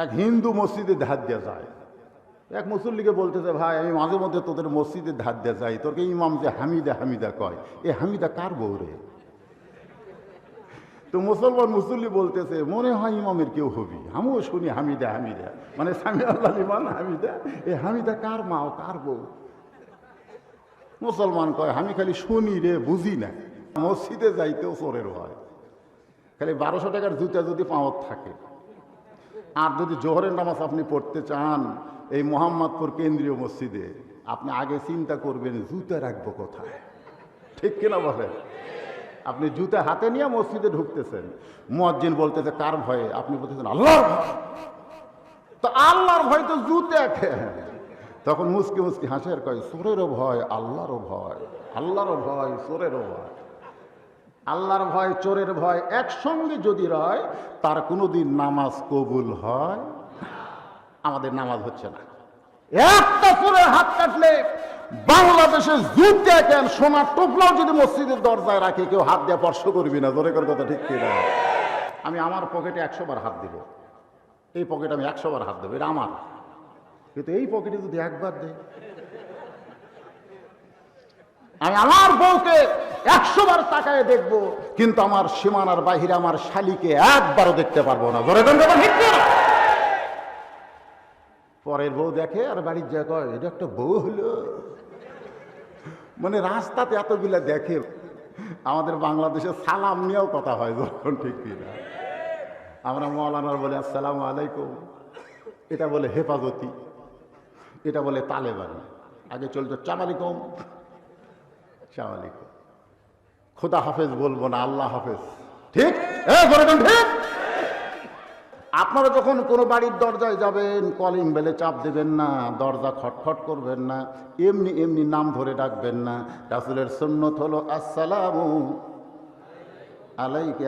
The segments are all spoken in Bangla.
এক হিন্দু মসজিদে ধার দিয়ে যায়। এক মুসল্লিকে বলতেছে, ভাই আমি মাঝে মধ্যে তোদের মসজিদে ধার দিয়ে যাই, তোরকে ইমাম যে হামিদা হামিদা কয়, এ হামিদা কার বউ রে? তো মুসলমান মুসল্লি বলতেছে, মনে হয় ইমামের কেউ হবি, আমিও শুনি হামিদা হামিদা, মানে সামি আল্লাহ ইমান হামিদা, এ হামিদা কার মা ও কার বউ? মুসলমান কয়, আমি খালি শুনি রে, বুঝি না, মসজিদে যাইতেও চোরের হয়, খালি 1200 টাকার জুতা যদি পাওয়ার থাকে। আর যদি জোহরের নামাজ আপনি পড়তে চান এই মোহাম্মদপুর কেন্দ্রীয় মসজিদে, আপনি আগে চিন্তা করবেন জুতা রাখবো কোথায়, ঠিক কিনা বলেন? আপনি জুতা হাতে নিয়ে মসজিদে ঢুকতেছেন, মুয়াজ্জিন বলতেছে কার ভয়ে? আপনি বলতেছেন আল্লাহর ভয়। তো আল্লাহর ভয় তো জুতা খেয়ে। তখন মুসকি মুসকি হাসে আর কয়, চোরেরও ভয় আল্লাহরও ভয়, আল্লাহরও ভয় চোরেরও ভয়। আল্লাহর ভয় চোরের ভয় একসঙ্গে যদি রয়, তার কোনোদিন নামাজ কবুল হয়? আমাদের নামাজ হচ্ছে না। একটা চোরের হাত কাটলে বাংলাদেশে জুতা কেন সোনার টুকরাও যদি মসজিদের দরজায় রাখে, কেউ হাত দিয়ে স্পর্শ করবি না। জোরে করে কথা ঠিক কিনা? আমি আমার পকেটে 100 বার হাত দিব, এই পকেটে আমি 100 বার হাত দেবো, এটা আমার। কিন্তু এই পকেটে যদি একবার দেয়, আমি আমার বউকে 100 বার তাকায় দেখবো, কিন্তু আমার সীমানার বাহিরে আমার শালিকে একবারও দেখতে পারবো না। জোরে কথা ঠিক কিনা? পরের বউ দেখে আর বাড়ির যা কয়, এটা একটা বউ হলো। মানে রাস্তাতে এতগুলা দেখে। আমাদের বাংলাদেশে সালাম নিয়েও কথা হয়, যখন ঠিক কিনা? আমরা মৌলানার বলে আসসালামু আলাইকুম, এটা বলে হেফাজতি, এটা বলে তালেবানি। আগে চলতো চামালিকুম চামালিকুম, খোদা হাফেজ বলবো না, আল্লাহ হাফেজ। ঠিক? ঠিক। আপনারা যখন কোনো বাড়ির দরজায় যাবেন, কলিং বেলে চাপ দেবেন না, দরজা খটখট করবেন না, এমনি এমনি নাম ধরে ডাকবেন না। রাসূলের সুন্নত হলো আসসালামু আলাইকা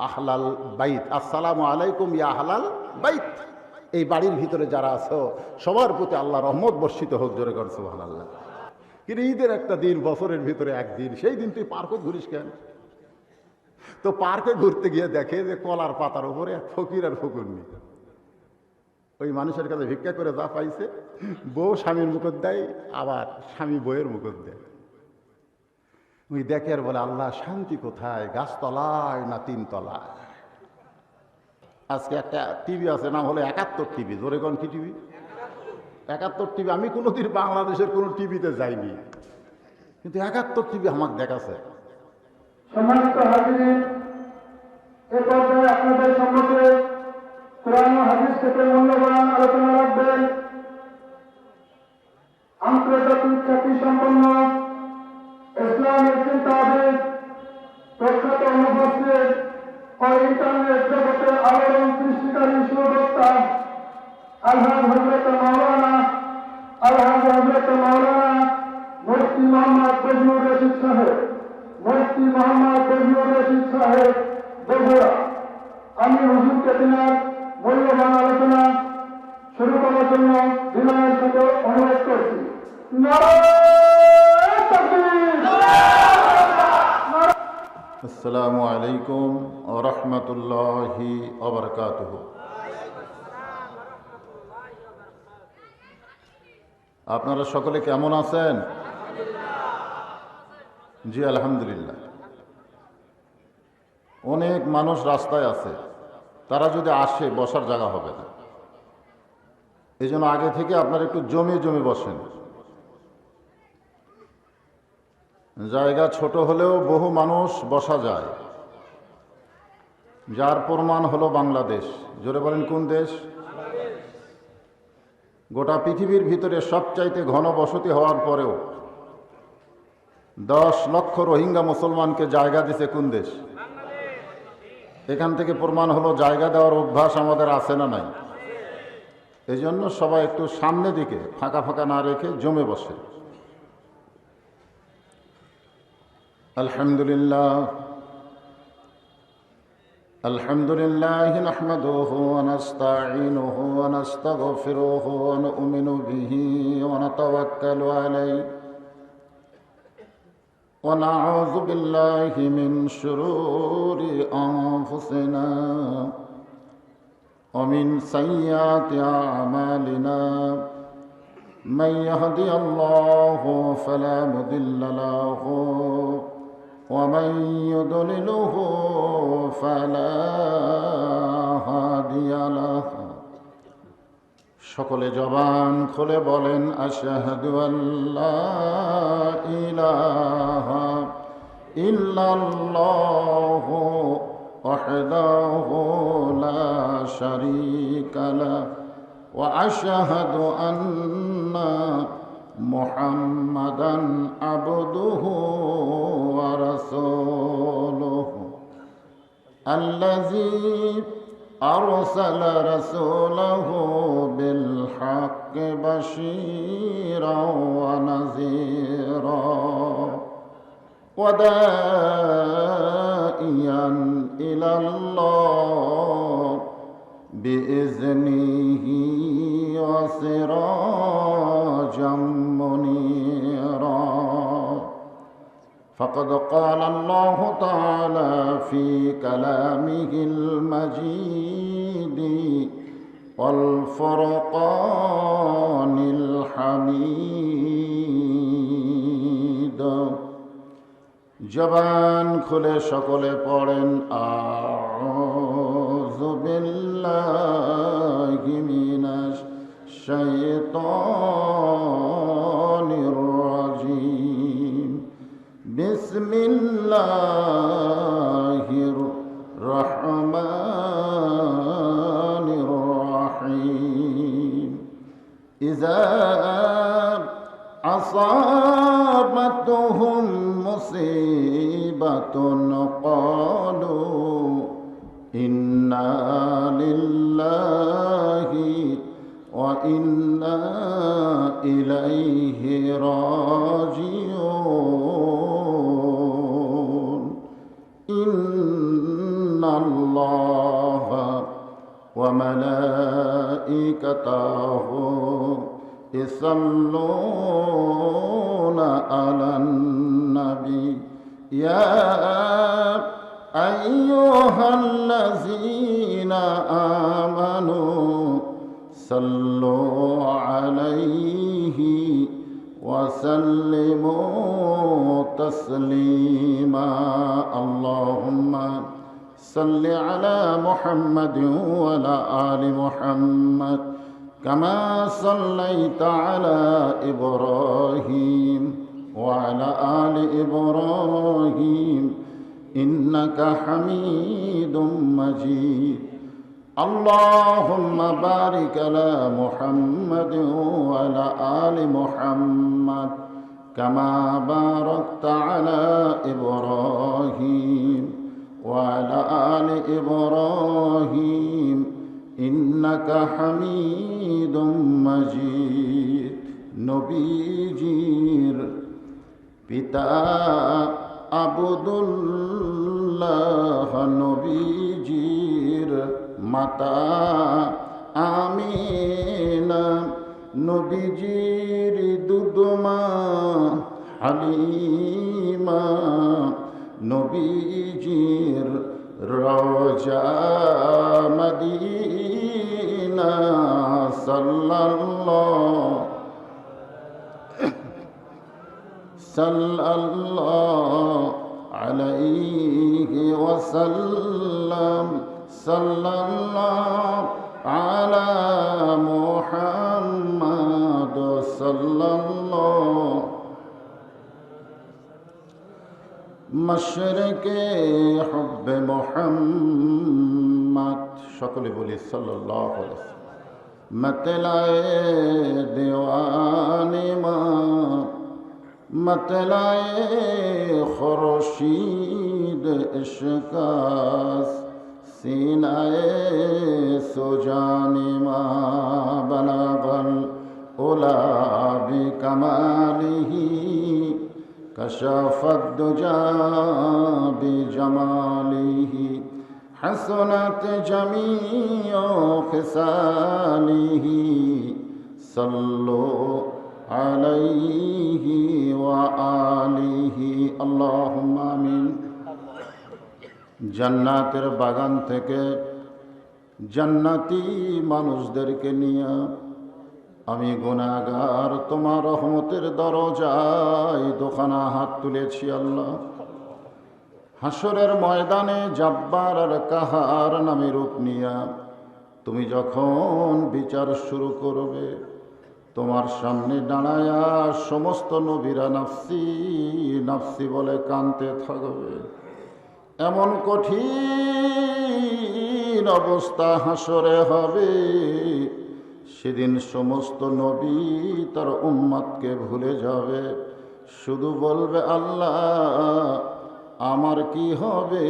আহলাল বাইত, আসসালামু আলাইকুম ইয়া আহলাল বাইত। এই বাড়ির ভিতরে যারা আছো সবার প্রতি আল্লাহ রহমত বর্ষিত হোক। জোরে কর সুবহানাল্লাহ। কিন্তু ঈদের একটা দিন, বছরের ভিতরে একদিন, সেই দিন তুই পার্কে ঘুরিস কেন? তো পার্কে ঘুরতে গিয়ে দেখে যে কলার পাতার উপরে এক ফকির আর ফকুরনি, ওই মানুষের কাছে ভিক্ষা করে যা পাইছে, বউ স্বামীর মুখত দেয়, আবার স্বামী বউয়ের মুখত দেয়। ওই দেখে আর বলে, আল্লাহ শান্তি কোথায়, গাছতলায় না 3 তলায়? আজকে একটা টিভি আছে, নাম হলো 71 টিভি। জোরে কোন কি টিভি? 71 টিভি। আমি কোনোদিন বাংলাদেশের কোনো টিভিতে যাইনি, কিন্তু 71 টিভি আমাকে দেখাচ্ছে। সম্মানিত হাজিরিন, এ পর্যায়ে আপনাদের সম্মুখে কোরআন ও হাদিস থেকে মূল্যবান আলোচনা রাখবেন আন্তর্জাতিক খ্যাতি সম্পন্ন ইসলামের চিন্তাবিদ, প্রখ্যাত মুফাসসির ও ইন্টারনেট জগতের আলোড়ন সৃষ্টিকারী সুবক্তা আলহাজ হযরত মাওলানা মুফতি মোহাম্মদ ফজলুর রশিদ সাহেব, মুফতি মোহাম্মদ ফজলুর রশিদ সাহেব বগুড়া। আমি হুজুরকে তিনার মূল্যবান আলোচনা শুরু করার জন্য বিনয়ের সাথে অনুরোধ করছি। নারায়ে তাকবীর। আসসালামু আলাইকুম ওয়া রাহমাতুল্লাহি ওয়া বারাকাতুহু। আপনারা সকলে কেমন আছেন? জি আলহামদুলিল্লাহ। অনেক মানুষ রাস্তায় আছে, তারা যদি আসে বসার জায়গা হবে না, এই জন্য আগে থেকে আপনারা একটু জমে জমে বসেন। জায়গা ছোট হলেও বহু মানুষ বসা যায়, যার প্রমাণ হলো বাংলাদেশ। জোরে বলেন কোন দেশ? গোটা পৃথিবীর ভিতরে সবচাইতে ঘন বসতি হওয়ার পরেও 10 লক্ষ রোহিঙ্গা মুসলমানকে জায়গা দিছে কোন দেশ? এখান থেকে প্রমাণ হলো জায়গা দেওয়ার অভ্যাস আমাদের আছে না নাই। এই জন্য সবাই একটু সামনে দিকে ফাঁকা ফাঁকা না রেখে জমে বসে। আলহামদুলিল্লাহ আলহামদুলিল্লাহি নাহমাদুহু ওয়া নাস্তাঈনুহু ওয়া নাস্তাগফিরুহু ওয়া নু'মিনু বিহি ওয়া নাতাওয়াক্কালু আলাইহি ওয়া নাউযু বিল্লাহি মিন শুরুরি আনফুসিনা ومن سيئات أعمالنا من يهدي الله فلا مضل له ومن يضلله فلا هادي له সকলে জবান খুলে বলেন আশহাদু আল্লা ইলাহা ইল্লাল্লাহু ওয়াহদাহু লা শারীকা লাহু ওয়া আশহাদু আন্না মুহাম্মাদান আবদুহু ওয়া রাসূলুহু আল্লাযী أرسل رسوله بالحق بشيرا ونذيرا وداعيا إلى الله بإذنه وسراجا منيرا فقد قال الله تعالى في كلامه المجيد والفرقان الحميد জবান খুলে সকলে পড়েন আউযু বিল্লাহি মিনাশ শাইতানির রাজীম بسم الله الرحمن الرحيم إذا أصابتهم مصيبة قالوا إنا لله وإنا إليه راجعون إن الله وملائكته يصلون على النبي يا أيها الذين آمنوا صلوا عليه وسلموا تسليما اللهم صل على محمد وعلى آل محمد كما صليت على إبراهيم وعلى آل إبراهيم إنك حميد مجيد اللهم بارك على محمد وعلى آل محمد كما باركت على إبراهيم وعلى آل إبراهيم إنك حميد مجيد নবীজির পিতা আবদুল্লাহ নবীজির মাতা আমিনা নবীজির দুধমা হালিমা নবীজির রওজা মদিনা সাল্লাল্লাহু আলাইহি ওয়াসাল্লাম সাল্লাল্লাহু আলা মুহাম্মাদ সাল্লাল্লাহু মশরিকে হুব্বে মুহাম্মদ সকলে বলি সাল্লাল্লাহু আলাইহি ওয়াসাল্লাম मतलाए दीवानी माँ मतलाए खुर्शीद इश्कास सीनाए सुजानी माँ बलागल उला बि कमालिही कशफत दुजा बि जमालिही हसनत जमीओ खिसालिही सल्लो अलैहि व आलिहि अल्लाहुम्मा आमीन। জান্নাতের বাগান থেকে জান্নাতি মানুষদেরকে নিয়ে আমি গুনাহগার তোমার রহমতের দরজায় দোকানা হাত তুলেছি আল্লাহ। হাসরের ময়দানে জাব্বার আর কাহার নামে রূপ নিয়া তুমি যখন বিচার শুরু করবে, তোমার সামনে দাঁড়ায়া সমস্ত নবীরা নাফসি নাফসি বলে কাঁদতে থাকবে। এমন কঠিন অবস্থা হাসরে হবে, সেদিন সমস্ত নবী তার উম্মতকে ভুলে যাবে, শুধু বলবে আল্লাহ আমার কি হবে,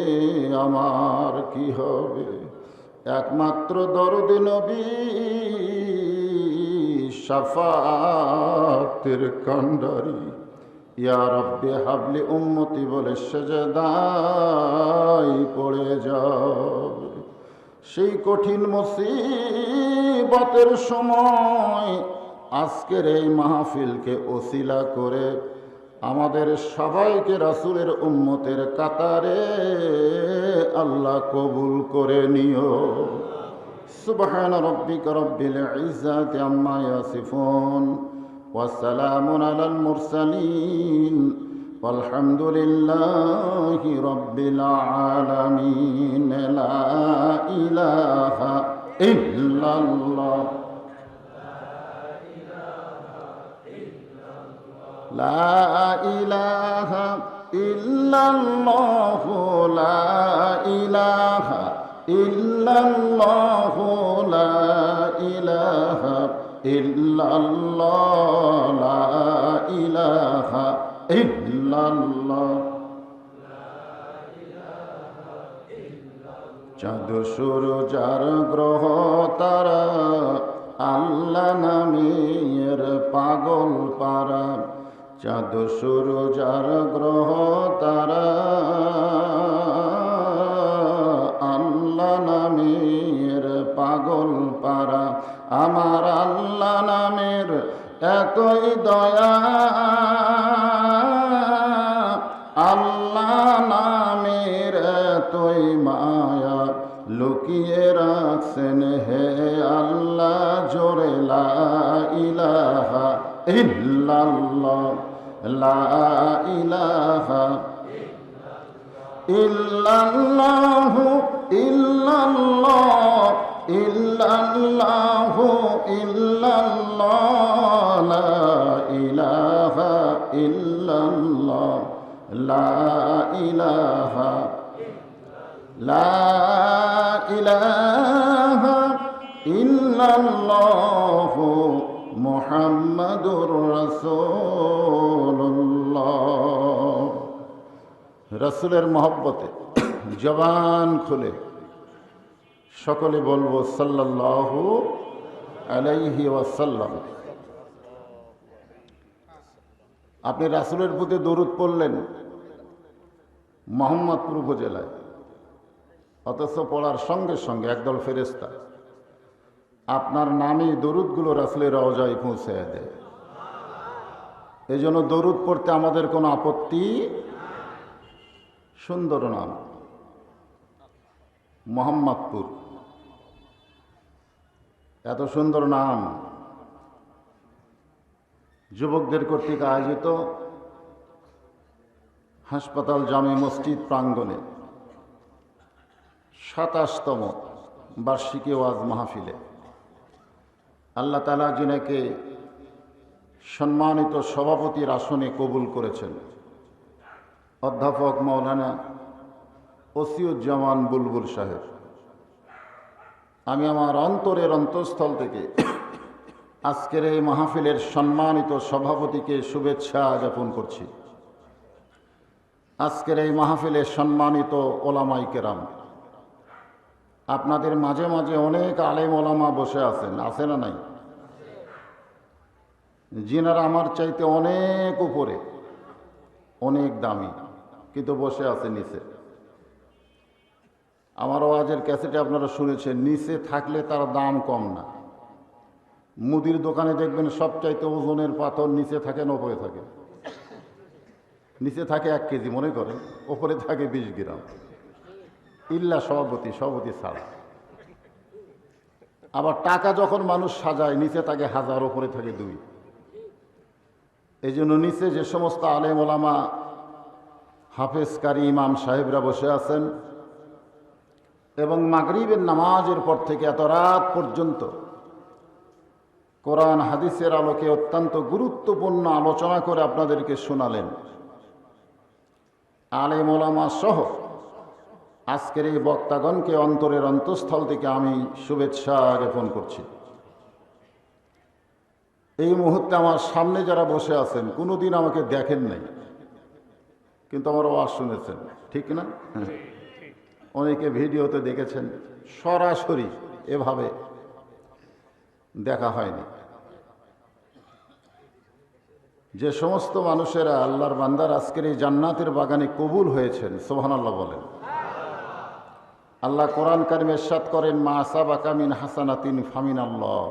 আমার কি হবে। একমাত্র দরদে নবী শাফাতের কান্ডারি ইয়া রব্বে হাবলি উম্মতি বলে সেজদায় পড়ে যাবে। সেই কঠিন মুসিবতের সময় আজকের এই মাহফিলকে ওসিলা করে আমাদের সবাইকে রাসূলের উম্মতের কাতারে আল্লাহ কবুল করে নিও। সুবহান রাব্বিকা রব্বিল ইজ্জাতি আম্মা ইয়াসিফুন ওয়া সালামুন আলাল মুরসালিন walhamdulillahi rabbil alamin। লা ইলাহা ইল্লাল্লাহ লা ইলাহা ইল্লাল্লাহ লা ইলাহা ইল্লাল্লাহ লা ইলাহা ইল্লাল্লাহ লা ইলাহা ইল্লাল্লাহ। চাঁদ সূরজ আর গ্রহ তারা আল্লাহ নামের পাগল পারা। চাঁদ সূরজ আর গ্রহ তারা আল্লাহ নামের পাগল পারা। আমার আল্লাহ নামের এতই দয়া, আল্লাহ নামের এতই মায়া, লুকিয়ে রাখছেন হে আল্লাহ জোরে লা ইলাহা ইল্লাল্লাহ লা ইলাহা ইল্লাল্লাহ ইল্লাল্লাহ ইল্লাল্লাহ ইল্লাল্লাহ লা ইলাহা ইল্লাল্লাহ লা ইলাহা লা ইলাহা ইল্লাল্লাহ মুহাম্মাদুর রাসূলুল্লাহ। রাসূলের মহব্বতে জবান খুলে সকলে বলবো সাল্লাল্লাহু আলাইহি ওয়াসাল্লাম। আপনি রাসূলের প্রতি দরুদ পড়লেন মোহাম্মদপুর উপজেলায়, অথচ পড়ার সঙ্গে সঙ্গে একদল ফেরেশতা আপনার নামে দরুদগুলো রাসূলের রওজায় পৌঁছে দেয়। এই জন্য দরুদ পড়তে আমাদের কোনো আপত্তি। সুন্দর নাম মোহাম্মদপুর, এত সুন্দর নাম। যুবকদের কর্তৃক আয়োজিত হাসপাতাল জামে মসজিদ প্রাঙ্গণে ২৭তম বার্ষিকী ওয়াজ মাহফিলে আল্লাহ তাআলা যিনাকে সম্মানিত সভাপতির আসনে কবুল করেছেন, অধ্যাপক মাওলানা ওসিউজ্জামান বুলবুল সাহেব, আমি আমার অন্তরের অন্তঃস্থল থেকে আজকের এই মাহফিলের সম্মানিত সভাপতিকে শুভেচ্ছা জ্ঞাপন করছি। আজকের এই মাহফিলের সম্মানিত ওলামায়ে কেরাম, আপনাদের মাঝে মাঝে অনেক আলেম ওলামা বসে আছেন, আছে না নাই? যিনারা আমার চাইতে অনেক উপরে, অনেক দামি, কিন্তু বসে আছে নিচে। আমার ওয়াজের ক্যাসেটে আপনারা শুনেছেন, নিচে থাকলে তার দাম কম না। মুদির দোকানে দেখবেন সবচাইতে ওজনের পাথর নিচে থাকে না উপরে থাকে? নিচে থাকে 1 কেজি মনে করেন, ওপরে থাকে 20 গ্রাম, ইল্লা সভাপতি ছাড়া। আবার টাকা যখন মানুষ সাজায় নিচে থাকে 1000, উপরে থাকে 2। এই জন্য নিচে যে সমস্ত আলেম ওলামা, হাফেজ কারি, ইমাম সাহেবরা বসে আছেন এবং মাগরিবের নামাজের পর থেকে এত রাত পর্যন্ত কোরআন হাদিসের আলোকে অত্যন্ত গুরুত্বপূর্ণ আলোচনা করে আপনাদেরকে শোনালেন, আলেম ওলামা সহ আজকের এই বক্তাগণকে অন্তরের অন্তঃস্থল থেকে আমি শুভেচ্ছা জ্ঞাপন করছি। এই মুহূর্তে আমার সামনে যারা বসে আছেন কোনোদিন আমাকে দেখেন নাই, কিন্তু আমার ওয়াজ শুনেছেন, ঠিক না? অনেকে ভিডিওতে দেখেছেন, সরাসরি এভাবে দেখা হয়নি। যে সমস্ত মানুষেরা আল্লাহর বান্দার আজকের এই জান্নাতের বাগানে কবুল হয়েছেন, সুবহানাল্লাহ বলেন। আল্লাহ কোরআন কারিমে ইরশাদ করেন, মা আসাবাকা মিন হাসানাতিন ফামিনাল্লাহ।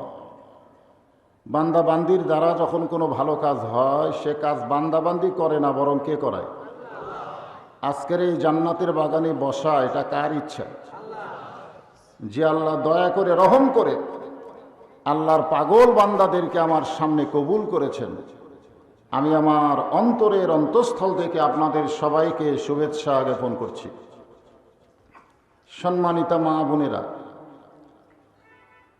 বান্দা বান্দির দ্বারা যখন কোনো ভালো কাজ হয়, সে কাজ বান্দাবান্দি করে না, বরং কে করায়? আজকের এই জান্নাতের বাগানে বসা, এটা কার ইচ্ছা? যে আল্লাহ দয়া করে, রহম করে আল্লাহর পাগল বান্দাদেরকে আমার সামনে কবুল করেছেন। আমি আমার অন্তরের অন্তঃস্থল থেকে আপনাদের সবাইকে শুভেচ্ছা জ্ঞাপন করছি। সম্মানিতা মা বোনেরা,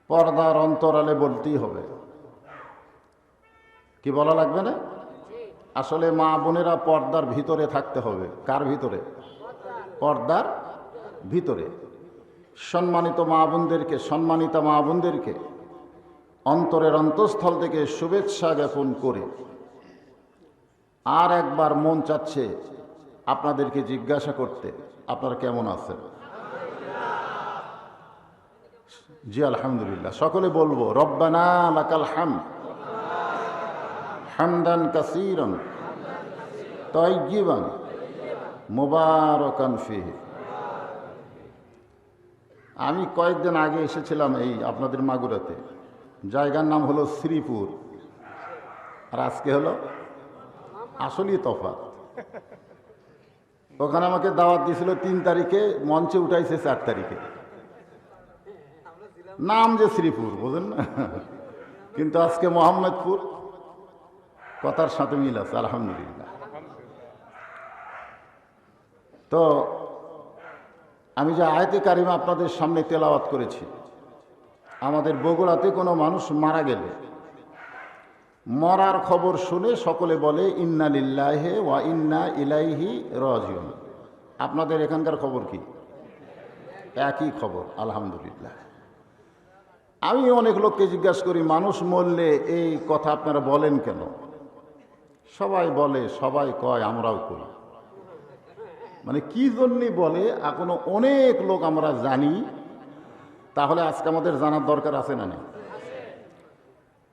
পর্দার অন্তরালে বলতেই হবে, কি বলা লাগবে না? আসলে মা বোনেরা পর্দার ভিতরে থাকতে হবে। কার ভিতরে? পর্দার ভিতরে। সম্মানিত মা বোনদেরকে, সম্মানিতা মা বোনদেরকে অন্তরের অন্তঃস্থল থেকে শুভেচ্ছা জ্ঞাপন করে আর একবার মন চাচ্ছে আপনাদেরকে জিজ্ঞাসা করতে, আপনারা কেমন আছেন? জি আলহামদুলিল্লাহ। সকলে বলবো, রব্বানা লাকাল হামদ হামদান কাসীরান তাইয়্যিবান মুবারাকান ফীহি। আমি কয়েকদিন আগে এসেছিলাম এই আপনাদের মাগুরাতে, জায়গার নাম হলো শ্রীপুর, আর আজকে হলো আসলেই তফাৎ। ওখানে আমাকে দাওয়াত দিয়েছিল 3 তারিখে, মঞ্চে উঠাইছে 4 তারিখে। নাম যে শ্রীপুর, বোঝেন না? কিন্তু আজকে মোহাম্মদপুর, কথার সাথে মিল আছে আলহামদুলিল্লাহ। তো আমি যে আয়াতে কারিমা আপনাদের সামনে তেলাওয়াত করেছি, আমাদের বগুড়াতে কোনো মানুষ মারা গেলে মরার খবর শুনে সকলে বলে ইন্না লিল্লাহি ওয়া ইন্না ইলাইহি রাজিউন। আপনাদের এখানকার খবর কি? একই খবর আলহামদুলিল্লাহ। আমি অনেক লোককে জিজ্ঞাসা করি, মানুষ মরলে এই কথা আপনারা বলেন কেন? সবাই বলে, সবাই কয়, আমরাও করি। মানে কি জন্যে বলে এখনো অনেক লোক আমরা জানি। তাহলে আজকে আমাদের জানার দরকার আছে না?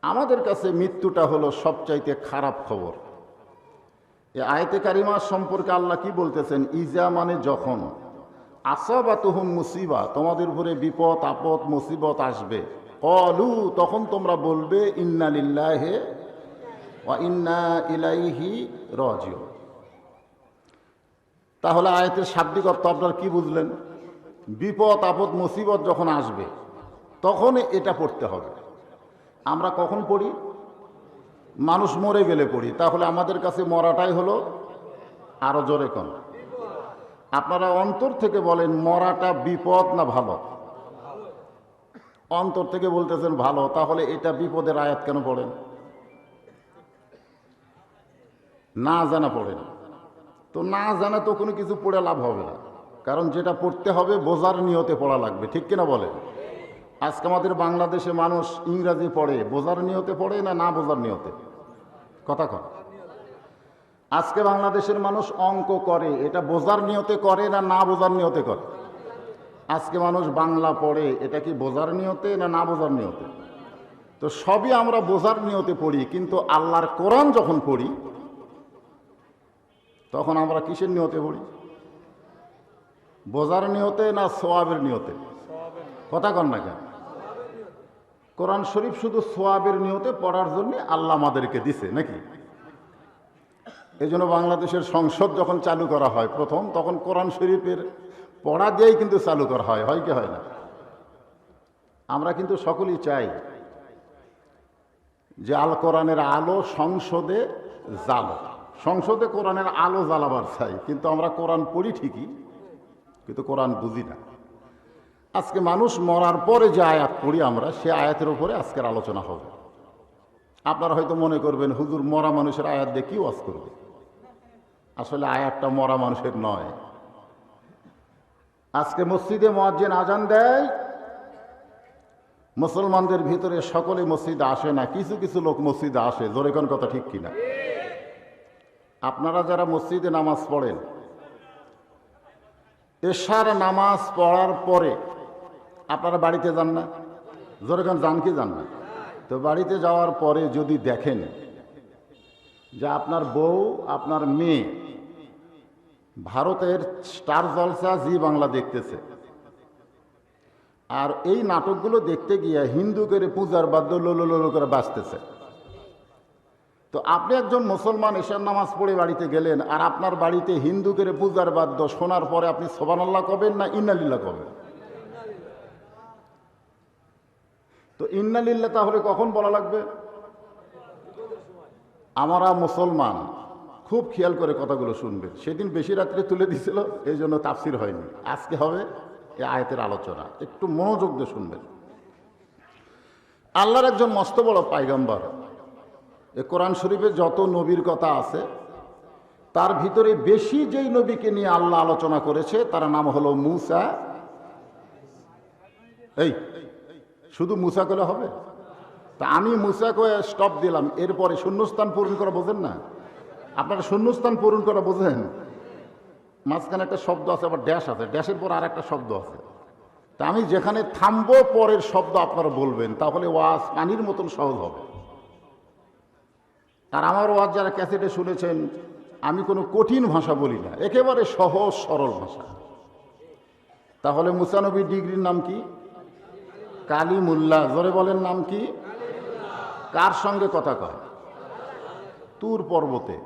আমাদের কাছে মৃত্যুটা হলো সবচাইতে খারাপ খবর। এই আয়াতে কারিমা সম্পর্কে আল্লাহ কি বলতেছেন? ইজা মানে যখন, আসাবাতুহুম মুসিবা, তোমাদের উপরে বিপদ আপদ মুসিবত আসবে, ক্বালু, তখন তোমরা বলবে ইন্না লিল্লাহি ওয়া ইন্না ইলাইহি রাজিউন। তাহলে আয়াতের শাব্দিক অর্থ আপনারা কি বুঝলেন? বিপদ আপদ মুসিবত যখন আসবে তখন এটা পড়তে হবে। আমরা কখন পড়ি? মানুষ মরে গেলে পড়ি। তাহলে আমাদের কাছে মরাটাই হলো, আরো জোরে কোন, আপনারা অন্তর থেকে বলেন, মরাটা বিপদ না ভালো? অন্তর থেকে বলতেছেন ভালো, তাহলে এটা বিপদের আয়াত কেন পড়েন? না জানা পড়েন। তো না জানা তো কোনো কিছু পড়ে লাভ হবে না, কারণ যেটা পড়তে হবে বোঝার নিয়তে পড়া লাগবে, ঠিক কিনা বলেন? আজকে আমাদের বাংলাদেশে মানুষ ইংরাজি পড়ে বোঝার নিয়তে পড়ে না না বোঝার নিয়তে? কথা কন। আজকে বাংলাদেশের মানুষ অঙ্ক করে, এটা বোঝার নিয়তে করে না না বোঝার নিয়তে করে? আজকে মানুষ বাংলা পড়ে, এটা কি বোঝার নিয়তে না না বোঝার নিয়তে? তো সবই আমরা বোঝার নিয়তে পড়ি, কিন্তু আল্লাহর কোরআন যখন পড়ি তখন আমরা কিসের নিয়তে পড়ি? বোঝার নিয়তে না সোয়াবের নিয়তে? কথা কন না কেন? কোরআন শরীফ শুধু সোয়াবের নিয়তে পড়ার জন্য আল্লাহ আমাদেরকে দিছে নাকি? এই জন্য বাংলাদেশের সংসদ যখন চালু করা হয় প্রথম, তখন কোরআন শরীফের পড়া দিয়েই কিন্তু চালু করা হয়, হয় কি হয় না? আমরা কিন্তু সকলেই চাই যে আল কোরআনের আলো সংসদে জ্বালো, সংসদে কোরআনের আলো জ্বালাবার চাই, কিন্তু আমরা কোরআন পড়ি ঠিকই, কিন্তু কোরআন বুঝি না। আজকে মানুষ মরার পরে যে আয়াত পড়ি আমরা, সে আয়াতের উপরে আজকের আলোচনা হবে। আপনারা হয়তো মনে করবেন হুজুর মরা মানুষের আয়াত দিয়ে কি ওয়াজ করবে। আসলে আয়াতটা মরা মানুষের নয়। আজকে মসজিদে মুয়াজ্জিন আজান দেয়, মুসলমানদের ভিতরে সকলে মসজিদে আসে না, কিছু কিছু লোক মসজিদে আসে। জোরে কোন কথা ঠিক কিনা? আপনারা যারা মসজিদে নামাজ পড়েন, এশার নামাজ পড়ার পরে আপনারা বাড়িতে যান না? জোরে কোন যান কি যান না? তো বাড়িতে যাওয়ার পরে যদি দেখেন যে আপনার বউ আপনার মেয়ে ভারতের স্টার জলসা জি বাংলা দেখতেছে, আর এই নাটকগুলো দেখতে গিয়ে হিন্দু করে পূজার বাদ্য লোলো করে বাঁচতেছে, তো আপনি একজন মুসলমান এশার নামাজ পড়ে বাড়িতে গেলেন, আর আপনার বাড়িতে হিন্দু করে পূজার বাদ্য শোনার পরে আপনি সুবহানাল্লাহ কবেন না ইন্নালিল্লাহ কবেন? তো ইন্নালিল্লাহ তাহলে কখন বলা লাগবে? আমরা মুসলমান খুব খেয়াল করে কথাগুলো শুনবেন। সেদিন বেশি রাত্রে তুলে দিয়েছিল, এই জন্য তাফসির হয়নি। আজকে হবে এই আয়াতের আলোচনা, একটু মনোযোগ দিয়ে শুনবেন। আল্লাহর একজন মস্ত বড় পায়গাম্বার, এ কোরআন শরীফে যত নবীর কথা আছে তার ভিতরে বেশি যেই নবীকে নিয়ে আল্লাহ আলোচনা করেছে তার নাম হলো মুসা। এই শুধু মুসা করলে হবে? তা আমি মুসাকে স্টপ দিলাম, এরপরে শূন্যস্থান পূরণ করা বোঝেন না? আপনারা শূন্যস্থান পূরণ করা বোঝেন? মাঝখানে একটা শব্দ আছে, আবার ড্যাশ আছে, ড্যাশের পর আর একটা শব্দ আছে। তা আমি যেখানে থামবো পরের শব্দ আপনারা বলবেন, তাহলে ওয়াজ পানির মতন সহজ হবে। আর আমার ওয়াজ যারা ক্যাসেটে শুনেছেন, আমি কোনো কঠিন ভাষা বলি না, একেবারে সহজ সরল ভাষা। তাহলে মুসা নবীর ডিগ্রির নাম কি? কালিমুল্লাহ। জোরে বলেন, নাম কি? কার সঙ্গে কথা কয়? তুর পর্বতে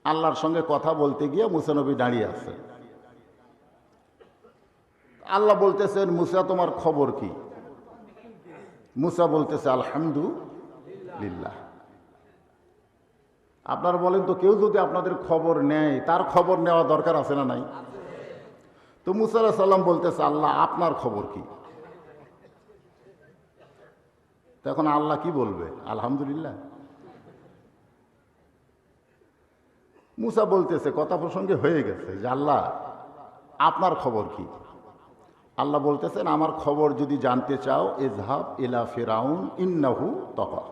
আল্লাহর সঙ্গে কথা বলতে গিয়ে মুসা নবী দাঁড়িয়ে আছে। আল্লাহ বলতেছেন, মুসা তোমার খবর কি? মুসা বলতেছে, আলহামদুলিল্লাহ। আপনারা বলেন তো, কেউ যদি আপনাদের খবর নেয়, তার খবর নেওয়া দরকার আছে না নাই? তো মুসা আলাইহিস সালাম বলতেছে, আল্লাহ আপনার খবর কি? তখন আল্লাহ কি বলবে? আলহামদুলিল্লাহ। মুসা বলতেছে, কথা প্রসঙ্গে হয়ে গেছে, যে আল্লাহ আপনার খবর কি? আল্লাহ বলতেছেন, আমার খবর যদি জানতে চাও, ইযহাব ইলা ফিরাউন ইন্নাহু তাগা।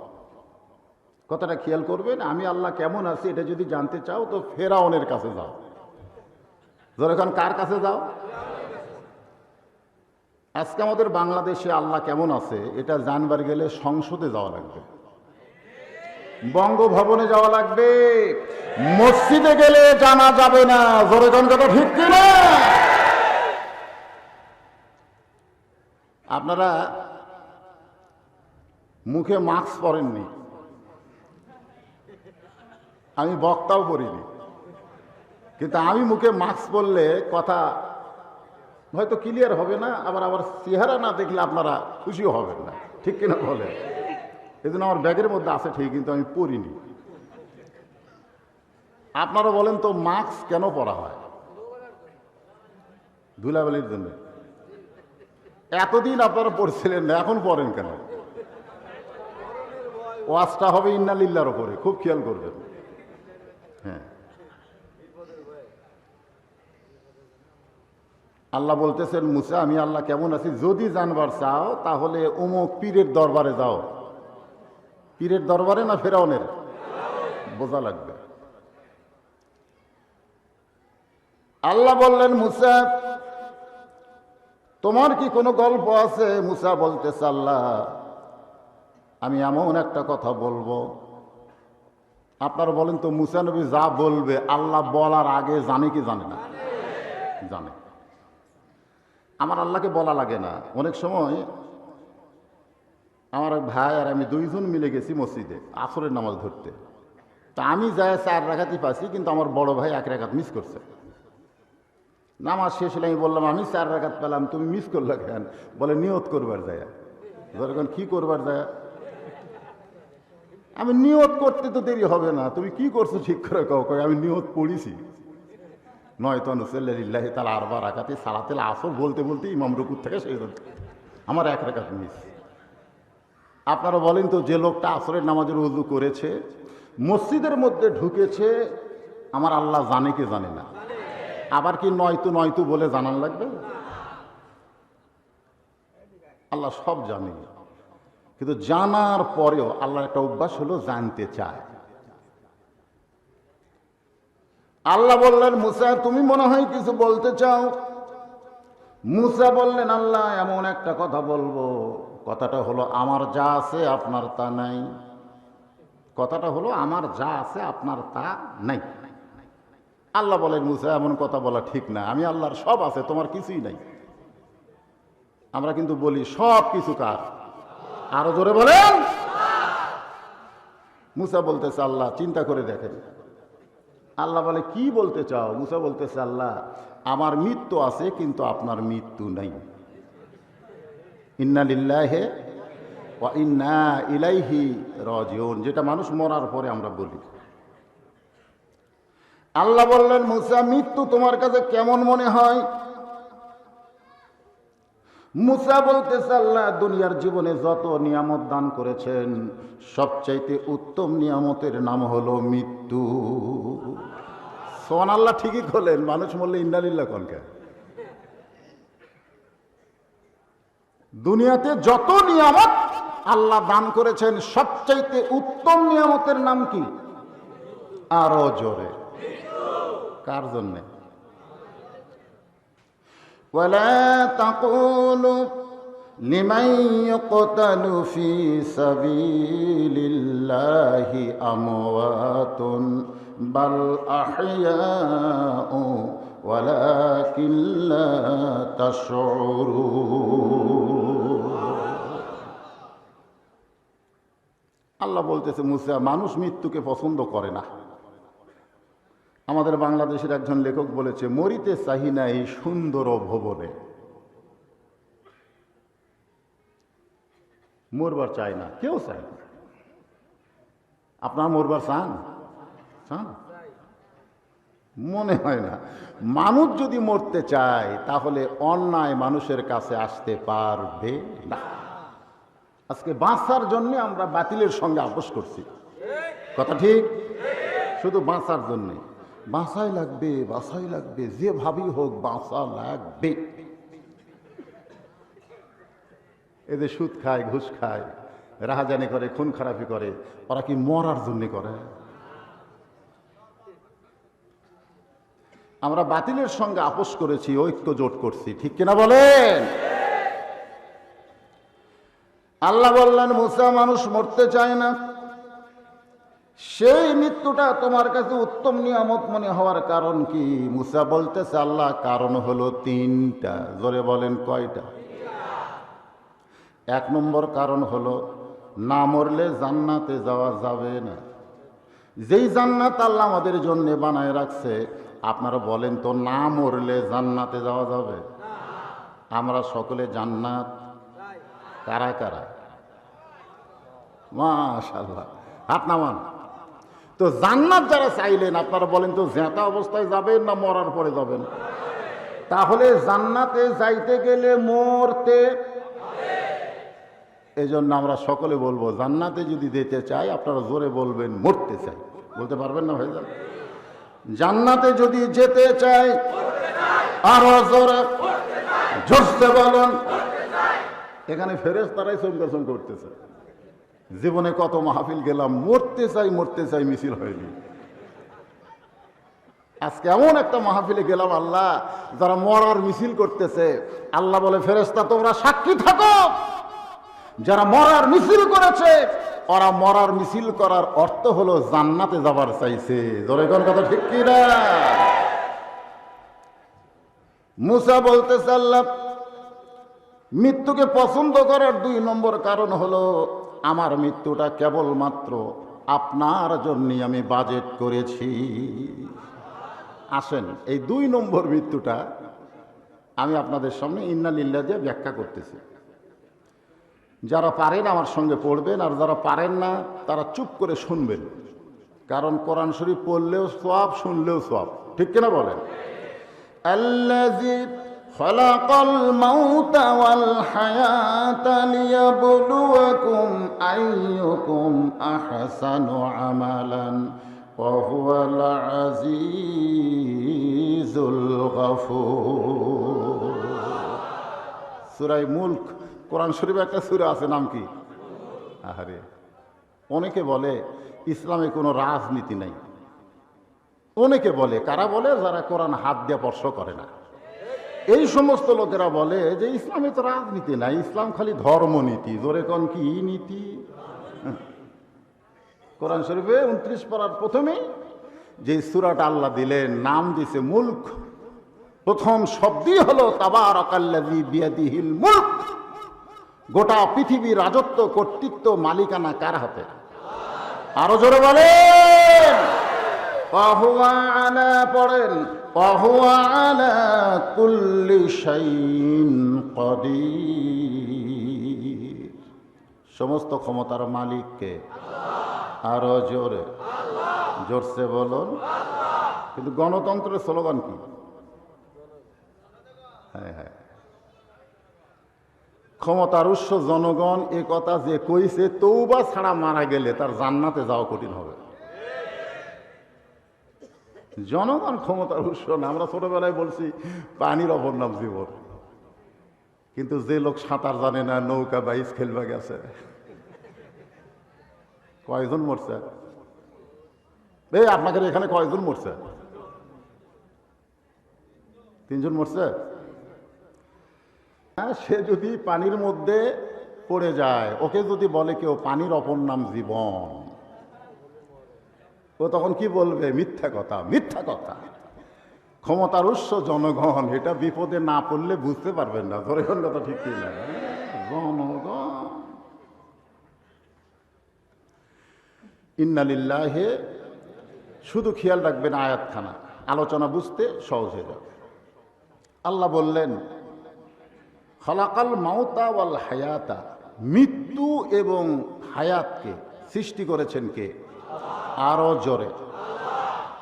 কথাটা খেয়াল করবেন, আমি আল্লাহ কেমন আছি এটা যদি জানতে চাও তো ফেরাউনের কাছে যাও। যখন কার কাছে যাও? আজকে আমাদের বাংলাদেশে আল্লাহ কেমন আছে এটা জানবার গেলে সংসদে যাওয়া লাগবে, বঙ্গভবনে যাওয়া লাগবে, মসজিদে গেলে জানা যাবে না। জোরে কোন কথা ঠিক কিনা? আপনারা মুখে মাস্ক পরেননি, আমি বক্তাও পরিনি, কিন্তু আমি মুখে মাস্ক পরলে কথা হয়তো ক্লিয়ার হবে না, আবার চেহারা না দেখলে আপনারা খুশিও হবেন না, ঠিক কিনা বলেন? এই জন্য আমার ব্যাগের মধ্যে আছে ঠিক, কিন্তু আমি পরিনি। আপনারা বলেন তো, মাস্ক কেন পরা হয়? ধুলাবালির জন্য। এতদিন আপনারা পড়ছিলেন না, এখন পড়েন কেন? ওয়াজটা হবে ইন্নালিল্লাহর উপরে, খুব খেয়াল করবেন। হ্যাঁ, আল্লাহ বলতেছেন, মুসা আমি আল্লাহ কেমন আছি যদি জানবার চাও তাহলে অমুক পীরের দরবারে যাও। পীরের দরবারে না ফেরাউনের? বোঝা লাগবে। আল্লাহ বললেন, মুসা তোমার কি কোনো গল্প আছে? মুসা বলতেছে, আল্লাহ আমি এমন একটা কথা বলবো। আপনারা বলেন তো, মুসা নবী যা বলবে আল্লাহ বলার আগে জানে কি জানে না? জানে। আমার আল্লাহকে বলা লাগে না। অনেক সময় আমার এক ভাই আর আমি দুইজন মিলে গেছি মসজিদে আসরের নামাজ ধরতে। তা আমি যাই 4 রাকাতই পাইছি, কিন্তু আমার বড় ভাই 1 রাকাত মিস করছে। নামাজ শেষ হলে আমি বললাম আমি 4 রাকাত পেলাম, তুমি মিস করলে কেন? বলে নিয়ত করবার যায়। যখন কি করবার যায়? আমি নিয়ত করতে তো দেরি হবে না, তুমি কি করছো ঠিক করে কও। আমি নিয়ত পড়িছি। নয়তো নুসল্লিল্লাহি তাআলা আরবা রাকাতে সালাতুল আসর বলতে বলতে ইমাম রুকু থেকে শেষ হচ্ছে, আমার 1 রাকাত মিস। আপনারা বলেন তো, যে লোকটা আসরের নামাজের ওযু করেছে, মসজিদের মধ্যে ঢুকেছে, আমার আল্লাহ জানে কি জানে না? আবার কি নয়তো নয়তো বলে জানান লাগবে? আল্লাহ সব জানে, কিন্তু জানার পরেও আল্লাহর একটা অভ্যাস হলো জানতে চায়। আল্লাহ বললেন, মুসা তুমি মনে হয় কিছু বলতে চাও। মুসা বললেন, আল্লাহ এমন একটা কথা বলবো, কথাটা হলো আমার যা আছে আপনার তা নাই। কথাটা হলো আমার যা আছে আপনার তা নাই। আল্লাহ বলেন, মুসা এমন কথা বলা ঠিক না, আমি আল্লাহর সব আছে, তোমার কিছুই নাই। আমরা কিন্তু বলি সব কিছু কার? আরো জোরে বলেন। মুসা বলতেছে, আল্লাহ চিন্তা করে দেখেন। আল্লাহ বলে, কি বলতে চাও? মুসা বলতেছে, আল্লাহ আমার মৃত্যু আছে কিন্তু আপনার মৃত্যু নাই। ইন্না লিল্লাহি ওয়া ইন্না ইলাইহি রাজিউন, যেটা মানুষ মরার পরে আমরা বলি। আল্লাহ বললেন, মুসা মৃত্যু তোমার কাছে কেমন মনে হয়? মুসা বলতেছে, আল্লাহ দুনিয়ার জীবনে যত নিয়ামত দান করেছেন, সবচাইতে উত্তম নিয়ামতের নাম হলো মৃত্যু। সোহান আল্লাহ ঠিকই বলেন, মানুষ বললে ইন্না লিল্লাহ কোনকে? দুনিয়াতে যত নিয়ামত আল্লাহ দান করেছেন, সবচাইতে উত্তম নিয়ামতের নাম কি? আরো জোরে। কার জন্যে? ولا تقولوا لمن يقتل في سبيل الله أموات بل أحياء ولكن لا تشعرون। আল্লাহ বলতেছে, মুসা মানুষ মৃত্যুকে পছন্দ করে না। আমাদের বাংলাদেশের একজন লেখক বলেছে, মরিতে চাহি না এই সুন্দর ভবনে। মরবার চায় না, কেউ চায় না। আপনার মরবার চান? চান? মনে হয় না। মানুষ যদি মরতে চায় তাহলে অন্যায় মানুষের কাছে আসতে পারবে না। আজকে বাঁচার জন্য আমরা বাতিলের সঙ্গে আপোষ করছি, কথা ঠিক? শুধু বাঁচার জন্যে। বাঁচাই লাগবে, বাঁচাই লাগবে, যেভাবেই হোক বাঁচা লাগবে। এদের সুদ খায়, ঘুষ খায়, রাহাজানি করে, খুন খারাপি করে, ওরা কি মরার জন্য করে? আমরা বাতিলের সঙ্গে আপোষ করেছি, ঐক্য জোট করছি, ঠিক কিনা বলেন? আল্লাহ বললেন, মুসা মানুষ মরতে চায় না, সেই মৃত্যুটা তোমার কাছে উত্তম নিয়ামত মনে হওয়ার কারণ কি? মুসা বলতেছে, আল্লাহ কারণ হলো 3টা। জোরে বলেন, কয়টা? 1 নম্বর কারণ হলো, না মরলে জান্নাতে যাওয়া যাবে না। যেই জান্নাত আল্লাহ আমাদের জন্য বানায় রাখছে, আপনারা বলেন তো, না মরলে জান্নাতে যাওয়া যাবে? আমরা সকলে জান্নাত কারা কারা? মাশাআল্লাহ, হাত নামান। তো জান্নাত যারা চাইলেন, আপনারা বলেন তো, জেঁতা অবস্থায় যাবেন না মরার পরে যাবেন? তাহলে জান্নাতে যাইতে গেলে মরতে, এই জন্য আমরা সকলে বলবো, জান্নাতে যদি যেতে চাই, আপনারা জোরে বলবেন মরতে চাই। বলতে পারবেন না ভাইজান? জান্নাতে যদি যেতে চাই, আরো জোরে জোরসে বলুন। এখানে ফেরেশতারাই চমকাচম করতেছে। জীবনে কত মাহফিল গেলাম, মরতে চাই মিছিল হয়নি। আজকে এমন একটা মাহফিলে গেলাম, আল্লাহ যারা মরার মিছিল করতেছে, আল্লাহ বলে, ফেরেশতা তোমরা সাক্ষী থাকো, যারা মরার মিছিল করেছে, ওরা মরার মিছিল করার অর্থ হলো জান্নাতে যাবার চাইছে। জোরে কোন কথা ঠিক কি না? মুসা বলতেছে, আল্লাহ মৃত্যুকে পছন্দ করার 2 নম্বর কারণ হলো, আমার মৃত্যুটা কেবলমাত্র আপনার জন্যই আমি বাজেট করেছি। আসেন এই 2 নম্বর মৃত্যুটা আমি আপনাদের সামনে ইন্না লিল্লাহ দিয়ে ব্যাখ্যা করতেছি। যারা পারেন আমার সঙ্গে পড়বেন, আর যারা পারেন না তারা চুপ করে শুনবেন, কারণ কোরআন শরীফ পড়লেও সওয়াব, শুনলেও সওয়াব। ঠিক কিনা বলেন? আল্লাযী খালাকাল মাউতা ওয়াল হায়াতা লিয়াবলুয়াকুম আইয়ুকুম আহসানু আমালান ওয়া হুয়াল আজিজুল গফুর। সূরা মুলক, কোরআন শরীফে একটা সূরা আছে, নাম কি? আহারে, অনেকে বলে ইসলামে কোনো রাজনীতি নাই। অনেকে বলে, কারা বলে? যারা কোরআন হাত দিয়ে স্পর্শ করে না। এই সমস্ত লোকেরা বলে যে ইসলামে তো রাজনীতি নাই, ইসলাম খালি ধর্মনীতি। জোরে কোন কি নীতি? কোরআন শরীফে 29 পারার প্রথমেই যে সূরাটা আল্লাহ দিলেন, নাম দিছে মুলক, প্রথম শব্দই হলো তাবারাকাল্লাযী বিয়াদিহিল মুলক। গোটা পৃথিবীর রাজত্ব, কর্তৃত্ব, মালিকানা কার হাতে? আরো জোরে বলেন। ওয়াহুয়া আলা, পড়েন, ওয়াহুয়া আলা কুল্লি শাইইন কাদির। সমস্ত ক্ষমতার মালিক কে? আরো জোরে, জোরসে বলুন। কিন্তু গণতন্ত্রের স্লোগান কি? হ্যাঁ হ্যাঁ, ক্ষমতার উৎস জনগণ। এ কথা যে কইছে, তওবা ছাড়া মারা গেলে তার জান্নাতে যাওয়া কঠিন হবে। জনগণ ক্ষমতার উৎস না। আমরা ছোটবেলায় বলছি পানির অপর নাম জীবন, কিন্তু যে লোক সাঁতার জানে না, নৌকা বাইচ খেলবা গেছে, কয়জন মরছে? এই আপনাদের এখানে কয়জন মরছে? 3 জন মরছে। সে যদি পানির মধ্যে পড়ে যায়, ওকে যদি বলে কেউ পানির অপর নাম জীবন, ও তখন কি বলবে? মিথ্যা কথা, মিথ্যা কথা। ক্ষমতার উৎস জনগণ, এটা বিপদে না পড়লে বুঝতে পারবেন না। ধরে কথা ঠিক কি না? জনগণ। ইন্না লিল্লাহি, শুধু খেয়াল রাখবেন আয়াতখানা, আলোচনা বুঝতে সহজ হয়ে যাবে। আল্লাহ বললেন খালাকাল মাউতা ওয়াল হায়াতা, মৃত্যু এবং হায়াতকে সৃষ্টি করেছেন কে? আরো জোরে।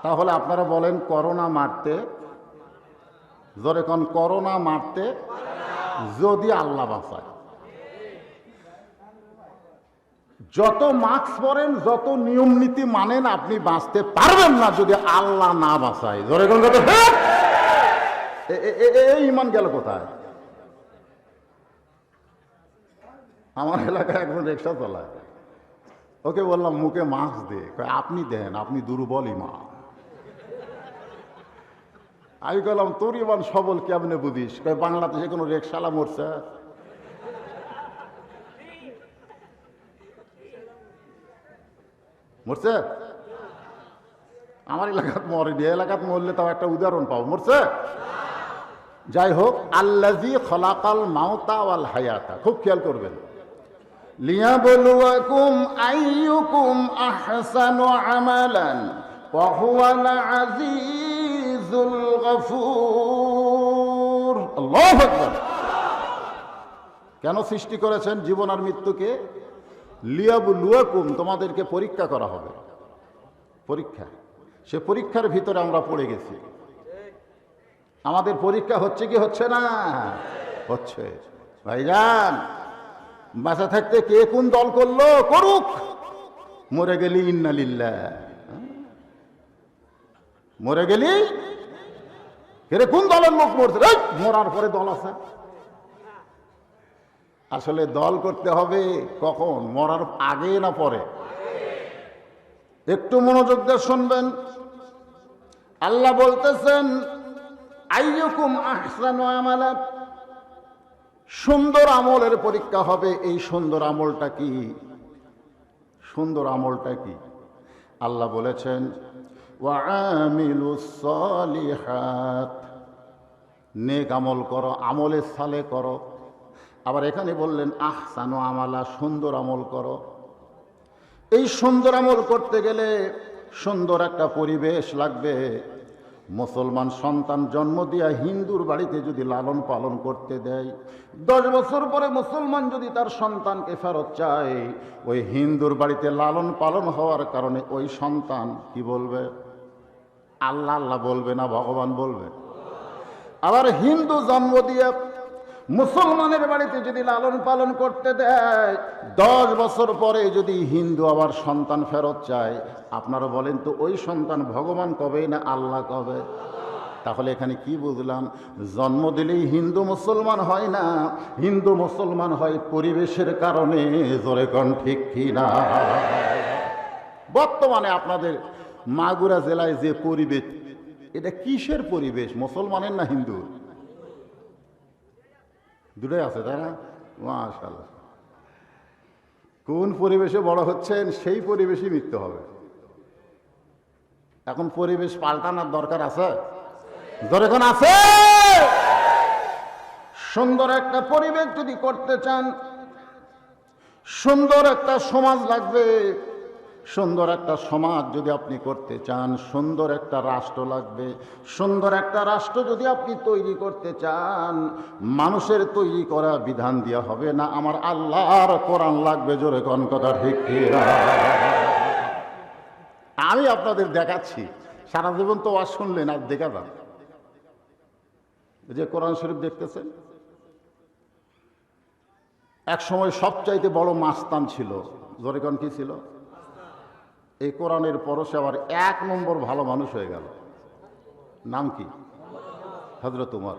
তাহলে আপনারা বলেন, করোনা মারতে, জোরে কোন, করোনা মারতে যদি আল্লাহ বাঁচায়। যত মাস্ক পরেন, যত নিয়ম নীতি মানেন, আপনি বাঁচতে পারবেন না যদি আল্লাহ না বাঁচায়। জোরে কোন কথা। এই ইমান গেল কোথায়? আমার এলাকায় একজন রিক্সা চালায়, ওকে বললাম মুখে মাস্ক দে, আপনি দেন, আপনি দুর্বল ইমান। আমি বললাম তোর ইমান সবল কেমনে বুঝিস? বাংলাদেশে কোনো রিক্সাওয়ালা মরছে? মরছে? আমার এলাকাত মরেনি। এলাকাত মরলে তাও একটা উদাহরণ পাও। মরছে? যাই হোক, আল্লাযী খালাকাল মাউতা ওয়াল হায়াতা, খুব খেয়াল করবেন। লিয়াবলুয়াকুম আইয়ুকুম আহসানু আমালান ওয়া হুয়াল আজিজুল গফুর। আল্লাহু আকবার। কেন সৃষ্টি করেছেন জীবন আর মৃত্যুকে? লিয়াবলুয়াকুম, তোমাদেরকে পরীক্ষা করা হবে। পরীক্ষা, সে পরীক্ষার ভিতরে আমরা পড়ে গেছি। আমাদের পরীক্ষা হচ্ছে কি হচ্ছে না? হচ্ছে। ভাইজান, বাঁচা থাকতে কে কোন দল করলো করুক, মরে গেলি ইন্না লিল্লাহ। মরে গেলি কে কোন দলের লোক মরছে? মরার পরে দল আছে। আসলে দল করতে হবে কখন? মরার আগে না পরে? একটু মনোযোগ দিয়ে শুনবেন। আল্লাহ বলতেছেন আইয়ুকুম আহসানু আমালা, সুন্দর আমলের পরীক্ষা হবে। এই সুন্দর আমলটা কি? সুন্দর আমলটা কি? আল্লাহ বলেছেন ওয়া আমিলুস সালিহাত, নেক আমল করো, আমলে সালে করো। আবার এখানে বললেন আহসানু আমালা, সুন্দর আমল করো। এই সুন্দর আমল করতে গেলে সুন্দর একটা পরিবেশ লাগবে, মুসলমান সন্তান জন্ম দিয়া হিন্দুর বাড়িতে যদি লালন পালন করতে দেয়, 10 বছর পরে মুসলমান যদি তার সন্তানকে ফেরত চায়, ওই হিন্দুর বাড়িতে লালন পালন হওয়ার কারণে ওই সন্তান কি বলবে? আল্লাহ আল্লাহ বলবে না ভগবান বলবে? আবার হিন্দু জন্ম দিয়ে মুসলমানের বাড়িতে যদি লালন পালন করতে দেয়, 10 বছর পরে যদি হিন্দু আবার সন্তান ফেরত চায়, আপনারা বলেন তো ওই সন্তান ভগবান কবে না আল্লাহ কবে? তাহলে এখানে কি বুঝলাম? জন্ম দিলেই হিন্দু মুসলমান হয় না, হিন্দু মুসলমান হয় পরিবেশের কারণে। জোরে কোন ঠিক কি না? বর্তমানে আপনাদের মাগুরা জেলায় যে পরিবেশ, এটা কিসের পরিবেশ? মুসলমানের না হিন্দুর? দুটোই আছে, তাই না? মাশাআল্লাহ। কোন পরিবেশে বড় হচ্ছেন সেই পরিবেশই মৃত্যু হবে। এখন পরিবেশ পাল্টানোর দরকার আছে? দরকার আছে। সুন্দর একটা পরিবেশ যদি করতে চান, সুন্দর একটা সমাজ লাগবে। সুন্দর একটা সমাজ যদি আপনি করতে চান, সুন্দর একটা রাষ্ট্র লাগবে। সুন্দর একটা রাষ্ট্র যদি আপনি তৈরি করতে চান, মানুষের তৈরি করা বিধান দেওয়া হবে না, আমার আল্লাহর কোরআন লাগবে। জোরে কোন কথা ঠিক কি না? আমি আপনাদের দেখাচ্ছি, সারা জীবন তো ওয়াজ শুনলেন, আর দেখা যান যে কোরআন শরীফ দেখতেছেন। এক সময় সবচাইতে বড় মাস্তান ছিল। জোরে কোন কি ছিল? এই কোরআনের পরশে আবার 1 নম্বর ভালো মানুষ হয়ে গেল। নাম কি? হযরত উমর।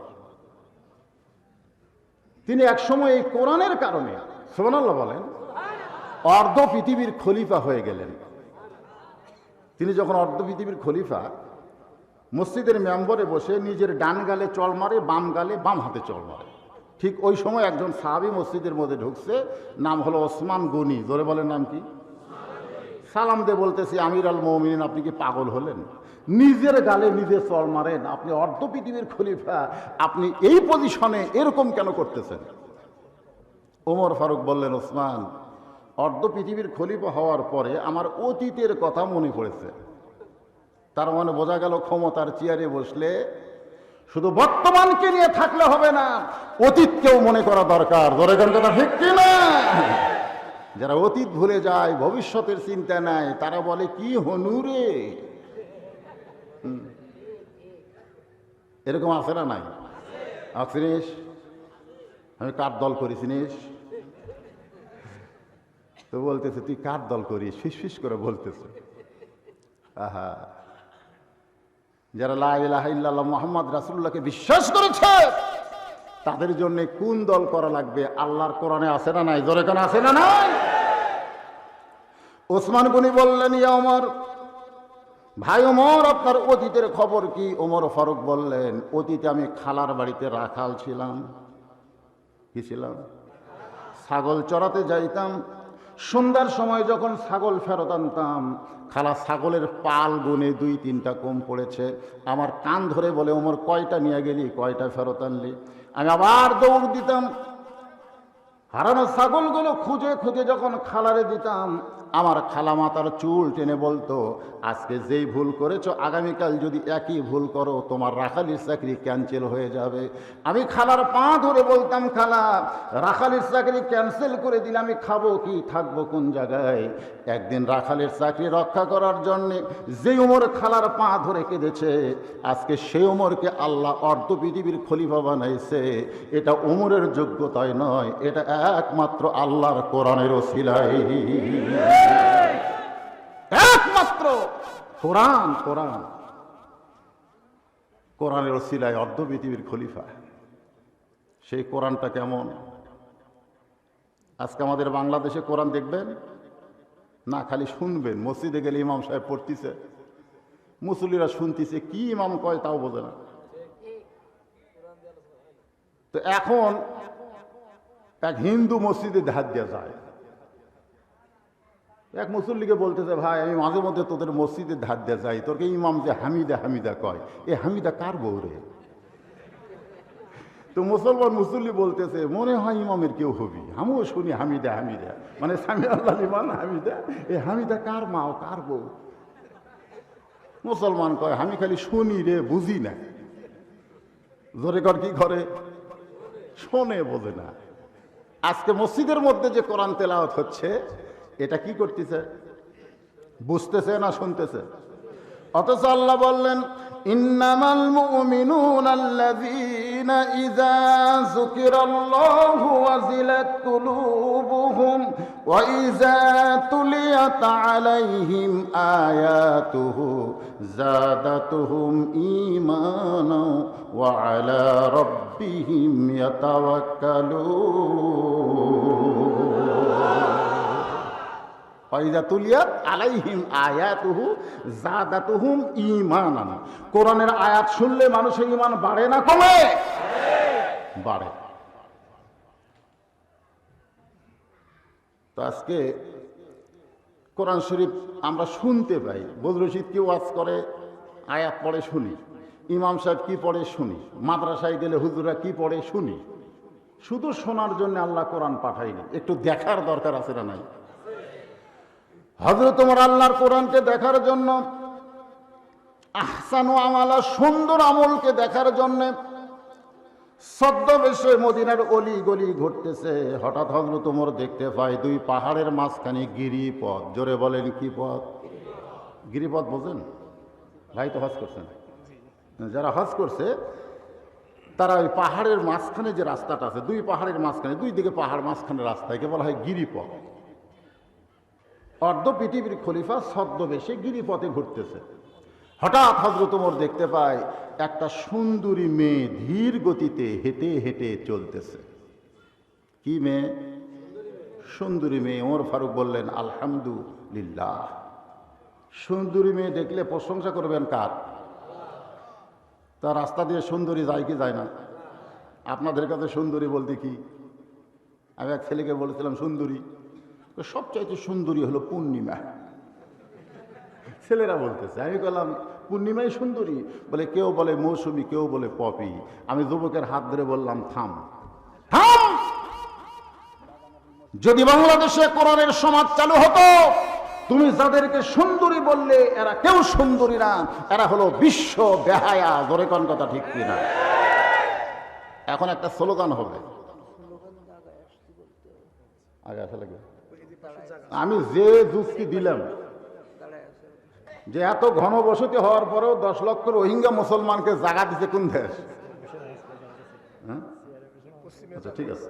তিনি একসময় এই কোরআনের কারণে, সুবহানাল্লাহ বলেন, অর্ধ পৃথিবীর খলিফা হয়ে গেলেন। তিনি যখন অর্ধ পৃথিবীর খলিফা, মসজিদের মেম্বরে বসে নিজের ডান গালে চল মারে, বাম গালে বাম হাতে চল মারে। ঠিক ওই সময় একজন সাহাবী মসজিদের মধ্যে ঢুকছে, নাম হলো ওসমান গনি। জোরে বলেন নাম কি? সালাম দিয়ে বলতেছি, আমির আল মুমিনিন, আপনি কি পাগল হলেন? নিজের গালে নিজে চল মারেন, আপনি অর্ধ পৃথিবীর খলিফা, আপনি এই পজিশনে এরকম কেন করতেছেন? ওমর ফারুক বললেন, ওসমান, অর্ধ পৃথিবীর খলিফা হওয়ার পরে আমার অতীতের কথা মনে পড়েছে। তার মানে বোঝা গেল ক্ষমতার চেয়ারে বসলে শুধু বর্তমানকে নিয়ে থাকলে হবে না, অতীতকেও মনে করা দরকার। ধরে গেল কথা ঠিক কিনা? যারা অতীত ভুলে যায়, ভবিষ্যতের চিন্তা নাই, তারা বলে কি হনুরে। এরকম আছে না নাই? চিনিস আমি কার দল করি চিনিস? তো বলতেছে তুই কার দল করিস, ফিস করে বলতেছে। আহা, যারা লা ইলাহা ইল্লাল্লাহ মুহাম্মদ রাসূলুল্লাহকে বিশ্বাস করেছে, তাদের জন্য কোন দল করা লাগবে? আল্লাহর কোরআনে আছে না নাই? জোরে কোন আছে না নাই? ওসমান গনি বললেন, ইয়া ওমর, ভাই ওমর, আপনার অতীতের খবর কি? ওমর ফারুক বললেন, অতীতে আমি খালার বাড়িতে রাখাল ছিলাম। কি ছিলাম? ছাগল চড়াতে যাইতাম। সন্ধ্যার সময় যখন ছাগল ফেরত আনতাম, খালা ছাগলের পাল গুনে 2-3টা কম পড়েছে। আমার কান ধরে বলে, ওমর কয়টা নিয়ে গেলি, কয়টা ফেরত আনলি? আমি আবার দৌড় দিতাম। হারানো ছাগলগুলো খুঁজে খুঁজে যখন খালারে দিতাম, আমার খালা মাতার চুল টেনে বলতো, আজকে যেই ভুল করেছো, আগামীকাল যদি একই ভুল করো, তোমার রাখালির চাকরি ক্যান্সেল হয়ে যাবে। আমি খালার পা ধরে বলতাম, খালা, রাখালির চাকরি ক্যান্সেল করে দিলে আমি খাবো কি, থাকবো কোন জায়গায়? একদিন রাখালের চাকরি রক্ষা করার জন্যে যে ওমর খালার পা ধরে কেঁদেছে, আজকে সেই ওমরকে আল্লাহ অর্ধ পৃথিবীর খলিফা বানাইছে। এটা ওমরের যোগ্যতায় নয়, এটা একমাত্র আল্লাহর কোরআনের ওসিলায়। একমাত্র কোরআন, কোরআন, কোরআনের ওসিলায় অর্ধ পৃথিবীর খলিফা। সেই কোরআনটা কেমন? আজকে আমাদের বাংলাদেশে কোরআন দেখবেন না, খালি শুনবেন। মসজিদে গেলে ইমাম সাহেব পড়তিছে, মুসল্লিরা শুনতিছে, কি ইমাম কয় তাও বোঝে না। তো এখন এক হিন্দু মসজিদে ধার দেওয়া যায়, এক মুসল্লিকে বলতেছে, ভাই আমি মাঝে মধ্যে তোদের মসজিদে ধার দেওয়া যাই, তোরকে ইমাম যে হামিদা হামিদা কয়, এ হামিদা কার বউ রে? তো মুসলমান মুসল্লি বলতেছে, মনে হয় ইমামের কেউ হবি, আমিও শুনি হামিদা হামিদা, মানে সামি আল্লাহ লিমান হামিদা, এ হামিদা কার মা ও কার বউ? মুসলমান কয় আমি খালি শুনি রে বুঝি না। জোরে কর কি করে? শোনে, বোঝে না। আজকে মসজিদের মধ্যে যে কোরআন তেলাওয়াত হচ্ছে, এটা কি করতেছে? বুঝতেছে না শুনতেছে? অথচ আল্লাহ বললেন, ইন্নামাল মুমিনুনা আল্লাযীনা ইযা যুকিরাল্লাহু ওয়াজিলাত কুলুবুহুম ওয়া ইযা তুলিয়াত আলাইহিম আয়াতুহু যাদাতুহুম ঈমানাও ওয়া আলা রাব্বিহিম ইয়াতাওয়াক্কালুন। ফাইযা তুলিয়াত আলাইহিম আয়াতুহু যাদাতুহুম ঈমানান। কোরআনের আয়াত শুনলে মানুষের ঈমান বাড়ে না কমে? বাড়ে। তো আজকে কোরআন শরীফ আমরা শুনতে পাই, বদরুল রশিদ কি ওয়াজ করে, আয়াত পড়ে শুনি, ইমাম সাহেব কি পড়ে শুনি, মাদ্রাসায় গেলে হুজুরা কি পড়ে শুনি। শুধু শোনার জন্য আল্লাহ কোরআন পাঠায়নি, একটু দেখার দরকার আছে না নাই? হযরত ওমর আল্লাহর কোরআনকে দেখার জন্য, আহসানু আমালা সুন্দর আমলকে দেখার জন্য ছদ্মবেশে মদিনার অলি গলি ঘুরতেছে। হঠাৎ হযরত ওমর দেখতে পায় দুই পাহাড়ের মাঝখানে গিরিপথ। জোরে বলেন কি পথ? গিরিপথ বোঝেন? ভাই তো হজ করছেন, যারা হজ করছে তারা ওই পাহাড়ের মাঝখানে যে রাস্তাটা আছে, দুই পাহাড়ের মাঝখানে, দুই দিকে পাহাড়, মাঝখানে রাস্তাকে বলা হয় গিরিপথ। অর্ধ পৃথিবীর খলিফা ছদ্মবেশে গিরিপথে ঘুরতেছে। হঠাৎ হযরত ওমর দেখতে পায় একটা সুন্দরী মেয়ে ধীর গতিতে হেঁটে হেঁটে চলতেছে। কি মেয়ে? সুন্দরী মেয়ে। ওমর ফারুক বললেন, আলহামদুলিল্লাহ। সুন্দরী মেয়ে দেখলে প্রশংসা করবেন কার? তা রাস্তা দিয়ে সুন্দরী যায় কি যায় না? আপনাদের কাছে সুন্দরী বলতে কি? আমি এক ছেলেকে বলেছিলাম সুন্দরী, সবচাইতে সুন্দরী হলো পূর্ণিমা। ছেলেরা বলতেছে, আমি বললাম পূর্ণিমাই সুন্দরী? বলে কেউ বলে মৌসুমী, কেউ বলে পপি। আমি যুবকের হাত ধরে বললাম, থাম থাম, যদি বাংলাদেশে কোরআনের সমাজ চালু হতো, তুমি যাদেরকে সুন্দরী বললে এরা কেউ সুন্দরী না, এরা হলো বিশ্ব বেহায়া। জোরে কোন কথা ঠিক কিনা? এখন একটা স্লোগান হবে, আগে আসলে আমি যে যুক্তি দিলাম যে এত ঘনবসতি হওয়ার পরেও 10 লক্ষ রোহিঙ্গা মুসলমানকে জায়গা দিতে কোন দেশ? আচ্ছা ঠিক আছে,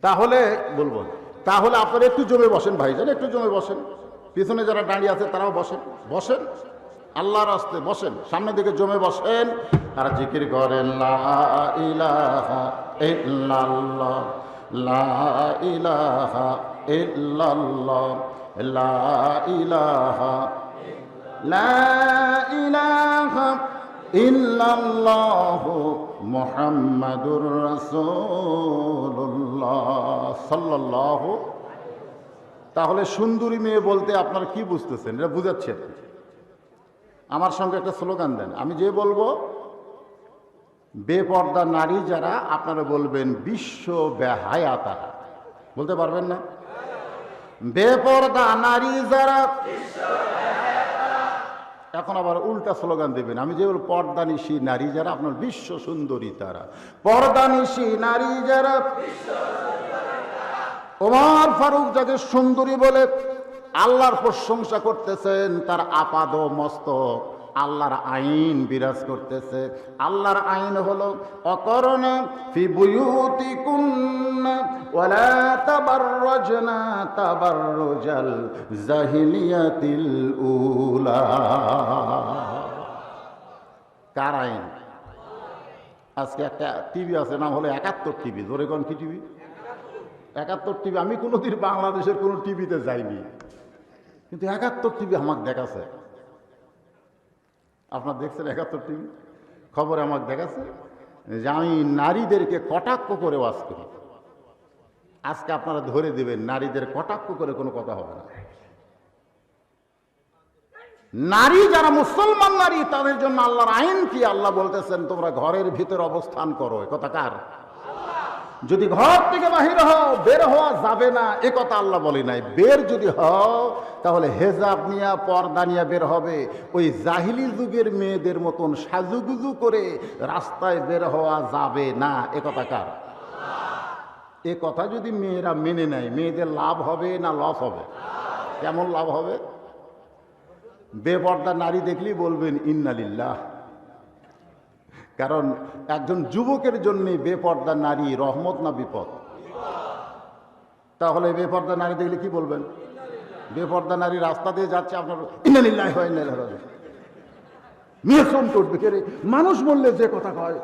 তাহলে বলবো, তাহলে আপনারা একটু জমে বসেন ভাইজান, একটু জমে বসেন। পিছনে যারা দাঁড়িয়ে আছে তারাও বসেন, বসেন, আল্লাহর রাস্তায় বসেন, সামনের দিকে জমে বসেন আর জিকির করেন, লা ইলাহা ইল্লাল্লাহ, লা ইলাহা ইল্লাল্লাহ, লা ইলাহা, লা ইলাহা ইল্লাল্লাহু মুহাম্মাদুর রাসূলুল্লাহ সাল্লাল্লাহু। তাহলে সুন্দরী মেয়ে বলতে আপনারা কি বুঝতেছেন? এটা বুঝাচ্ছেন। আমার সঙ্গে একটা স্লোগান দেন, আমি যে বলবো বেপর্দা নারী যারা, আপনারা বলবেন বিশ্ব বেহায়া তারা। বলতে পারবেন না? বেপর্দা নারী যারা। এখন আবার উল্টা স্লোগান দেবেন, আমি যে বল পর্দানিশী নারী যারা, আপনার বিশ্ব সুন্দরী তারা। পর্দানিশী নারী যারা, ওমর ফারুক যাকে সুন্দরী বলে আল্লাহর প্রশংসা করতেছেন, তার আপাদ মস্তক আল্লাহর আইন বিরাজ করতেছে। আল্লাহর আইন হলো অকরণা ফি বুয়ুতিকুন্না ওয়ালা তাবাররাজনা তাবাররুজাল জাহিলিয়াতিল উলা। কার আইন? আজকে একটা টিভি আছে, নাম হলো 71 টিভি। জোরে কোন কি টিভি? 71 টিভি। আমি কোনোদিন বাংলাদেশের কোনো টিভিতে যাইনি, কিন্তু 71 টিভি আমাকে দেখাছে। আপনার দেখছেন 71 টিভি? খবরে আমাকে দেখাচ্ছে যে আমি নারীদেরকে কটাক্ষ করে ওয়াজ করি। আজকে আপনারা ধরে দেবেন নারীদের কটাক্ষ করে কোনো কথা হবে না। নারী যারা মুসলমান নারী, তাদের জন্য আল্লাহর আইন কি? আল্লাহ বলতেছেন তোমরা ঘরের ভিতর অবস্থান করো। এ কথা কার? যদি ঘর থেকে বাহির হও বের হওয়া যাবে না এ কথা আল্লাহ বলে নাই। বের যদি হও তাহলে হেজাব নিয়া পর্দা নিয়ে বের হবে। ওই জাহিলি যুগের মেয়েদের মতন সাজুগুজু করে রাস্তায় বের হওয়া যাবে না। এ কথা কার? এ কথা যদি মেয়েরা মেনে নেয় মেয়েদের লাভ হবে না লস হবে? কেমন লাভ হবে? বেপর্দা নারী দেখলেই বলবেন ইন্নালিল্লাহ। কারণ একজন যুবকের জন্য বেপর্দা নারী রহমত না বিপদ? তাহলে বেপর্দা নারী দেখলে কি বলবেন? বেপর্দা নারী রাস্তা দিয়ে যাচ্ছে, আপনার ইন্নালিল্লাহি ওয়া ইন্না ইলাইহি রাজিউন। মিয়াসন করবে কে রে? মানুষ বললে যে কথা কয়,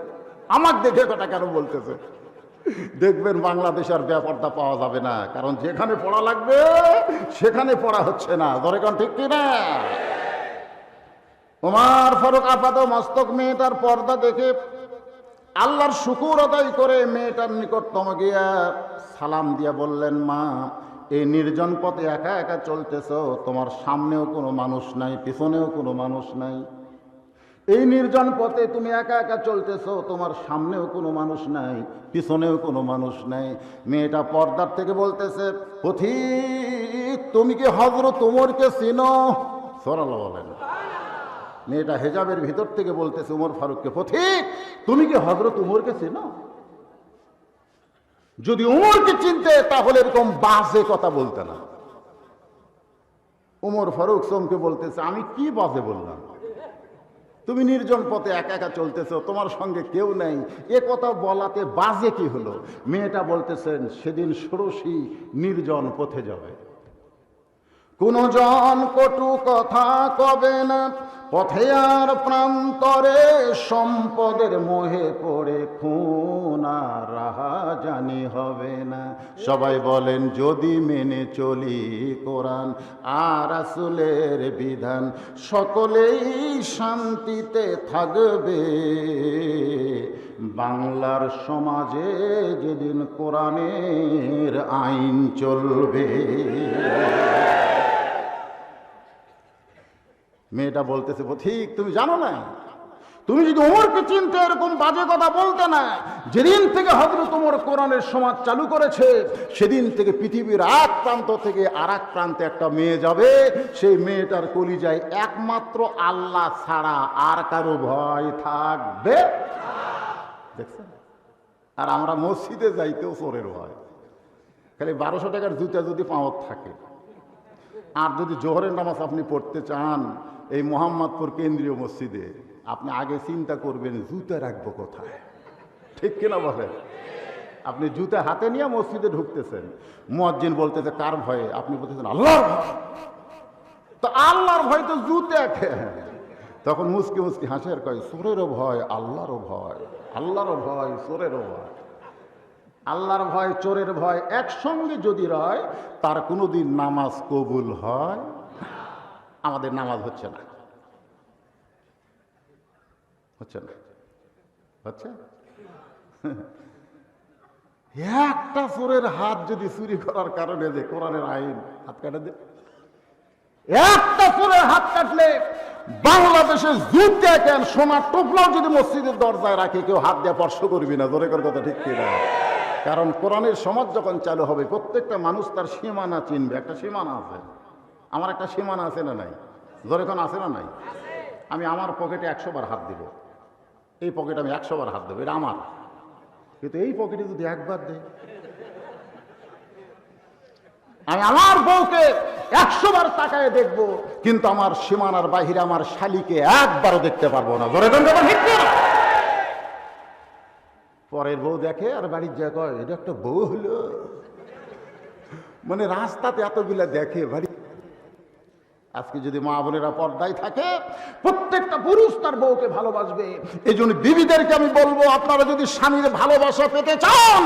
আমাকে দেখে কথা কেন বলতেছে? দেখবেন বাংলাদেশ আর বেপর্দা পাওয়া যাবে না। কারণ যেখানে পড়া লাগবে সেখানে পড়া হচ্ছে না। ধরে কোন ঠিক কিনা? ওমর ফারুক আপাত মস্তক মেয়েটার পর্দা দেখে আল্লাহর শুকুর আদায় করে মেয়েটার নিকটতম গিয়া সালাম দিয়া বললেন, মা, এই নির্জন পথে একা একা চলতেছ, তোমার সামনেও কোনো মানুষ নাই, পিছনেও কোনো মানুষ নাই। এই নির্জন পথে তুমি একা একা চলতেছ, তোমার সামনেও কোনো মানুষ নাই, পিছনেও কোনো মানুষ নাই। মেয়েটা পর্দার থেকে বলতেছে, পথিক, তুমি কি হযরত ওমরকে চিনো? সুবহানাল্লাহ বলেন। মেয়েটা হেজাবের ভিতর থেকে বলতেছে ওমর ফারুককে, পথিক, তুমি কি হযরত ওমরকে চেনো? যদি ওমরকে চিনতে তাহলে এরকম বাজে কথা বলতে না। ওমর ফারুক চমকে বলতেছে, আমি কি বাজে বললাম? তুমি নির্জন পথে একা একা চলতেছো, তোমার সঙ্গে কেউ নাই, এ কথা বলাতে বাজে কি হলো? মেয়েটা বলতেছেন, সেদিন ষোড়শী নির্জন পথে যাবে, কোন জন কটু কথা কবে না, পথে আর প্রান্তরে সম্পদের মোহে পড়ে খুন আর রাহাজানি হবে না। সবাই বলেন, যদি মেনে চলি কোরআন আর রাসূলের বিধান, সকলেই শান্তিতে থাকবে। বাংলার সমাজে যেদিন কোরআনের আইন চলবে। মেয়েটা বলতেছে, ঠিক, তুমি জানো না, তুমি যদি ওমরকে চিনতে এরকম বাজে কথা বলতে না। যেদিন থেকে হযরত ওমর কোরআনের সমাজ চালু করেছে সেদিন থেকে পৃথিবীর এক প্রান্ত থেকে আর এক প্রান্তে একটা মেয়ে যাবে, সেই মেয়েটার কলিজায় একমাত্র আল্লাহ ছাড়া আর কারো ভয় থাকবে। দেখছেন? আর আমরা মসজিদে যাইতেও চোরের ভয়। খালি 1200 টাকার জুতা যদি পাওয়ার থাকে, আর যদি জোহরের নামাজ আপনি পড়তে চান এই মোহাম্মদপুর কেন্দ্রীয় মসজিদে, আপনি আগে চিন্তা করবেন জুতা রাখবো কোথায়। ঠিক কিনা বলেন? আপনি জুতা হাতে নিয়ে মসজিদে ঢুকতেছেন, মুয়াজ্জিন বলতেছে কার ভয়ে? আপনি বলতেছেন আল্লাহর ভয়। তো আল্লাহর ভয় তো জুতা খেয়ে। তখন মুসকি মুসকি হাসে আর কয়, চোরেরও ভয় আল্লাহরও ভয়, আল্লাহরও ভয় চোরেরও ভয়। আল্লাহর ভয় চোরের ভয় একসঙ্গে যদি রয়, তার কোনোদিন নামাজ কবুল হয়? আমাদের নামাজ হচ্ছে না, হচ্ছে না, হচ্ছে। একটা চোরের হাত যদি চুরি করার কারণে যে কোরআনের আইন হাত কাটা দে, একটা চোরের হাত কাটলে বাংলাদেশে জুতে কেন সোনার টুকরাও যদি মসজিদের দরজায় রাখে কেউ হাত দিয়ে স্পর্শ করবি না। জোরে করে কথা ঠিক কিনা? কারণ কোরআনের সমাজ যখন চালু হবে প্রত্যেকটা মানুষ তার সীমানা চিনবে। একটা সীমানা আছে, আমার একটা সীমানা আছে না নাই? জোরে কোন আছে না নাই? আমি আমার পকেটে 100 বার হাত দিব, এই পকেটে আমি 100 বার হাত দেবো, এটা আমার। কিন্তু এই পকেটে যদি একবার দেয়, আমি আমার বউকে 100 বার তাকায় দেখবো, কিন্তু আমার সীমানার বাহিরে আমার শালিকে একবারও দেখতে পারবো না। জোরে কোন কথা ঠিক না? পরের বউ দেখে আর বাড়ির যা কয়, এটা একটা বউ হলো। মানে রাস্তাতে এতগুলা দেখে বাড়ি। আজকে যদি মা বোনেরা পর্দায় থাকে, প্রত্যেকটা পুরুষ তার বউকে ভালোবাসবে। এই জন্য বিবিদেরকে আমি বলবো, আপনারা যদি স্বামীর ভালোবাসা পেতে চান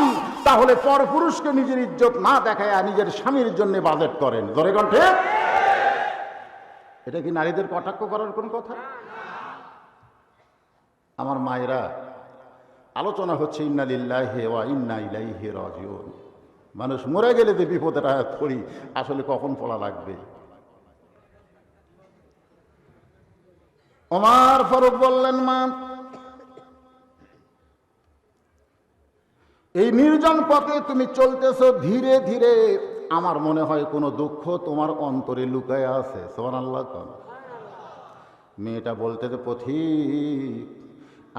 তাহলে পর পুরুষকে নিজের ইজ্জত না দেখায় নিজের স্বামীর জন্য বাজেট করেন। ধরে কণ্ঠে, এটা কি নারীদের কটাক্ষ করার কোন কথা? আমার মায়েরা, আলোচনা হচ্ছে ইন্না লিল্লাহি ওয়া ইন্না ইলাইহি রাজিউন। মানুষ মরে গেলে যে বিপদের আয়াত পড়ি, আসলে কখন পড়া লাগবে? ওমর ফারুক বললেন, মা, এই নির্জন পথে তুমি চলতেছো ধীরে ধীরে, আমার মনে হয় কোনো দুঃখ তোমার অন্তরে লুকায় আছে। সুবহানাল্লাহ। মেয়েটা বলতেছে, পথিক,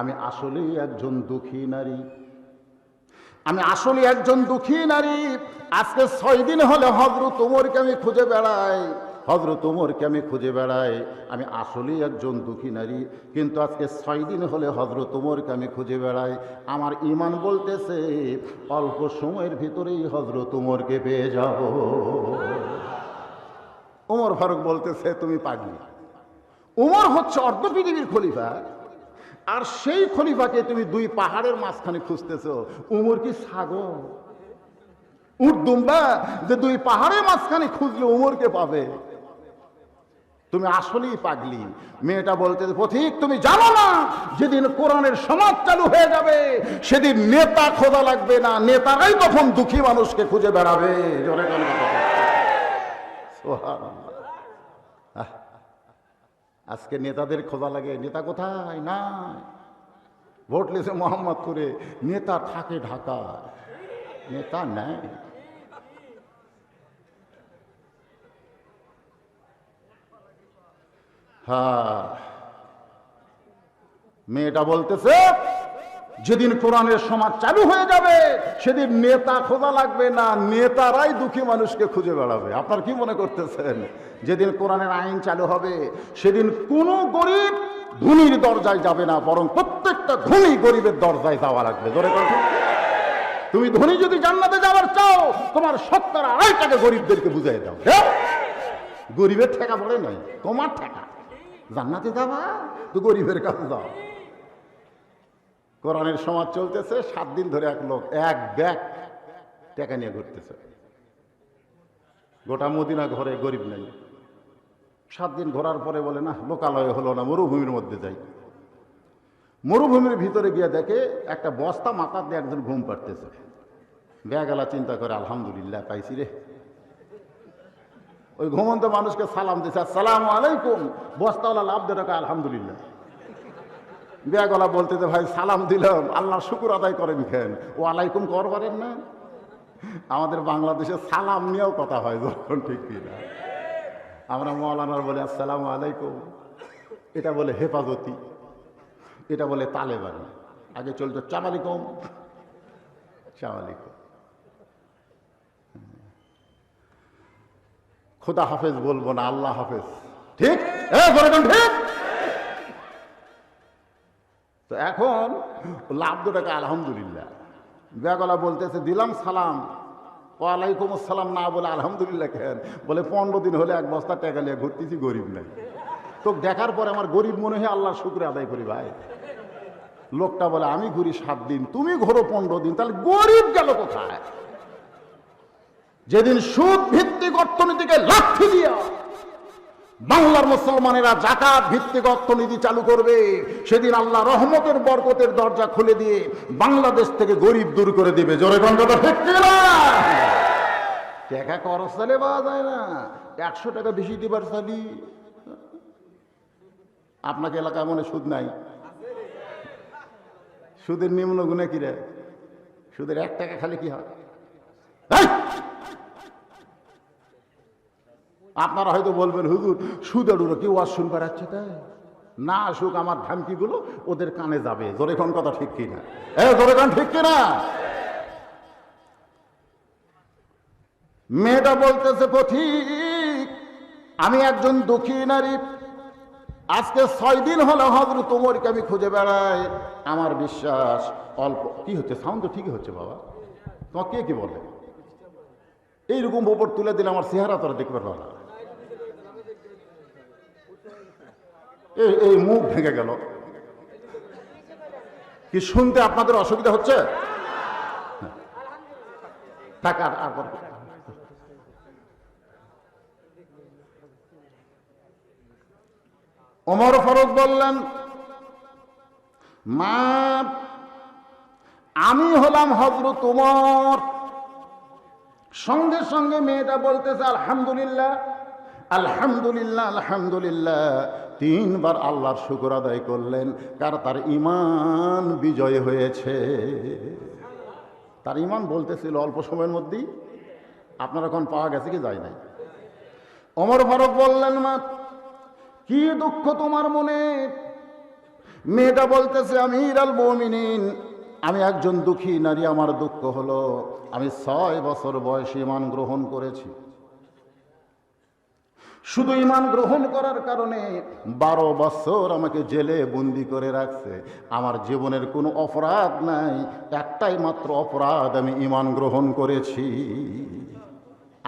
আমি আসলেই একজন দুঃখী নারী, আমি আসলে একজন দুঃখী নারী। আজকে 6 দিন হলে হযরত ওমরকে আমি খুঁজে বেড়াই, হযরত ওমরকে আমি খুঁজে বেড়াই। আমি আসলেই একজন দুঃখী নারী, কিন্তু আজকে 6 দিন হলে হযরত ওমরকে আমি খুঁজে বেড়াই। আমার ঈমান বলতেছে অল্প সময়ের ভিতরেই হযরত ওমরকে পেয়ে যাব। ওমর ফারুক বলতেছে, তুমি পাগলি। ওমর হচ্ছে অর্ধ পৃথিবীর খলিফা, আর সেই খলিফাকে তুমি 2 পাহাড়ের মাঝখানে খুঁজতেছো। উমর কি ছাগল, উট দুম্বা যে 2 পাহাড়ের মাঝখানে খুঁজলে উমরকে পাবে? তুমি আসলেই পাগলি। মেয়েটা বলতে, পথিক তুমি জানো না যেদিন কোরআনের সমাজ চালু হয়ে যাবে সেদিন নেতা খোঁজা লাগবে না, নেতারাই তখন দুঃখী মানুষকে খুঁজে বেড়াবে। জোরে গান গাও। সুবহানাল্লাহ। আজকে নেতাদের খোঁজা লাগে, নেতা কোথায়? না, ভোট লিস্টে মোহাম্মদপুরে নেতা থাকে ঢাকা, নেতা নাই। হ্যাঁ, মেয়েটা বলতেছে যেদিন কোরআনের সমাজ চালু হয়ে যাবে সেদিন নেতা খোঁজা লাগবে না, নেতারাই দুঃখী মানুষকে খুঁজে বেড়াবে। আপনার কি মনে করতেছেন? যেদিন কোরআনের আইন চালু হবে সেদিন কোনো গরিব ধনীর দরজায় যাবে না, বরং প্রত্যেকটা ধনী গরিবের দরজায় যাওয়া লাগবে। ধরে কথা, তুমি ধনী যদি জান্নাতে যাওয়ার চাও, তোমার 70 টাকা গরিবদেরকে বুঝাই দাও। গরিবের ঠেকা পড়ে নাই, তোমার ঠেকা। জান্নাতে যাবা তো গরিবের কাছে যাও। কোরআনের সমাজ চলতেছে, 7 দিন ধরে এক লোক 1 ব্যাগ টাকা নিয়ে ঘুরতেছে। গোটা মদিনা ঘরে গরিব নেই। 7 দিন ঘোরার পরে বলে, না লোকালয় হলো না, মরুভূমির মধ্যে যাই। মরুভূমির ভিতরে গিয়ে দেখে একটা বস্তা মাথার দিয়ে একজন ঘুম পাড়তেছে। ব্যাগেলা চিন্তা করে, আলহামদুলিল্লাহ পাইছি রে। ওই ঘুমন্ত মানুষকে সালাম দিছে, আসসালামু আলাইকুম। বস্তাওয়ালা লাভ দিয়ে টাকা, আলহামদুলিল্লাহ। ব্যাগওয়ালা বলতেছে, ভাই সালাম দিলাম, আল্লাহ শুকুর আদায় করেন কেন? ও আলাইকুম করবারেন না? আমাদের বাংলাদেশে সালাম নিয়েও কথা হয় যখন, ঠিক কিনা? আমরা মৌলানার বলে আসসালামু আলাইকুম, এটা বলে হেফাজতি, এটা বলে তালেবানি। আগে চলতো চামালিকুম, চামালিকুম। খোদা হাফেজ বলবো না, আল্লাহ হাফেজ। ঠিক? ঠিক। তো এখন লাভ 2 টাকা, আলহামদুলিল্লাহ। ব্যাগওয়ালা বলতেছে, দিলাম সালাম, ওয়ালাইকুম আসসালাম না বলে আলহামদুলিল্লাহ কেন? বলে 15 দিন হলে 1 বস্তা টাকা নিয়ে ঘুরতেছি, গরিব নাই। তো দেখার পরে আমার গরিব মনে হয়, আল্লাহর শুকর আদায় করি ভাই। লোকটা বলে, আমি ঘুরি 7 দিন, তুমি ঘোরো 15 দিন, তাহলে গরিব গেল কোথায়? যেদিন সুদ ভিত্তিক অর্থনীতিকে লাথি দিয়া বাংলার মুসলমানেরা জাকাত ভিত্তিক অর্থনীতি চালু করবে, সেদিন আল্লাহ রহমতের বরকতের দরজা খুলে দিয়ে বাংলাদেশ থেকে গরিব দূর করে দিবে। জোরে কথা ঠিক না? টাকা খরচ চালে পাওয়া যায় না, 100 টাকা বেশি দিবার চালি। আপনাকে এলাকায় মনে সুদ নাই? সুদের নিম্ন গুণে কিরে? সুদের 1 টাকা খালি কি হয়? আপনারা হয়তো বলবেন, হুজুর সুদাডুরো কি ওয়াজ শুনবার আছে? তাই না, আসুক, আমার ধামকিগুলো ওদের কানে যাবে। জোরে কোন কথা ঠিক কিনা? জোরে কোন ঠিক কিনা? মেয়েটা বলতেছে, পথিক আমি একজন দুঃখী নারী, আজকে 6 দিন হলো হযরত ওমরকে আমি খুঁজে বেড়াই। আমার বিশ্বাস অল্প। কি হচ্ছে? সাউন্ড তো ঠিকই হচ্ছে বাবা। তোমাকে কে কি বলে? এইরকম ওপর তুলে দিলে আমার চেহারা তোরা দেখতে পারো না। এই মুখ ভেঙে গেল। কি শুনতে আপনাদের অসুবিধা হচ্ছে? ওমর ফারুক বললেন, মা আমি হলাম হযরত ওমর। সঙ্গে সঙ্গে মেয়েটা বলতেছে, আলহামদুলিল্লাহ আলহামদুলিল্লাহ আলহামদুলিল্লাহ। 3 বার আল্লাহর শুকর আদায় করলেন, কারণ তার ঈমান বিজয় হয়েছে। তার ইমান বলতেছিল অল্প সময়ের মধ্যেই আপনার এখন পাওয়া গেছে কি যায় নাই। ওমর ফারুক বললেন, মা কি দুঃখ তোমার মনে? মেয়েটা বলতেছে, আমিরুল মুমিনিন, আমি একজন দুঃখী নারী, আমার দুঃখ হলো আমি 6 বছর বয়সে ঈমান গ্রহণ করেছি। শুধু ঈমান গ্রহণ করার কারণে 12 বছর আমাকে জেলে বন্দি করে রাখছে। আমার জীবনের কোনো অপরাধ নাই, একটাই মাত্র অপরাধ, আমি ঈমান গ্রহণ করেছি।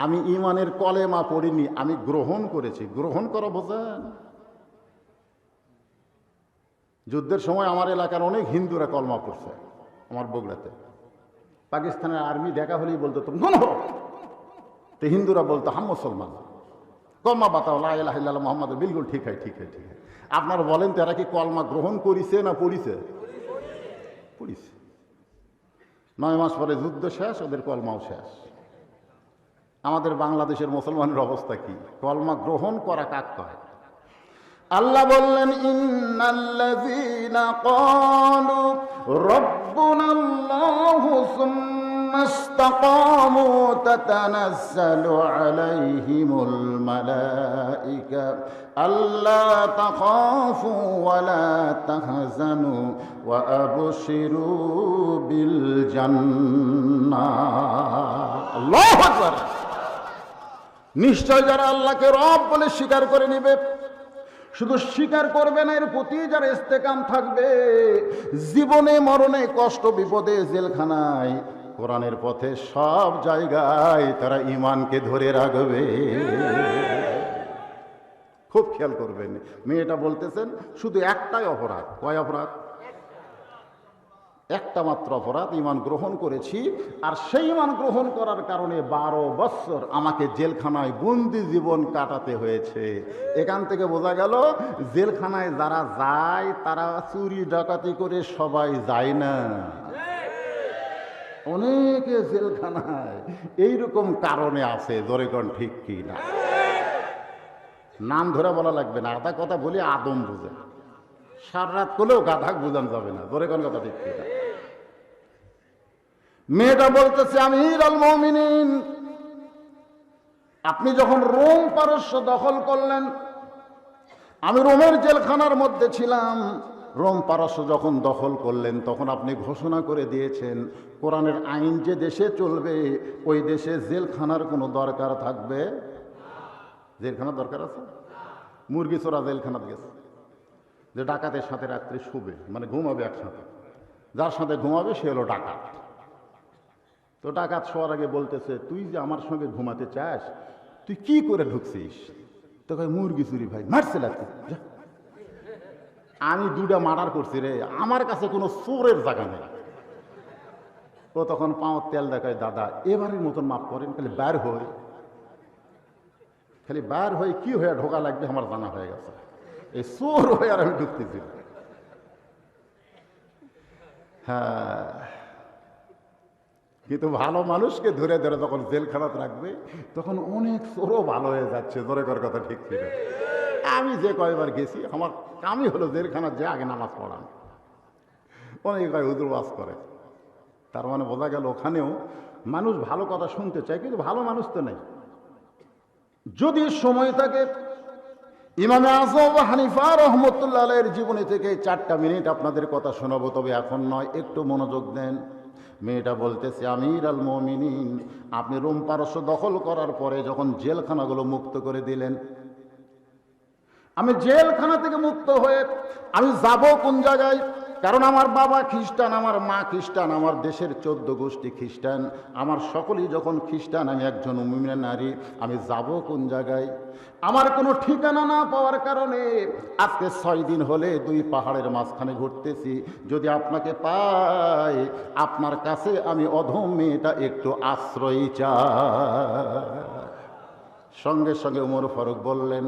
আমি ঈমানের কলেমা পড়িনি, আমি গ্রহণ করেছি। গ্রহণ করা বোঝেন? যুদ্ধের সময় আমার এলাকার অনেক হিন্দুরা কলমা পড়ছে। আমার বগুড়াতে পাকিস্তানের আর্মি দেখা হলেই বলতো তুমি কোন হো, তো হিন্দুরা বলতো হাম মুসলমান, কলমা বাতাও লা ইলাহা ইল্লাল্লাহ মুহাম্মাদুর, বিলকুল ঠিক হয়, ঠিক হয়, ঠিক হয়। আপনারা বলেন তো এরা কি কলমা গ্রহণ করিছে না পড়িছে? পড়িছে। 9 মাস পরে যুদ্ধ শেষ, ওদের কলমাও শেষ। আমাদের বাংলাদেশের মুসলমানের অবস্থা কি? কলমা গ্রহণ করা কাক কয়? আল্লাহ বললেন, ইন্নাল্লাযীনা ক্বালু রাব্বুনাল্লাহু সুম্মা ইসতাকামু তাতানাজ্জালু আলাইহিমুল মালায়েকা আল্লা তাখাফু ওয়া লা তাহজানু ওয়া আবশিরু বিল জান্নাহ। আল্লাহু আকবার। নিশ্চয় যারা আল্লাহকে রব বলে স্বীকার করে নিবে, শুধু স্বীকার করবে না, এর প্রতি যারা ইস্তেকাম থাকবে, জীবনে মরণে কষ্ট বিপদে জেলখানায় কোরআনের পথে সব জায়গায় তারা ঈমানকে ধরে রাখবে। খুব খেয়াল করবেন। মেয়েটা বলতেছেন শুধু একটাই অপরাধ। কয় অপরাধ? একটা মাত্র অপরাধ, ঈমান গ্রহণ করেছি। আর সেই ঈমান গ্রহণ করার কারণে 12 বছর আমাকে জেলখানায় বন্দি জীবন কাটাতে হয়েছে। এখান থেকে বোঝা গেল জেলখানায় যারা যায় তারা চুরি ডাকাতি করে সবাই যায় না। অনেকে জেলখানায় এইরকম কারণে আছে। জোরে কোন ঠিক কি না? নাম ধরে বলা লাগবে না, আধা কথা বলি আদম বুঝে, সারা রাত করলেও গাধা বুঝান যাবে না। জোরে কোন কথা ঠিক কি না? মেয়েটা বলতেছে, আমিরুল মুমিনিন, আপনি যখন রোম পারস্য দখল করলেন, আমি রোমের জেলখানার মধ্যে ছিলাম। রোম পারস্য যখন দখল করলেন তখন আপনি ঘোষণা করে দিয়েছেন কোরআনের আইন যে দেশে চলবে ওই দেশে জেলখানার কোনো দরকার থাকবে? জেলখানার দরকার আছে? মুরগি চোরা জেলখানাতে গেছে, যে ডাকাতের সাথে রাত্রে শুবে, মানে ঘুমাবে একসাথে, যার সাথে ঘুমাবে সে হলো ডাকাত। তো ডাকাত শোয়ার আগে বলতেছে, তুই যে আমার সঙ্গে ঘুমাতে চাস, তুই কি করে ঢুকছিস? তো কয়, মুরগি চুরি ভাই, মারছে লাগছে। আমি 2টা মার্ডার করছি রে, আমার কাছে কোনো চোরের জায়গা নেই। ও তখন পাঁচ তেল দেখায়, দাদা এবারের মতন মাফ করেন, খালি বার হয়ে, খালি বার হয়ে কি হয়ে ঢোকা লাগবে আমার জানা হয়ে গেছে। এই চোর হয়ে আর আমি ঢুকতেছি। হ্যাঁ, কিন্তু ভালো মানুষকে ধরে ধরে যখন জেলখানাতে রাখবে তখন অনেক চোরও ভালো হয়ে যাচ্ছে। ধরে করার কথা ঠিক ছিল। আমি যে কয়বার গেছি আমার কামই হলো জেলখানার যে আগে নামাজ পড়ান। অনেকে কয় হুজুর ওয়াজ করে, তার মানে বোঝা গেল ওখানেও মানুষ ভালো কথা শুনতে চায়, কিন্তু ভালো মানুষ তো নেই। যদি সময় থাকে ইমামে আযম হানিফা রাহমাতুল্লাহ আলাইহির জীবনী থেকে 4টা মিনিট আপনাদের কথা শোনাবো, তবে এখন নয়, একটু মনোযোগ দেন। মেয়েটা বলতেছে, আমিরুল মুমিনিন, আপনি রোম পারস্য দখল করার পরে যখন জেলখানাগুলো মুক্ত করে দিলেন, আমি জেলখানা থেকে মুক্ত হয়ে আমি যাব কোন জায়গায়? কারণ আমার বাবা খ্রিস্টান, আমার মা খ্রিস্টান, আমার দেশের 14 গোষ্ঠী খ্রিস্টান, আমার সকলেই যখন খ্রিস্টান, আমি একজন মুমিনা নারী, আমি যাব কোন জায়গায়? আমার কোনো ঠিকানা না পাওয়ার কারণে আজকে 6 দিন হলে 2 পাহাড়ের মাঝখানে ঘুরতেছি। যদি আপনাকে পাই, আপনার কাছে আমি অধম মেয়েটা একটু আশ্রয় চাই। সঙ্গে সঙ্গে ওমর ফারুক বললেন,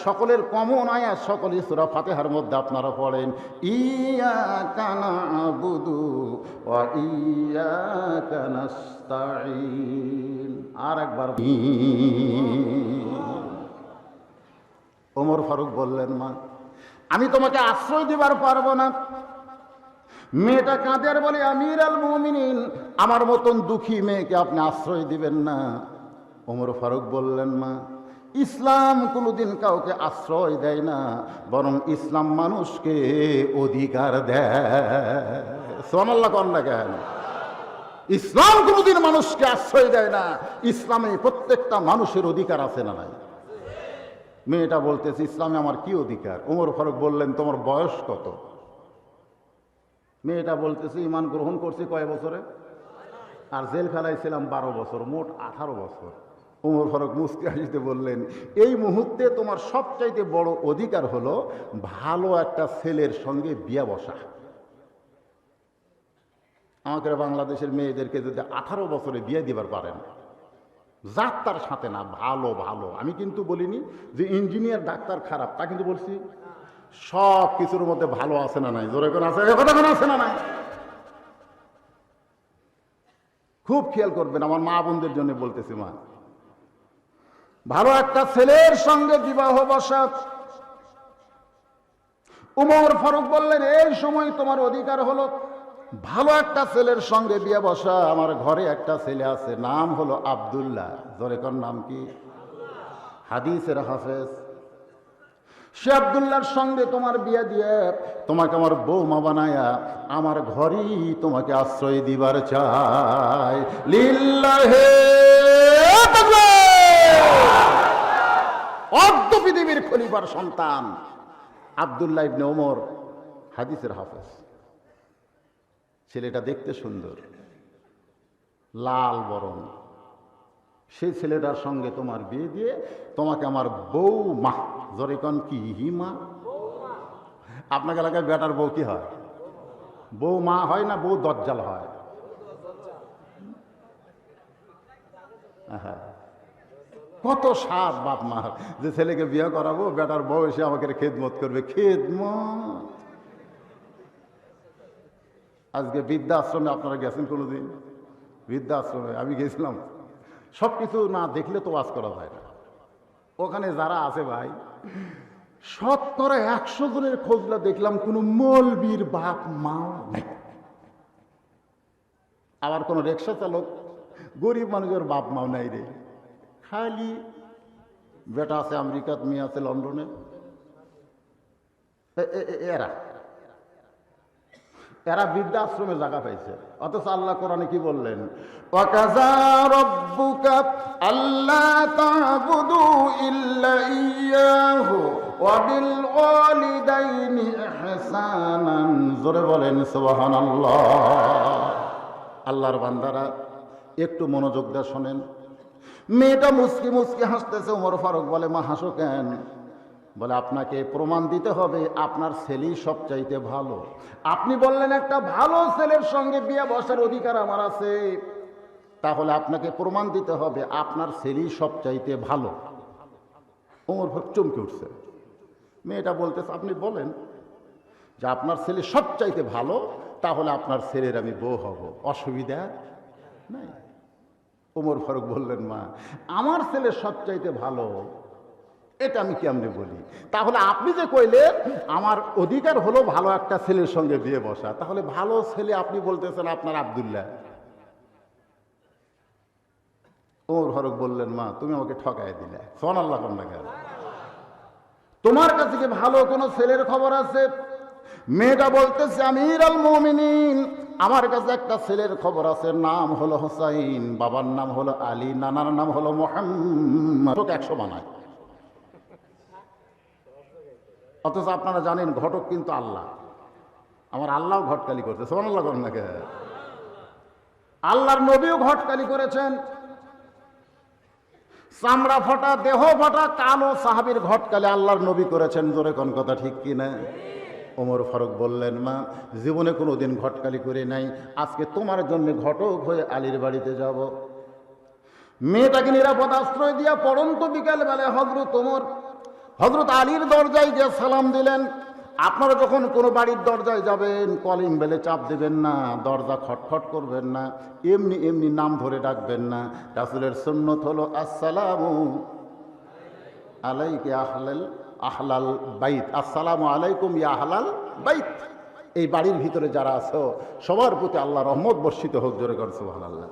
সকলের কমন আয়াত, সকলে সূরা ফাতিহার মধ্যে আপনারা পড়েন, ইয়াকা না'বুদু ওয়া ইয়াকা নাস্তাঈন। আর একবার ওমর ফারুক বললেন, মা আমি তোমাকে আশ্রয় দিবার পারবো না, মেয়েটা কাঁদে আর বলে, আমির আল মুমিনিন, আমার মতন দুঃখী মেয়েকে আপনি আশ্রয় দিবেন না? ওমর ফারুক বললেন, মা, ইসলাম কোনোদিন কাউকে আশ্রয় দেয় না, বরং ইসলাম মানুষকে অধিকার দেয়। সুবহানাল্লাহ কন্যা কেন? ইসলাম কোনোদিন মানুষকে আশ্রয় দেয় না, ইসলামে প্রত্যেকটা মানুষের অধিকার আছে না নাই? মেয়েটা বলতেছে, ইসলামে আমার কি অধিকার? ওমর ফারুক বললেন, তোমার বয়স কত? মেয়েটা বলতেছে, ইমান গ্রহণ করছি কয় বছরে, আর জেল খেলাইছিলাম 12 বছর, মোট 18 বছর। ওমর ফারুক মুস্কি হাসিতে বললেন, এই মুহূর্তে তোমার সবচাইতে বড় অধিকার হলো ভালো একটা ছেলের সঙ্গে বিয়ে বসা। আমাদের বাংলাদেশের মেয়েদেরকে যদি 18 বছরে বিয়ে দিবার পারেন, যার তার সাথে না, ভালো ভালো, আমি কিন্তু বলিনি যে ইঞ্জিনিয়ার ডাক্তার খারাপ, তা কিন্তু বলছি সব কিছুর মধ্যে ভালো আছে না নাই? জোরে কোন আছে, কথা কোন আছে না নাই? খুব খেয়াল করবেন, আমার মা বোনদের জন্য বলতেছি, মা, ভালো একটা ছেলের সঙ্গে বিবাহ বসা। ওমর ফারুক বললেন, এই সময় তোমার অধিকার হলো ভালো একটা ছেলের সঙ্গে বিয়ে বসা। আমার ঘরে একটা ছেলে আছে, নাম হলো আব্দুল্লাহ। জোরে কোন নাম কি? হাদিসের হাফেজ। সে আব্দুল্লাহর সঙ্গে তোমার বিয়ে দিয়ে তোমাকে আমার বৌমা বানায়া আমার ঘরেই তোমাকে আশ্রয় দিবার চাই। লিল্লাহে অর্ধ পৃথিবীর খলিফার সন্তান আব্দুল্লাহ ইবনে ওমর, হাদিসের হাফেজ। ছেলেটা দেখতে সুন্দর, লাল বরণ। সেই ছেলেটার সঙ্গে তোমার বিয়ে দিয়ে তোমাকে আমার বৌমা, জোরে কোন কি মা? আপনাকে এলাকায় বেটার বউ কি হয়? বউ মা হয় না বউ দজ্জাল হয়? কত সাত বাপ মা যে ছেলেকে বিয়ে করাবো, বেটার বউ এসে আমাকে খেদমত করবে। খেদমত? আজকে বৃদ্ধাশ্রমে আপনারা গেছেন কোনোদিন? বৃদ্ধাশ্রমে আমি গেছিলাম। সব কিছু না দেখলে তো ওয়াজ করা যায় না। ওখানে যারা আছে ভাই, শতকরা 100 জনের খোঁজলা দেখলাম কোনো মৌলবীর বাপ মাও নাই। আবার কোন রিক্সা চালক, গরিব মানুষের বাপ মাও নাই রে। খালি বেটা আছে আমেরিকাত, মেয়ে আছে লন্ডনে। এরা বৃদ্ধাশ্রমে জায়গা পাইছে। অথচ আল্লাহ কোরআনে কি বললেন? ওয়াকাযা রাব্বুকা আল্লা তা'বুদু ইল্লা ইয়্যাহু ওয়া বিল ওয়ালিদাইনি ইহসানান। জোরে বলেন সুবহানাল্লাহ। আল্লাহর বান্দারা একটু মনোযোগ দিয়ে শোনেন। মেয়েটা মুস্কি মুস্কি হাসতেছে। ওমর ফারুক বলে, মা হাসো কেন? বলে, আপনাকে প্রমাণ দিতে হবে আপনার ছেলেই সবচাইতে ভালো। আপনি বললেন একটা ভালো ছেলের সঙ্গে বিয়ে বসার অধিকার আমার আছে, তাহলে আপনাকে প্রমাণ দিতে হবে আপনার ছেলেই সবচাইতে ভালো। ওমর ফারুক চমকে উঠছে। মেয়েটা বলতেছে, আপনি বলেন যে আপনার ছেলে সবচাইতে ভালো, তাহলে আপনার ছেলের আমি বউ হব, অসুবিধা নাই। ওমর ফারুক বললেন, মা, আমার ছেলে সবচাইতে ভালো, এটা আমি কেমনে বলি? তাহলে আপনি যে কইলেন আমার অধিকার হলো ভালো একটা ছেলের সঙ্গে বিয়ে বসা, তাহলে ভালো ছেলে আপনি বলতেছেন আপনার আব্দুল্লাহ। ওমর ফারুক বললেন, মা, তুমি আমাকে ঠকায় দিলে। সুবহানাল্লাহ কন্যা কেন? তোমার কাছে কি ভালো কোনো ছেলের খবর আছে? মেয়েটা বলতেছে, আমির আল মুমিনিন, আমার কাছে একটা ছেলের খবর আছে, নাম হলো হোসাইন, বাবার নাম হলো আলী, নানার নাম হলো মুহাম্মদ। 100 বানায়। অথচ আপনারা জানেন ঘটক কিন্তু আল্লাহ। আমার আল্লাহও ঘটকালি করছে। সুবহানাল্লাহ করেন নাকি? আল্লাহর নবীও ঘটকালি করেছেন। চামড়া ফাটা, দেহ ফাটা, কালো সাহাবীর ঘটকালি আল্লাহর নবী করেছেন। জোরে কোন কথা ঠিক কিনা? ওমর ফারুক বললেন, মা, জীবনে কোনোদিন ঘটকালি করে নাই, আজকে তোমার জন্য ঘটক হয়ে আলীর বাড়িতে যাব। মেয়েটাকে নিরাপদ আশ্রয় দিয়া পড়ন্ত বিকাল বেলায় হযরত আলীর দরজায় গিয়ে সালাম দিলেন। আপনারা যখন কোনো বাড়ির দরজায় যাবেন, কলিং বেলে চাপ দেবেন না, দরজা খটখট করবেন না, এমনি এমনি নাম ধরে ডাকবেন না। রাসূলের সুন্নত হলো আসসালামু আলাইকা আহলাল বাইত, আসসালামু আলাইকুম ইয়া আহলাল বাইত। এই বাড়ির ভিতরে যারা আছো সবার প্রতি আল্লাহ রহমত বর্ষিত হোক, জোরে কর সুবহানাল্লাহ।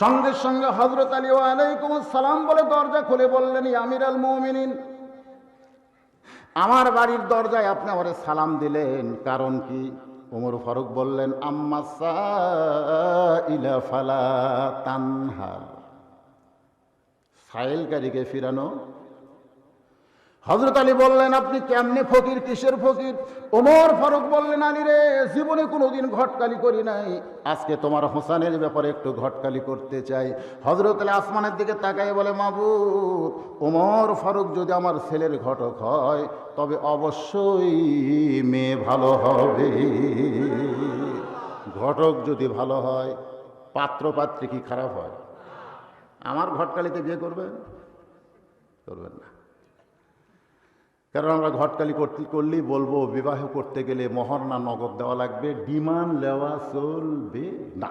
সঙ্গে সঙ্গে হযরত আলী ওয়ালাইকুম আসসালাম বলে দরজা খুলে বললেন, ইয়া আমিরাল মুমিনিন, আমার বাড়ির দরজায় আপনি আমারে সালাম দিলেন, কারণ কি? ওমর ফারুক বললেন, আম্মা সাইলা ফালা তানহার, সাইলকারীকে ফিরানো। হযরত আলী বললেন, আপনি কেমনে ফকির, কিসের ফকির? ওমর ফারুক বললেন, আলী রে, জীবনে কোনোদিন ঘটকালি করি নাই, আজকে তোমার হোসেনের ব্যাপারে একটু ঘটকালি করতে চাই। হযরত আলী আসমানের দিকে তাকায় বলে, মাবুদ, ওমর ফারুক যদি আমার ছেলের ঘটক হয় তবে অবশ্যই মেয়ে ভালো হবে। ঘটক যদি ভালো হয়, পাত্র পাত্রী কি খারাপ হয়? আমার ঘটকালিতে বিয়ে করবেন? করবেন না। কারণ আমরা ঘটকালি করলেই বলবো বিবাহ করতে গেলে মোহর না নগদ দেওয়া লাগবে, ডিমান্ড দেওয়া চলবে না।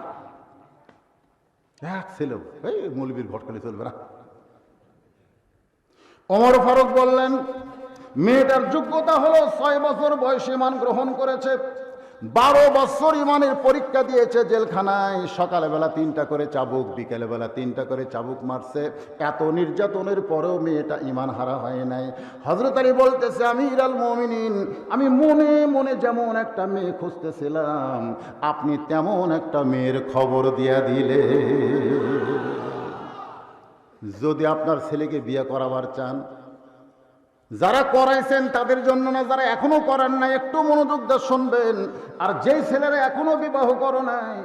এক ছেলে এই মৌলবীর ঘটকালি চলবে না। ওমর ফারুক বললেন, মেয়েটার যোগ্যতা হলো 6 বছর বয়সে ঈমান গ্রহণ করেছে, 12 বছর ঈমানের পরীক্ষা দিয়েছে জেলখানায়, সকালবেলা 3টা করে চাবুক, বিকেলবেলা 3টা করে চাবুক মারছে। এত নির্যাতনের পরেও মেয়েটা ঈমান হারা হয় নাই। হযরত আলী বলতেছে, আমিরুল মুমিনিন, আমি মনে মনে যেমন একটা মেয়ে খুঁজতেছিলাম, আপনি তেমন একটা মেয়ের খবর দিয়া দিলে। যদি আপনার ছেলেকে বিয়ে করাবার চান, যারা করাইছেন তাদের জন্য না, যারা এখনো করার নাই একটু মনোযোগ দিয়ে শুনবেন। আর যেই ছেলেরা এখনো বিবাহ করো নাই,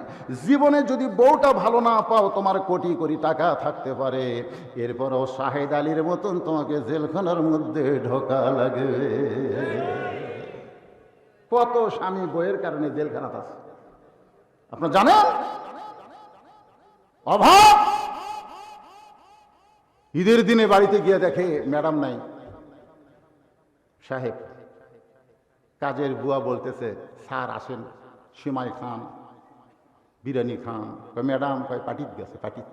জীবনে যদি বউটা ভালো না পাও, তোমার কোটি কোটি টাকা থাকতে পারে, এরপরও শাহেদ আলীর মতন তোমাকে জেলখানার মধ্যে ঢোকা লাগবে। কত স্বামী বইয়ের কারণে জেলখানাতে আছে আপনারা জানেন? অভাব। ঈদের দিনে বাড়িতে গিয়ে দেখে ম্যাডাম নাই, সাহেব, কাজের বুয়া বলতেছে, স্যার আসেন, সিমাই খান, বিরিয়ানি খান। ম্যাডাম কয় পাটিত গেছে, পাটিত।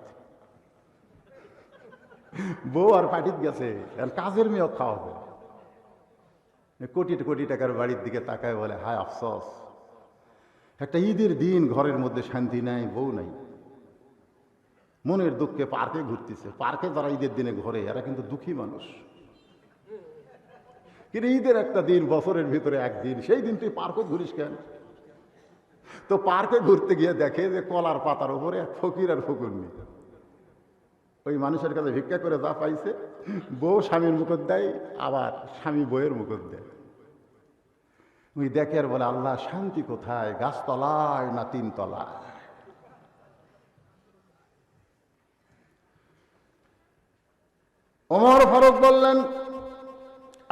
বউ আর পাটিত গেছে, আর কাজের মেয়েও খাওয়াবে। কোটি কোটি টাকার বাড়ির দিকে তাকায় বলে, হায় আফসোস, একটা ঈদের দিন ঘরের মধ্যে শান্তি নাই, বউ নাই। মনের দুঃখে পার্কে ঘুরতেছে। পার্কে যারা ঈদের দিনে ঘরে, এরা কিন্তু দুঃখী মানুষ। কিন্তু ঈদের একটা দিন, বছরের ভিতরে একদিন, সেই দিন তুই পার্কে ঘুরিস কেন? তো পার্কে ঘুরতে গিয়ে দেখে যে কলার পাতার উপরে এক ফকির আর ফকুরনি। ওই মানুষের কাছে ভিক্ষা করে যা পাইছে, বউ স্বামীর মুখত দেয়, আবার স্বামী বউয়ের মুখত দেয়। ওই দেখে আর বলে, আল্লাহ, শান্তি কোথায়, গাছতলায় না 3 তলায়? ওমর ফারুক বললেন,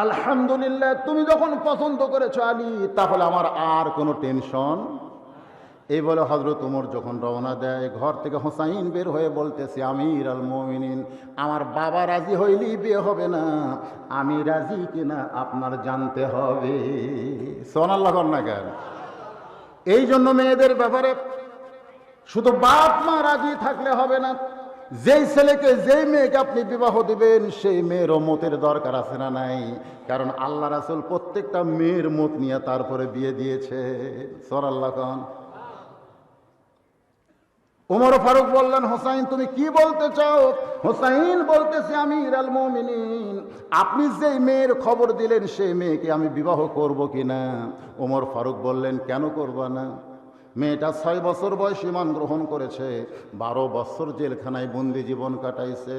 আলহামদুলিল্লাহ, তুমি যখন পছন্দ করেছো আলী, তাহলে আমার আর কোনো টেনশন। এই বলে হযরত ওমর যখন রওনা দেয়, ঘর থেকে হোসাইন বের হয়ে বলতেছে, আমিরুল মুমিনিন, আমার বাবা রাজি হইলেই বিয়ে হবে না, আমি রাজি কিনা আপনার জানতে হবে। সুবহানাল্লাহ না কেন? এই জন্য মেয়েদের ব্যাপারে শুধু বাপ মা রাজি থাকলে হবে না, যেই ছেলেকে যেই মেয়েকে আপনি বিবাহ দিবেন, সেই মেয়েরও মতের দরকার আছে না নাই? কারণ আল্লাহ রাসূল প্রত্যেকটা মেয়ের মত নিয়ে তারপরে বিয়ে দিয়েছে। সুবহানাল্লাহ খান। ওমর ফারুক বললেন, হোসাইন, তুমি কি বলতে চাও? হোসাইন বলতেছে, আমিরুল মুমিনিন, আপনি যেই মেয়ের খবর দিলেন, সেই মেয়েকে আমি বিবাহ করব কিনা? ওমর ফারুক বললেন, কেন করবা না? মেয়েটা 6 বছর বয়স ঈমান গ্রহণ করেছে, 12 বছর জেলখানায় বন্দি জীবন কাটাইছে,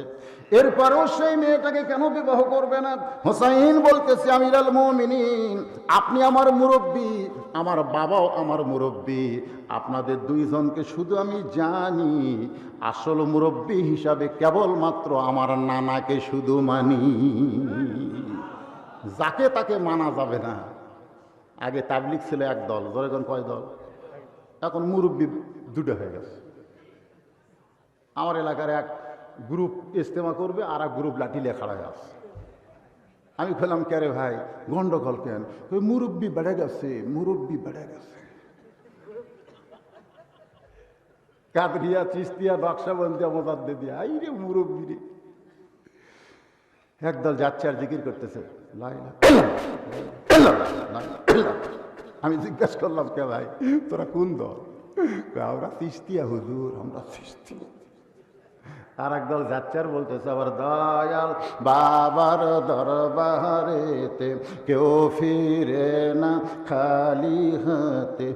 এরপরেও সেই মেয়েটাকে কেন বিবাহ করবে না? হোসাইন বলতেছে, আমিরুল মুমিনিন, আপনি আমার মুরব্বী, আমার বাবাও আমার মুরব্বী, আপনাদের 2 জনকে শুধু আমি জানি, আসল মুরব্বী হিসাবে কেবলমাত্র আমার নানাকে শুধু মানি, যাকে তাকে মানা যাবে না। আগে তাবলিগ ছিল এক দল, ধরেন কয় দল, এখন মুরব্বী 2টা হয়ে গেছে। আমার এলাকার এক গ্রুপ ইজতেমা করবে, আর এক গ্রুপ লাঠি লিয়ে খাড়া আছে। আমি খেলাম, কে রে ভাই, গন্ডগোল কেন? ওই মুরব্বী বেড়ে গেছে, মুরব্বী বেড়ে গেছে। কাদরিয়া, চিস্তিয়া, নকশবন্দিয়া, মোজাদ্দেদিয়া দিয়া, আই রে মুরব্বী রে। একদল যাচ্ছে আর জিকির করতেছে, লা ইলাহা ইল্লাল্লাহ, লা ইলাহা ইল্লাল্লাহ। আমি জিজ্ঞাসা করলাম, কে ভাই তোরা কোন দল? আমরা চিশতিয়া হুজুর, আমরা চিশতি। আর একদল যাচ্ছে আর বলতেছে আবার, দয়াল বাবার দরবারেতে কেউ ফিরে না খালি হাতে।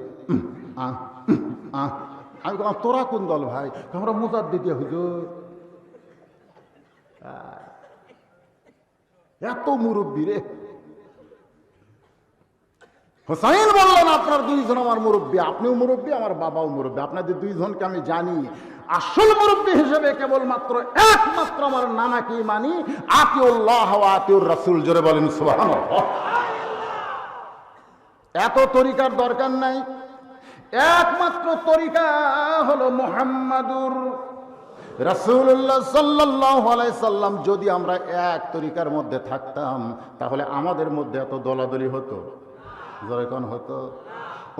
আমি বললাম, তোরা কোন দল ভাই? আমরা মুজাদ্দিদিয়া হুজুর। এত মুরব্বী রে। হোসাইন বললেন, আপনার দুইজন আমার মুরব্বী, আপনিও মুরব্বী, আমার বাবাও মুরব্বী। আপনাদের দুইজনকে আমি জানি। আসল মুরব্বী হিসেবে কেবলমাত্র একমাত্র আমার নানাকেই মানি। আতিউল্লাহ ওয়া আতিউর রাসূল। জোরে বলেন সুবহানাল্লাহ। এত তরিকার দরকার নাই। একমাত্র তরিকা হলো মুহাম্মাদুর রাসূলুল্লাহ সাল্লাল্লাহু আলাইহি সাল্লাম। যদি আমরা এক তরিকার মধ্যে থাকতাম তাহলে আমাদের মধ্যে এত দলাদলি হতো? যখন হতো।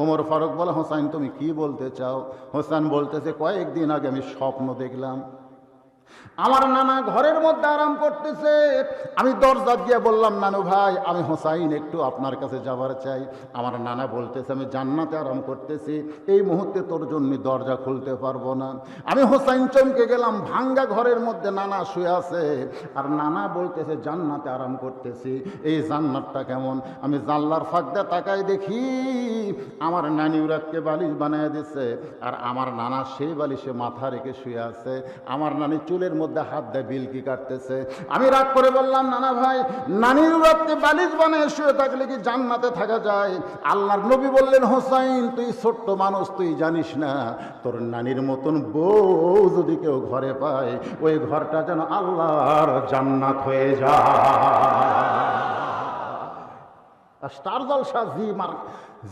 ওমর ফারুক বলে, হোসাইন তুমি কি বলতে চাও? হোসেন বলতেছে, কয়েকদিন আগে আমি স্বপ্ন দেখলাম আমার নানা ঘরের মধ্যে আরাম করতেছে। আমি দরজা দিয়ে বললাম, নানু ভাই আমি হোসাইন একটু আপনার কাছে যাবার চাই। আমার নানা বলতেছে, আমি জান্নাতে আরাম করতেছি, এই মুহূর্তে তোর জন্য দরজা খুলতে পারবো না। আমি হোসাইন চমকে গেলাম। ভাঙ্গা ঘরের মধ্যে নানা শুয়ে আছে, আর নানা বলতেছে জান্নাতে আরাম করতেছি, এই জান্নাতটা কেমন? আমি জানলার ফাঁক দিয়ে তাকাই, দেখি আমার নানি উরাতকে বালিশ বানিয়ে দিচ্ছে, আর আমার নানা সেই বালিশে মাথা রেখে শুয়ে আছে। আমার নানি চুলের মধ্যে হাত দিয়ে বিলকি কাটতেছে। আমি রাগ করে বললাম, নানা ভাই নানির রাতে বালিশ বানিয়ে শুয়ে থাকলে কি জান্নাতে থাকা যায়? আল্লাহর নবী বললেন, হোসাইন তুই ছোট্ট মানুষ, তুই জানিস না তোর নানির মতন বউ যদি কেউ ঘরে পায়, ওই ঘরটা যেন আল্লাহর জান্নাত হয়ে যায়। স্টার জলসা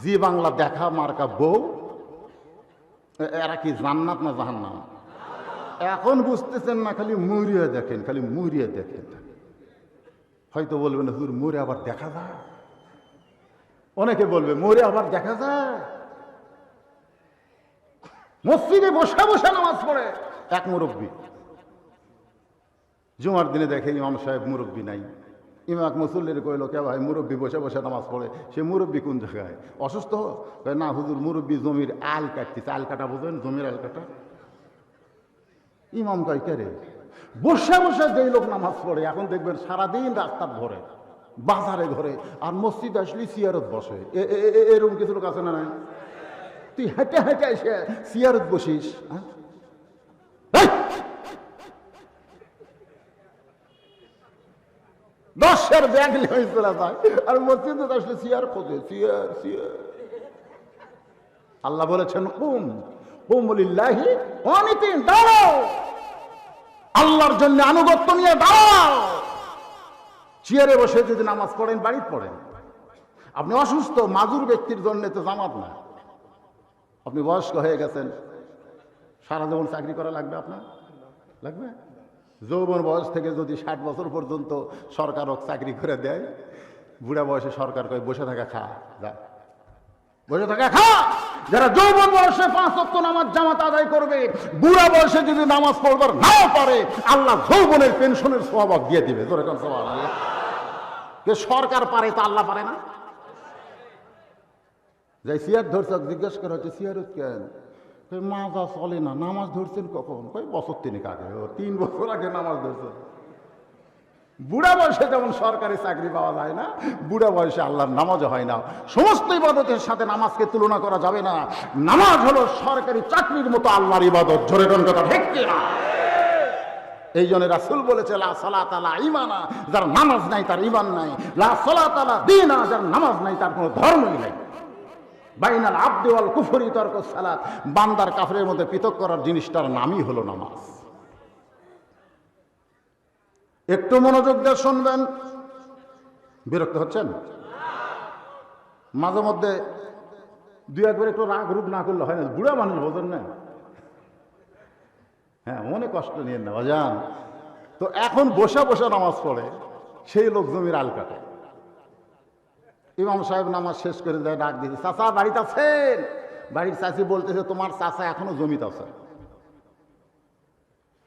জি বাংলা দেখা মার্কা বউ, এরা কি জান্নাত না জাহান্নাম? এখন বুঝতেছেন না, খালি মুড়িয়ে দেখেন, খালি মুড়িয়ে দেখেন। হয়তো বলবেন, হুজুর মুড়ে আবার দেখা যায়? অনেকে বলবে মুড়ে আবার দেখা যায়। মসজিদে বসে বসে নামাজ পড়ে এক মুরব্বী, জুমার দিনে দেখে ইমাম সাহেব মুরব্বী নাই। ইমাম মুসল্লির কইল, কে ভাই মুরব্বী বসে বসে নামাজ পড়ে? সে মুরব্বী কোন জায়গায়? অসুস্থ? না হুজুর, মুরব্বী জমির আল কাটতেছে। আল কাটা বোঝেন? জমির আল কাটা। ইমাম কয়, কে রে? বসে বসে যেই লোক নামাজ পড়ে, এখন দেখবেন সারাদিন রাস্তার ঘরে, বাজারে ঘরে, আর মসজিদ আসলে সিয়ারত বসে। এরকম কিছু লোক আছে না? নাই? তুই হেঁটে হেঁটে এসে সিয়ারত বসিস? দশের ব্যাগ নিয়ে চলে যায়, আর মসজিদে আসলে সিয়ার খোঁজে, সিয়ার সিয়ার। আল্লাহ বলেছেন, কুম লিল্লাহি ওয়ানিতিন, দাঁড়াও আল্লাহর জন্য আনুগত্য নিয়ে দাঁড়াও। চেয়ারে বসে যদি নামাজ পড়েন, বাড়িতে পড়েন। আপনি অসুস্থ মাজুর ব্যক্তির জন্য তো জামাত না। আপনি বয়স্ক হয়ে গেছেন, সারা জীবন চাকরি করা লাগবে আপনার? লাগবে? যৌবন বয়স থেকে যদি 60 বছর পর্যন্ত সরকার চাকরি করে দেয়, বুড়া বয়সে সরকার কয় বসে থাকা খা, যা বসে থাকা খা। যারা যৌবন বয়সে 5 ওয়াক্ত নামাজ জামাত আদায় করবে, বুড়া বয়সে যদি নামাজ পড়বার নাও পারে, আল্লাহ যৌবনের পেনশনের সওয়াব দিয়ে দিবে। জোরে কোন সুবহানাল্লাহ। সরকার পারে তো আল্লাহ পারে না? যাই সিয়ার ধরছে, জিজ্ঞাসা করা হচ্ছে সিয়ারত কেন? মাজা চলে না। নামাজ ধরছেন কখন? কই বছর 3 আগে। 3 বছর আগে নামাজ ধরছে। বুড়া বয়সে যেমন সরকারি চাকরি পাওয়া যায় না, বুড়া বয়সে আল্লাহর নামাজও হয় না। সমস্ত ইবাদতের সাথে নামাজকে তুলনা করা যাবে না। নামাজ হলো সরকারি চাকরির মতো আল্লাহর ইবাদত। জোরে কোন কথা ঠিক কিনা? এই জন্য রাসূল বলেছে, লা সালাতা লা ঈমানা, যার নামাজ নাই তার ঈমান নাই। লা সালাতা লা দীনা, যার নামাজ নাই তার কোনো ধর্মই নাই। বাইনাল আবদি ওয়াল কুফরি তারকুস সালাত, বান্দার কাফেরের মধ্যে পৃথক করার জিনিসটার নামই হলো নামাজ। একটু মনোযোগ দিয়ে শুনবেন। বিরক্ত হচ্ছেন? মাঝে মধ্যে 2-1 একটু রাগ রূপ না করলে হয় না। বুড়া মানুষ বোঝেন না? হ্যাঁ, মনে কষ্ট নিয়ে না বাজান। তো এখন বসে বসে নামাজ পড়ে সেই লোক জমির আল কাটে। ইমাম সাহেব নামাজ শেষ করে দেয়, ডাক দিয়েছে, চাচা বাড়িতে আছেন? বাড়ির চাচি বলতেছে, তোমার চাচা এখনো জমিতে আছে।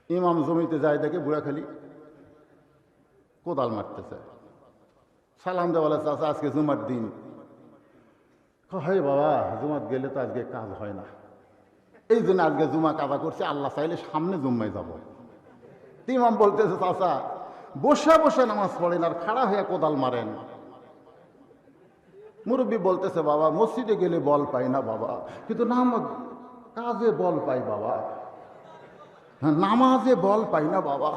ইমাম জমিতে যায়, দেখে বুড়া খালি কোদাল মারতেছে। সালাম দেওয়ালে, চাচা আজকে জুমার দিন, হয় বাবা, জুমাত গেলে তো আজকে কাজ হয় না, এই জন্য আজকে জুমা কাজা করছে, আল্লাহ চাইলে সামনে জুম্মায় যাব। ইমাম বলতেছে চাচা বসে বসে নামাজ পড়েন আর খাড়া হয়ে কোদাল মারেন। মুরব্বী বলতেছে বাবা মসজিদে গেলে বল পাই না বাবা, কিন্তু কাজে বল পাই বাবা, নামাজে বল পাই না বাবা।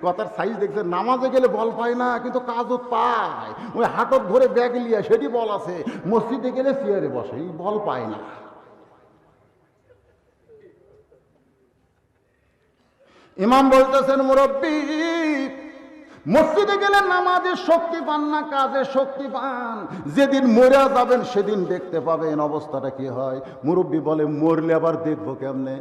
কথার সাইজ দেখছে, নামাজে গেলে বল পায় না কিন্তু কাজও পায়, ওই হাটত ধরে ব্যাগ লিয়া সেটি বল আছে, মসজিদে গেলে চেয়ারে বসে, এই বল পায় না। ইমাম বলতেছেন মুরব্বী মসজিদে গেলে নামাজের শক্তি পান না, কাজে শক্তি পান, যেদিন মরে যাবেন সেদিন দেখতে পাবেন অবস্থাটা কি হয়। মুরব্বী বলে মরলে আবার দেখবো কেমনে?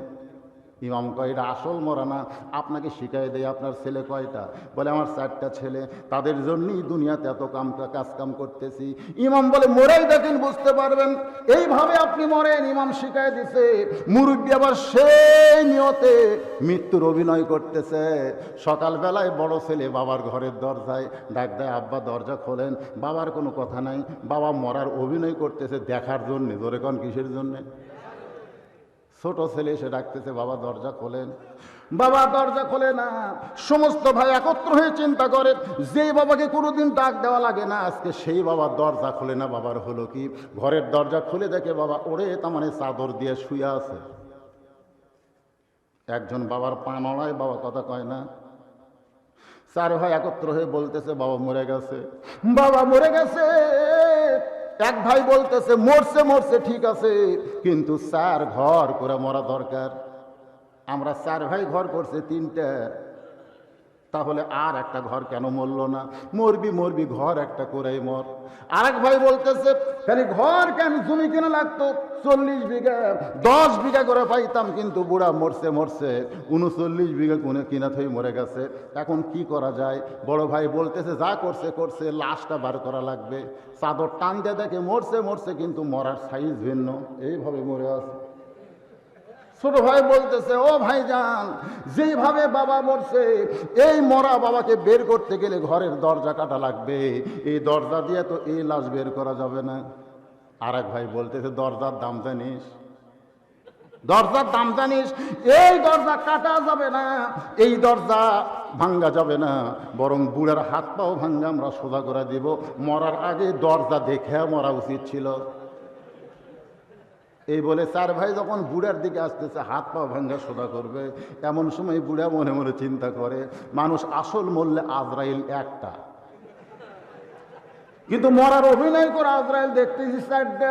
ইমাম কয় এটা আসল মরা না, আপনাকে শিখাই দেয়। আপনার ছেলে কয়টা? বলে আমার 4টা ছেলে, তাদের জন্যই দুনিয়াতে এত কাজ কাম করতেছি। ইমাম বলে মরেই দেখেন বুঝতে পারবেন, এইভাবে আপনি মরেন। ইমাম শিখাই দিছে। মুরব্বী আবার সেই নিয়তে মৃত্যুর অভিনয় করতেছে। সকালবেলায় বড় ছেলে বাবার ঘরের দরজায় ডাক দেয়, আব্বা দরজা খোলেন। বাবার কোনো কথা নাই, বাবা মরার অভিনয় করতেছে দেখার জন্যে। ধরে কোন কিসের জন্যে? ছোট ছেলে এসে ডাকতেছে, বাবা দরজা খোলেন। বাবা দরজা খোলে না। সমস্ত ভাই একত্র হয়ে চিন্তা করে, যেই বাবাকে কোনোদিন ডাক দেওয়া লাগে না, আজকে সেই বাবা দরজা খোলে না। বাবার হলো কি? ঘরের দরজা খুলে দেখে বাবা ওরে তার মানে চাদর দিয়ে শুয়ে আছে। একজন বাবার পা নড়ায়, বাবা কথা কয় না। 4 ভাই একত্র হয়ে বলতেছে বাবা মরে গেছে, বাবা মরে গেছে। এক ভাই বলতেছে মরছে মরছে ঠিক আছে, কিন্তু 4 ঘর করে মরা দরকার। আমরা 4 ভাই ঘর করছে 3টা, তাহলে আর একটা ঘর কেন মরল না? মরবি মরবি ঘর একটা করেই মর। আরেক ভাই বলতেছে খালি ঘর কেন, জমি কেন লাগতো? 40 বিঘা 10 বিঘা করে পাইতাম, কিন্তু বুড়া মরছে মরছে 39 বিঘা কিনা থই মরে গেছে। এখন কি করা যায়? বড় ভাই বলতেছে যা করছে করছে, লাশটা বার করা লাগবে। চাদর টান দিয়ে দেখে মরছে মরছে, কিন্তু মরার সাইজ ভিন্ন, এইভাবে মরে আছে। ছোট ভাই বলতেছে ও ভাইজান, যেইভাবে বাবা মরছে, এই মরা বাবাকে বের করতে গেলে ঘরের দরজা কাটা লাগবে, এই দরজা দিয়ে তো এই লাশ বের করা যাবে না। আর এক ভাই বলতেছে দরজার দাম জানিস? দরজার দাম জানিস? এই দরজা কাটা যাবে না, এই দরজা ভাঙ্গা যাবে না, বরং বুড়ার হাত পাও ভাঙ্গা আমরা সোজা করে দিব। মরার আগে দরজা দেখে মরা উচিত ছিল। এই বলে 4 ভাই যখন বুড়ার দিকে আসতেছে, হাত পা ভাঙ্গা সোজা করবে, এমন সময় বুড়া মনে মনে চিন্তা করে মানুষ আসল মরলে আজরাইল একটা, কিন্তু মরার অভিনয় করে আজরাইল দেখতেছি 4টা।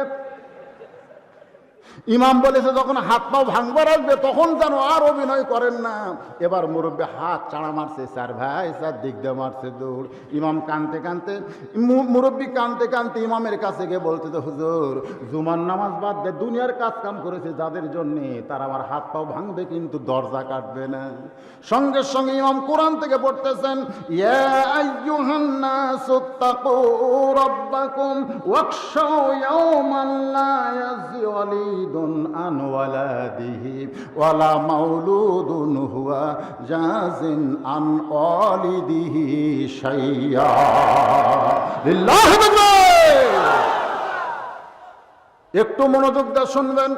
ইমাম বলেছে যখন হাত পা ভাঙবার আসবে তখন যেন আর অভিনয় করেন না। এবার মুরব্বী হাত চাড়া মারছে, 4 ভাই 4 দিক দিয়ে মারছে দৌড়। ইমাম কানতে কানতে, মুরব্বী কানতে কানতে ইমামের কাছে গিয়ে বলতেছে হুজুর জুমার নামাজ বাদ দিয়ে দুনিয়ার কাজ কাম করেছে যাদের জন্যে, তারা আমার হাত পাও ভাঙবে কিন্তু দরজা কাটবে না। সঙ্গে সঙ্গে ইমাম কোরআন থেকে পড়তেছেন, ইয়া আইয়ুহান নাসু তাকু রাব্বাকুম ওয়াখশাউ ইয়াওমান লা ইয়াজি ওয়ালিদুন আন ওয়ালাদিহি ওয়ালা মাউলুদুন হুয়া জাযিন আন ওয়ালিদিহি শাইয়্যা। লিল্লাহি একটু মনোযোগ দিয়ে শুনবেন।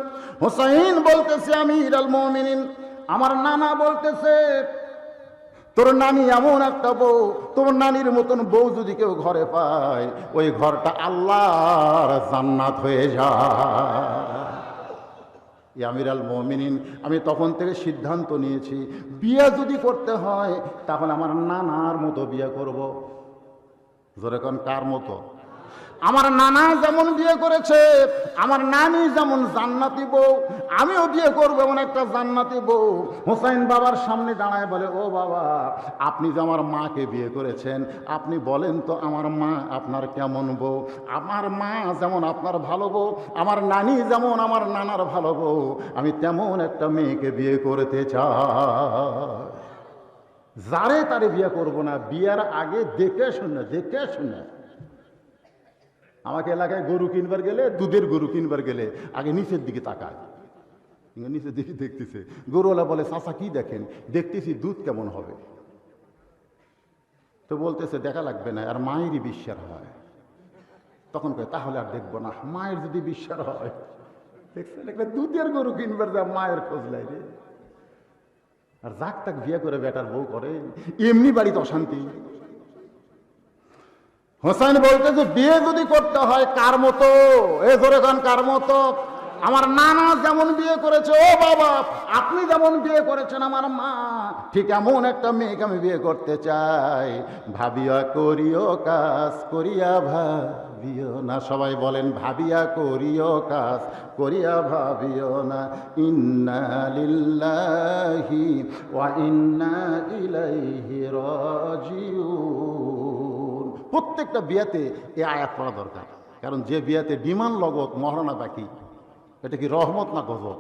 হুসাইন বলতেছে আমিরুল মুমিনিন, আমার নানা বলতেছে তোর নানি এমন একটা বউ, তোর নানির মতন বউ যদি কেউ ঘরে পায়, ওই ঘরটা আল্লাহর জান্নাত হয়ে যায়। আমিরুল মুমিনিন, আমি তখন থেকে সিদ্ধান্ত নিয়েছি বিয়ে যদি করতে হয় তাহলে আমার নানার মতো বিয়ে করব। জোরে কোন কার মতো? আমার নানা যেমন বিয়ে করেছে, আমার নানি যেমন জান্নাতি বউ, আমিও বিয়ে করবো এমন একটা জান্নাতি বউ। হুসাইন বাবার সামনে দাঁড়ায় বলে, ও বাবা আপনি যে আমার মাকে বিয়ে করেছেন, আপনি বলেন তো আমার মা আপনার কেমন বউ? আমার মা যেমন আপনার ভালো বউ, আমার নানি যেমন আমার নানার ভালো বউ, আমি তেমন একটা মেয়েকে বিয়ে করতে চাই। যারে তারে বিয়ে করব না, বিয়ের আগে দেখে শুনে। আমাকে এলাকায় গরু কিনবার গেলে, দুধের গরু কিনবার গেলে আগে নিচের দিকে তাকায়, নিচের দিকে দেখতেছে। গরুওয়ালা বলে চাচা কি দেখেন? দেখতেছি দুধ কেমন হবে। তো বলতেছে দেখা লাগবে না, আর মায়েরই বিশ্বাস হয়। তখন কয় তাহলে আর দেখবো না, মায়ের যদি বিশ্বাস হয়। দেখছেন, একটা দুধের গরু কিনবার যা মায়ের খোঁজ লাই রে। আর যাক তাক বিয়ে করে বেটার বউ করে, এমনি বাড়িতে অশান্তি। হোসেন বলতে যে বিয়ে যদি করতে হয় কার মতো, এ ধরে খান কার মতো, আমার নানা যেমন বিয়ে করেছে, ও বাবা আপনি যেমন বিয়ে করেছেন আমার মা, ঠিক এমন একটা মেয়েকে আমি বিয়ে করতে চাই। ভাবিয়া করিও কাজ করিয়া ভাবিও না, সবাই বলেন ভাবিয়া করিও কাজ করিয়া ভাবিও না। ইন্না লিল্লাহি ওয়া ইন্না ইলাইহি রাজিউন। প্রত্যেকটা বিয়াতে এই আয়াত পড়া দরকার, কারণ যে বিয়াতে ডিমান্ড লগত মহারণা বাকি, এটা কি রহমত না গজব?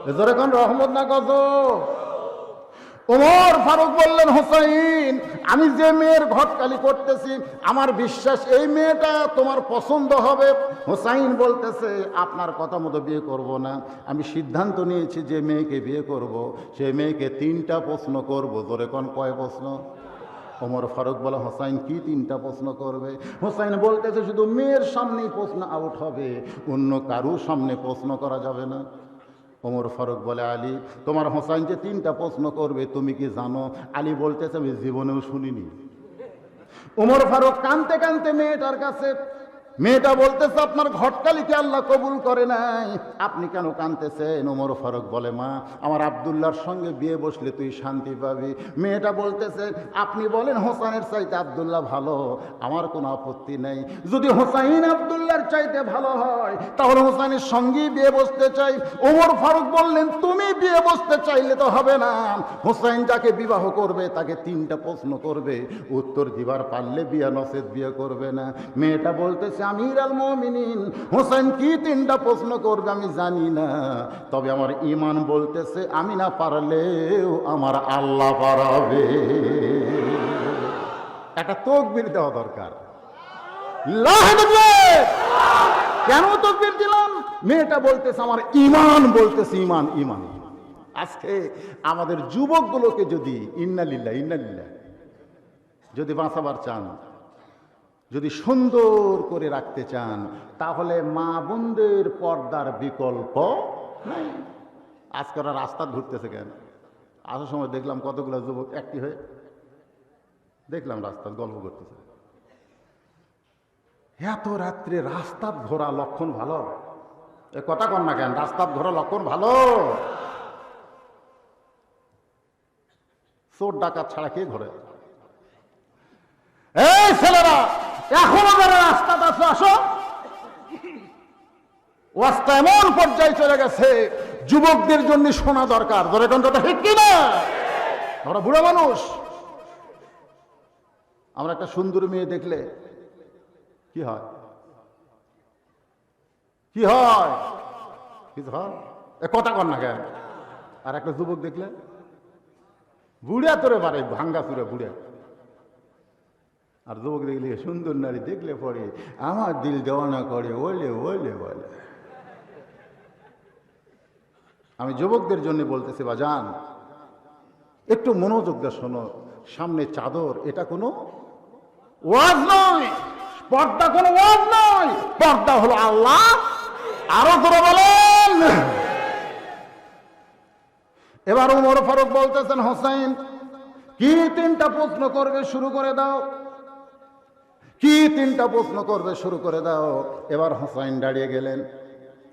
এজোরে কোন রহমত না গজব? ওমর ফারুক বললেন হোসাইন, আমি যে মেয়ের ঘটকালি করতেছি আমার বিশ্বাস এই মেয়েটা তোমার পছন্দ হবে। হোসাইন বলতেছে আপনার কথা মতো বিয়ে করব না, আমি সিদ্ধান্ত নিয়েছি যে মেয়েকে বিয়ে করব সে মেয়েকে 3টা প্রশ্ন করব। জোরে কোন কয় প্রশ্ন? ওমর ফারুক বলে হোসাইন কি 3টা প্রশ্ন করবে? হোসাইন বলতেছে শুধু মেয়ের সামনেই প্রশ্ন আউট হবে, অন্য কারুর সামনে প্রশ্ন করা যাবে না। ওমর ফারুক বলে আলী তোমার হোসাইন যে 3টা প্রশ্ন করবে তুমি কি জানো? আলী বলতেছে আমি জীবনেও শুনিনি। ওমর ফারুক কাঁদতে কাঁদতে মেয়েটার কাছে, মেয়েটা বলতেছে আপনার ঘটকালিকে আল্লাহ কবুল করে নাই, আপনি কেন কাঁদতেছেন? ওমর ফারুক বলে মা আমার আব্দুল্লাহর সঙ্গে বিয়ে বসলে তুই শান্তি পাবি। মেয়েটা বলতেছে আপনি বলেন হোসাইনের চাইতে আব্দুল্লাহ ভালো, আমার কোনো আপত্তি নেই। যদি হোসাইন আব্দুল্লাহর চাইতে ভালো হয় তাহলে হোসাইনের সঙ্গেই বিয়ে বসতে চাই। ওমর ফারুক বললেন তুমি বিয়ে বসতে চাইলে তো হবে না, হোসাইন যাকে বিবাহ করবে তাকে 3টা প্রশ্ন করবে, উত্তর দিবার পারলে বিয়ে নসেদ বিয়ে করবে না। মেয়েটা বলতেছে আমির আল মুমিনিন হোসেন কি 3টা প্রশ্ন করবে আমি জানি না, তবে আমার ঈমান বলতেছে আমি না পারলেও আমার আল্লাহ পারাবে। একটা তাকবীর দেওয়া দরকার। কেন তাকবীর দিলাম? মেয়েটা বলতেছে আমার ঈমান বলতেছে ঈমান ঈমান। আজকে আমাদের যুবকগুলোকে যদি ইন্নালিল্লাহ ইন্নালিল্লাহ যদি বাঁচাবার চান, যদি সুন্দর করে রাখতে চান, তাহলে মা বোনদের পর্দার বিকল্প নাই। আজকে ওরা রাস্তা ঘুরতেছে কেন? আসার সময় দেখলাম কতগুলো যুবক একটি হয়ে দেখলাম রাস্তার গল্প করতেছে। এত রাত্রে রাস্তার ঘোরা লক্ষণ ভালো? এ কথা কন না কেন? রাস্তার ঘোরা লক্ষণ ভালো? চোর ডাকাত ছাড়া কে ঘোরে? এই ছেলেরা এখনো যারা রাস্তাতে আসো আসো, রাস্তা এমন পর্যায়ে চলে গেছে যুবকদের জন্য শোনা দরকার। ধরে কোন কথা ঠিক কিনা? আমরা বুড়ো মানুষ, আমরা একটা সুন্দর মেয়ে দেখলে কি হয়? কি হয়? কিছু হয়? এ কথা কর না কেন? আর একটা যুবক দেখলে বুড়া তোরে পারে ভাঙ্গা চুরে বুড়া। আর যুবক দেখলে সুন্দর নারী দেখলে পরে আমার দিল দেওয়ানা করে ওলে ওলে বলে। আমি যুবকদের জন্য বলতেছি বাজান একটু মনোযোগ দিয়ে শোনো, সামনে চাদর এটা কোনো ওয়াজ নয়, পর্দা কোনো ওয়াজ নয়, পর্দা হলো আল্লাহ। আরো করে বলেন। এবার ওমর ফারুক বলতেছেন হোসেন কি 3টা প্রশ্ন করবে শুরু করে দাও, কি 3টা প্রশ্ন করবে শুরু করে দাও। এবার হোসেন দাঁড়িয়ে গেলেন,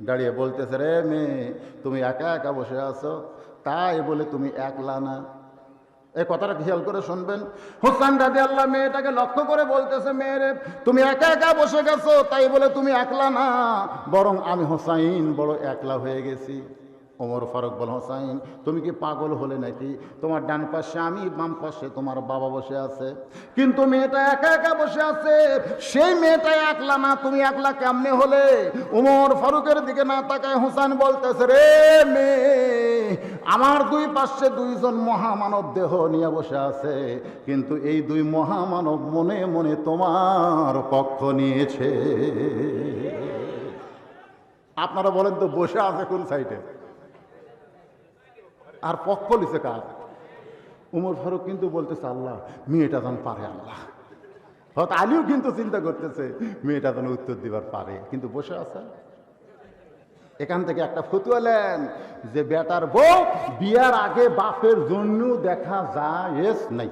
দাঁড়িয়ে বলতেছে রে মেয়ে তুমি একা একা বসে আছো, তাই বলে তুমি একলা না। এই কথাটা খেয়াল করে শুনবেন। হোসেন রাদিয়াল্লাহু মেয়েটাকে লক্ষ্য করে বলতেছে মেয়েরে তুমি একা একা বসে গেছো, তাই বলে তুমি একলা না, বরং আমি হোসাইন বড় একলা হয়ে গেছি। ওমর ফারুক বল হোসাইন তুমি কি পাগল হলে নাকি? তোমার ডান পাশে আমি, বাম পাশে তোমার বাবা বসে আছে, কিন্তু মেয়েটা একা একা বসে আছে, সেই মেয়েটা একলা না, তুমি একলা কেমনে হলে? ওমর ফারুকের দিকে না তাকায় হোসেন বলতেছে রে মেয়ে আমার 2 পাশে 2জন মহামানব দেহ নিয়ে বসে আছে, কিন্তু এই 2 মহামানব মনে মনে তোমার পক্ষ নিয়েছে। আপনারা বলেন তো বসে আছে কোন সাইডে আর পক্ষ লিছে কার? উমর ফারুক কিন্তু বলতেছে আল্লাহ মেয়েটা যেন পারে, আল্লাহ হয়তো আলীও কিন্তু চিন্তা করতেছে মেয়েটা যেন উত্তর দিবার পারে, কিন্তু বসে আছে। এখান থেকে একটা ফতুয়া নেন যে বেটার বউ বিয়ার আগে বাপের জন্য দেখা যায় নাই।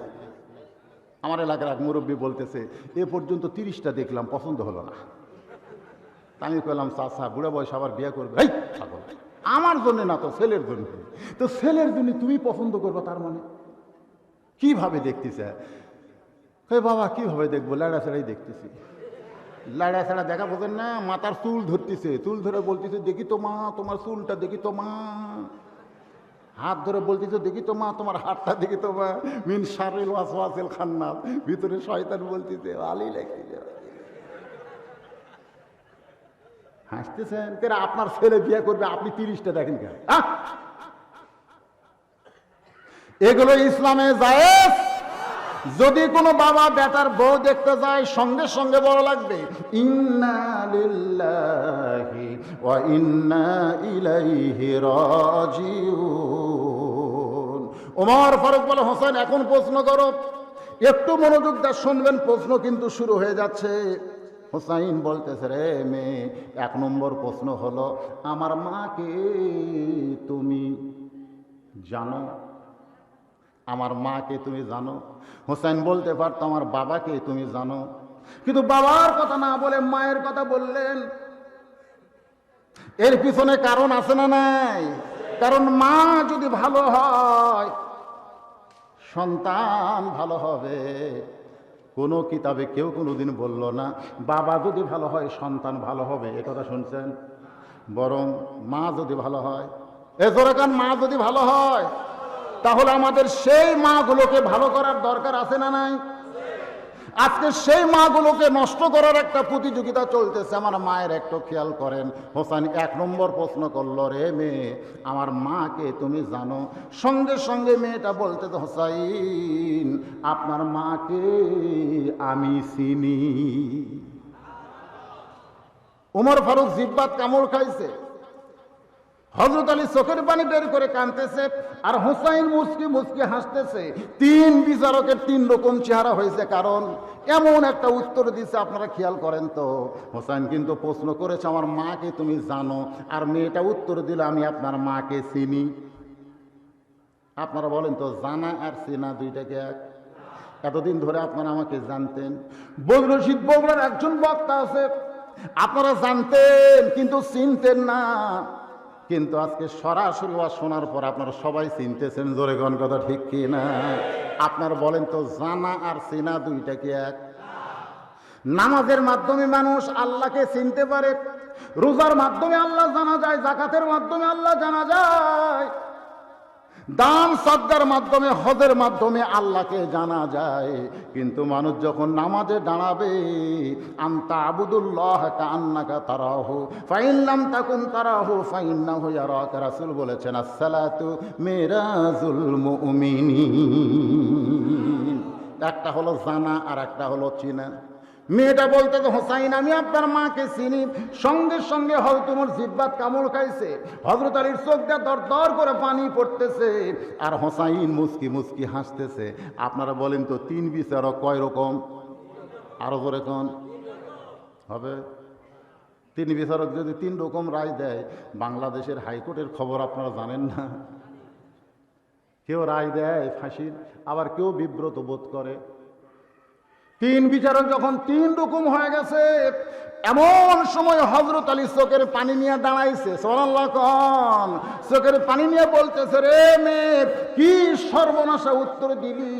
আমার এলাকার এক মুরব্বী বলতেছে এ পর্যন্ত 30টা দেখলাম, পছন্দ হলো না। আমি কইলাম চাচা বুড়া বয়স আবার বিয়ে করবে? এই ছাগল, আমার জন্য না তো ছেলের জন্য। তো ছেলের জন্য তুমি পছন্দ করবে, তার মানে কিভাবে দেখতেছে? বাবা কিভাবে দেখবো, লাড়া ছাড়াই দেখতেছি। লাড়া ছাড়া দেখা বোঝেন না, মাথার চুল ধরতেছে, চুল ধরে বলতেছে দেখি তো মা তোমার চুলটা, দেখি তো মা। হাত ধরে বলতেছে দেখি তো মা তোমার হাতটা, দেখি তো মা। মিন শারিল ওয়াসওয়াসিল খান্নাস, ভিতরে শয়তান বলতেছে আলী লাগতেছে। হাসতেছেন কেন? আপনার ছেলে বিয়ে করবে, আপনি 30টা দেখেন কেন? এগুলো ইসলামে জায়েজ। যদি কোনো বাবা বেটার বউ দেখতে যায় সঙ্গে সঙ্গে বড় লাগবে ইন্না লিল্লাহি ওয়া ইন্না ইলাইহি রাজিউন। ওমর ফারুক বলে হোসেন এখন প্রশ্ন করো, একটু মনোযোগ দিয়ে শুনবেন, প্রশ্ন কিন্তু শুরু হয়ে যাচ্ছে। হোসাইন বলতেছে রে মেয়ে, 1 নম্বর প্রশ্ন হলো আমার মাকে তুমি জানো? আমার মাকে তুমি জানো? হোসেন বলতে পারতো আমার বাবাকে তুমি জানো, কিন্তু বাবার কথা না বলে মায়ের কথা বললেন। এর পিছনে কারণ আছে না নাই? কারণ মা যদি ভালো হয় সন্তান ভালো হবে। কোনো কিতাবে কেউ কোনোদিন বলল না বাবা যদি ভালো হয় সন্তান ভালো হবে, এ কথা শুনছেন? বরং মা যদি ভালো হয়, এ জোরেকান মা যদি ভালো হয়, তাহলে আমাদের সেই মাগুলোকে ভালো করার দরকার আছে না নাই? আজকে সেই মাগুলোকে নষ্ট করার একটা প্রতিযোগিতা চলতেছে। আমার মায়ের একটু খেয়াল করেন। হোসেন 1 নম্বর প্রশ্ন করলো রে মেয়ে আমার মাকে তুমি জানো? সঙ্গে সঙ্গে মেয়েটা বলতে হোসাইন আপনার মাকে আমি চিনি। উমর ফারুক জিব্বাত কামড় খাইছে, হযরত আলী চোখের পানি বের করে কাঁদতেছে, আর হুসাইন মুচকি মুচকি হাসতেছে। 3 বিচারকের 3 রকম চেহারা হয়েছে, কারণ এমন একটা উত্তর দিছে। আপনারা খেয়াল করেন তো, হুসাইন কিন্তু প্রশ্ন করেছে আমার মাকে তুমি জানো, আর মেয়েটা উত্তর দিল আমি আপনার মাকে চিনি। আপনারা বলেন তো জানা আর চেনা দুইটাকে এক? এতদিন ধরে আপনারা আমাকে জানতেন। বদরশীদ বগুড়ার একজন বক্তা আছে, আপনারা জানতেন কিন্তু চিনতেন না, কিন্তু আজকে সরাসরি ওয়াজ শোনার পর আপনারা সবাই চিনতেছেন। জোরে কোন কথা ঠিক কি না? আপনারা বলেন তো জানা আর চেনা দুইটা কি এক? নামাজের মাধ্যমে মানুষ আল্লাহকে চিনতে পারে, রোজার মাধ্যমে আল্লাহ জানা যায়, যাকাতের মাধ্যমে আল্লাহ জানা যায়, দান সাদকার মাধ্যমে, হজের মাধ্যমে আল্লাহকে জানা যায়। কিন্তু মানুষ যখন নামাজে দাঁড়াবে আনতা আবুদুল্লাহ কান্নাকা তারাহু ফাইন লাম তাকুন তারাহু ফাইন্নাহু ইয়ারাকা। রাসূল বলেছেন আসসালাতু মিরাজুল মুমিনিন। একটা হলো জানা আর একটা হলো চিনা। মেয়েটা বলতে তো হোসাইন আমি আপনার মাকে চিনি, সঙ্গে সঙ্গে হয়তো তোমার জিব্বাত কামড় খাইছে। হযরত আলীর চোখ দিয়ে দর দর করে পানি পড়তেছে, আর হোসাইন মুচকি মুচকি হাসতেছে। আপনারা বলেন তো 3 বিচারক কয় রকম? আরো জোরে কোন হবে? 3 বিচারক যদি 3 রকম রায় দেয়, বাংলাদেশের হাইকোর্টের খবর আপনারা জানেন না? কেউ রায় দেয় ফাঁসির, আবার কেউ বিব্রত বোধ করে। 3 বিচারক যখন 3 রকম হয়ে গেছে, এমন সময় হযরত আলী চোখের পানি নিয়ে দাঁড়াইছে। সুবহানাল্লাহ কোন? চোখের পানি নিয়ে বলতেছে রে মেয়ে কি সর্বনাশা উত্তর দিলি,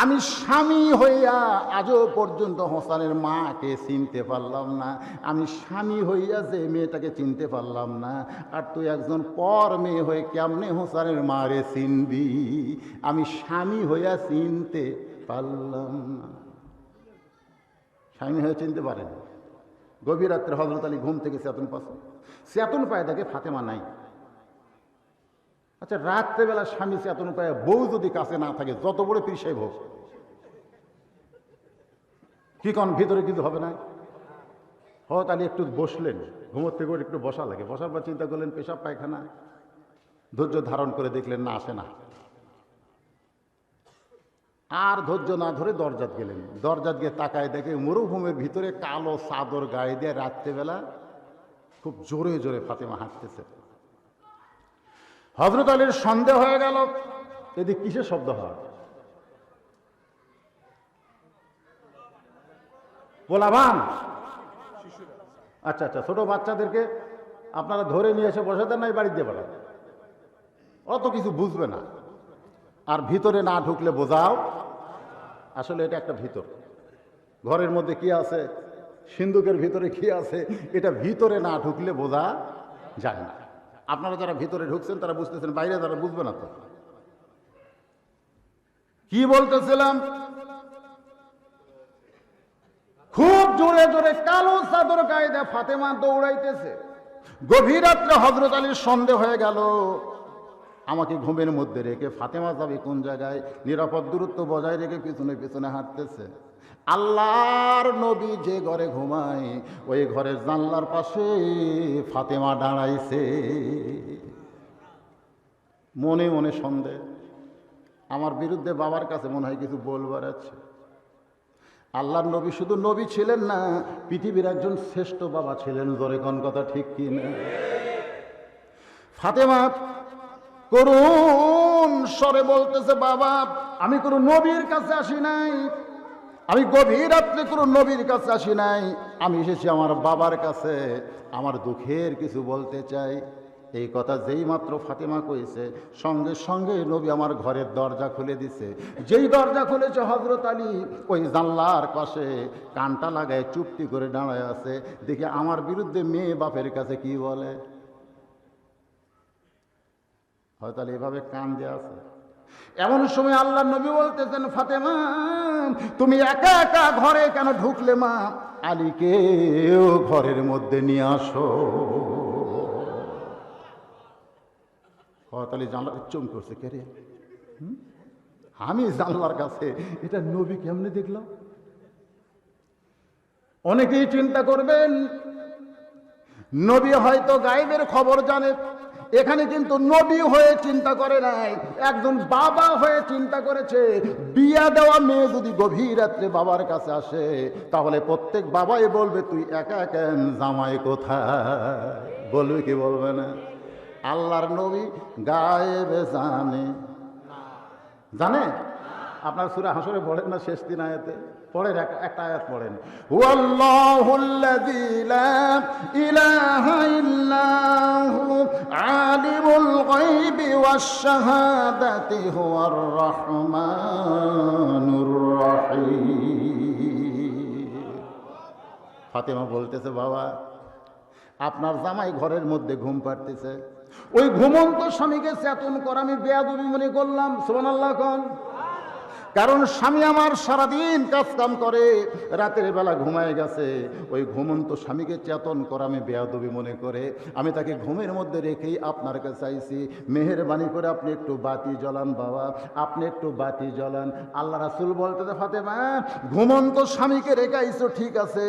আমি স্বামী হইয়া আজও পর্যন্ত হোসেনের মাকে চিনতে পারলাম না, আমি স্বামী হইয়া যে মেয়েটাকে চিনতে পারলাম না, আর তুই একজন পর মেয়ে হয়ে কেমনে হোসেনের মারে চিনবি? আমি স্বামী হইয়া চিনতে পারলাম না। স্বামী হয়ে চিনতে পারেন? গভীর রাত্রে হযরত আলী ঘুম থেকে চেতন পায় দেখে ফাতেমা নাই। আচ্ছা রাত্রেবেলা স্বামী চেতন পায়, বউ যদি কাছে না থাকে যত বড় পীর সাহেব হোক, কি কোন ভিতরে কিছু হবে না? হযরত আলী একটু বসলেন, ঘুমোর থেকে একটু বসা লাগে, বসার পর চিন্তা করলেন পেশাব পায়খানা, ধৈর্য ধারণ করে দেখলেন না, আসে না। আর ধৈর্য না ধরে দরজাত গেলেন। দরজাত গিয়ে তাকায় দেখে মরুভূমির ভিতরে কালো চাদর গায়ে দিয়ে রাত্রেবেলা খুব জোরে জোরে ফাতেমা হাঁটতেছে। হযরত আলীর সন্দেহ হয়ে গেল, এদিকে কিসের শব্দ হয়? পোলাবান, আচ্ছা আচ্ছা, ছোট বাচ্চাদেরকে আপনারা ধরে নিয়ে এসে বসে দেন, নাই বাড়ি দিয়ে পাঠান, অত কিছু বুঝবে না। আর ভিতরে না ঢুকলে বোঝাও আসলে এটা একটা ভিতর, ঘরের মধ্যে কি আছে, সিন্ধুকের ভিতরে কি আছে, এটা ভিতরে না ঢুকলে বোঝা যায় না। আপনারা যারা ভিতরে ঢুকছেন তারা বুঝতেছেন, বাইরে তারা বুঝবে না। তো কি বলতেছিলাম, খুব জোরে জোরে কালো চাদর গায়ে দেয়া ফাতেমা দৌড়াইতেছে। গভীর রাত্রে হযরত আলীর সন্দেহ হয়ে গেল, আমাকে ঘুমের মধ্যে রেখে ফাতেমা যাবে কোন জায়গায়, নিরাপদ দূরত্ব বজায় রেখে পিছনে পিছনে হাঁটতেছে। আল্লাহর নবী যে ঘরে ঘুমায় ওই ঘরের জানলার পাশে ফাতেমা দাঁড়াইছে। মনে মনে সন্দেহ, আমার বিরুদ্ধে বাবার কাছে মনে হয় কিছু বলবার আছে। আল্লাহর নবী শুধু নবী ছিলেন না, পৃথিবীর একজন শ্রেষ্ঠ বাবা ছিলেন। জোরে কোন কথা ঠিক কি না? ফাতেমা করুণ স্বরে বলতেছে, বাবা আমি কোনো নবীর কাছে আসি নাই, আমি গভীর রাত্রে কোনো নবীর কাছে আসি নাই, আমি এসেছি আমার বাবার কাছে, আমার দুঃখের কিছু বলতে চাই। এই কথা যেই মাত্র ফাতেমা কইছে, সঙ্গে সঙ্গে নবী আমার ঘরের দরজা খুলে দিছে। যেই দরজা খুলেছে হযরত আলী ওই জানলার পাশে কানটা লাগায় চুপটি করে দাঁড়ায় আছে। দেখি আমার বিরুদ্ধে মেয়ে বাপের কাছে কি বলে। হয়তো এভাবে কান দিয়ে আছে। এমন সময় আল্লাহর নবী বলতেছেন, ফাতেমা তুমি একা একা ঘরে কেন ঢুকলে মা? আলীকেও ঘরের মধ্যে নিয়ে আসো। হযরত আলী জানলার চুম করছে, কে রে? আমি জানলার কাছে, এটা নবী কেমনে দেখলাম? অনেকেই চিন্তা করবেন নবী হয়তো গায়েবের খবর জানে। এখানে কিন্তু নবী হয়ে চিন্তা করে নাই, একজন বাবা হয়ে চিন্তা করেছে। বিয়া দেওয়া মেয়ে যদি গভীর রাত্রে বাবার কাছে আসে, তাহলে প্রত্যেক বাবাই বলবে তুই একা কেন, জামাই কোথায়? বলবে কি বলবে না? আল্লাহর নবী গায়েবে জানে, জানে। আপনার সূরা হাসরে পড়েন না শেষ দিন আয়াতে? পড়েন, একটা আয়াত পড়েন, হুয়াল্লাহুল্লাযী লা ইলাহা ইল্লাহু আলিমুল গায়বি ওয়াশ শাহাদাতি হুয়ার রাহমানুর রাহিম। ফাতেমা বলতেছে, বাবা আপনার জামাই ঘরের মধ্যে ঘুম পাড়তেছে, ওই ঘুমন্ত স্বামীকে চেতন করা আমি বেয়াদবি মনে করলাম। সুবহানাল্লাহ কোন? কারণ স্বামী আমার সারাদিন কাজ কাম করে, রাতের বেলা ঘুমায় গেছে, ওই ঘুমন্ত স্বামীকে চেতন করা আমি বেয়াদবি মনে করে আমি তাকে ঘুমের মধ্যে রেখেই আপনার কাছে চাইছি, মেহেরবানি করে আপনি একটু বাতি জ্বালান বাবা, আপনি একটু বাতি জ্বালান। আল্লাহ রাসূল বলতে, ফাতেমা ঘুমন্ত স্বামীকে রেখে আইছো ঠিক আছে,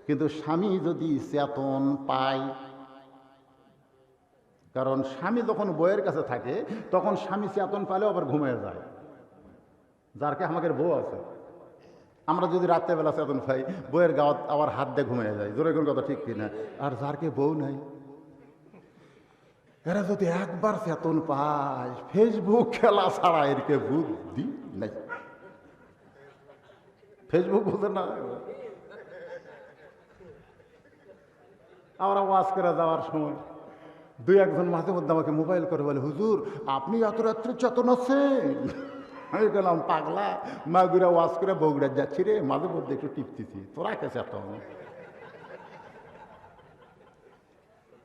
কিন্তু স্বামী যদি চেতন পায়, কারণ স্বামী যখন বউয়ের কাছে থাকে তখন স্বামী চেতন পালেও আবার ঘুমিয়ে যায়। যার কে আমাদের বউ আছে, আমরা যদি রাত্রেবেলা চেতন পাই, বউয়ের গাওয়াত আবার হাত দিয়ে ঘুমিয়ে যায়। জোরে কোন কথা ঠিক কিনা? আর যার কে বউ নাই, এরা যদি একবার চেতন পায়, ফেসবুক খেলা ছাড়া এরকে বুদ্ধি নাই। ফেসবুক বুঝে না। আমরা ওয়াজ করে যাওয়ার সময় দুই একজন মাঝে মধ্যে আমাকে মোবাইল করে বলে, হুজুর আপনি এত রাত্রে চেতন আছেন? আমি গেলাম, পাগলা মাগুরা ওয়াজ করে বগুড়া যাচ্ছি রে, মাঝে মধ্যে একটু টিপতেছি, তোরা কে চেতন?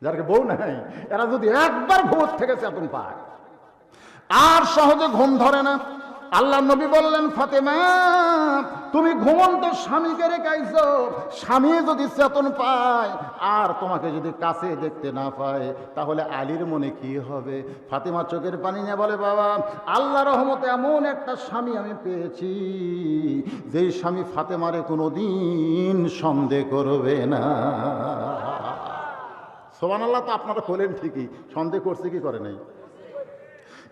যারকে বউ নাই, এরা যদি একবার ঘুম থেকে চেতন পায় আর সহজে ঘুম ধরে না। আল্লাহ নবী বললেন, ফাতেমা তুমি ঘুমন্ত স্বামীকে রেখাইছো, স্বামী যদি চেতন পায় আর তোমাকে যদি কাছে দেখতে না পায়, তাহলে আলীর মনে কি হবে? ফাতেমা চোখের পানি নিয়ে বলে, বাবা আল্লাহ রহমতে এমন একটা স্বামী আমি পেয়েছি, যেই স্বামী ফাতেমারে কোনোদিন সন্দেহ করবে না। সুবহানাল্লাহ। তো আপনারা বলেন ঠিকই, সন্দেহ করছে কি করে নাই?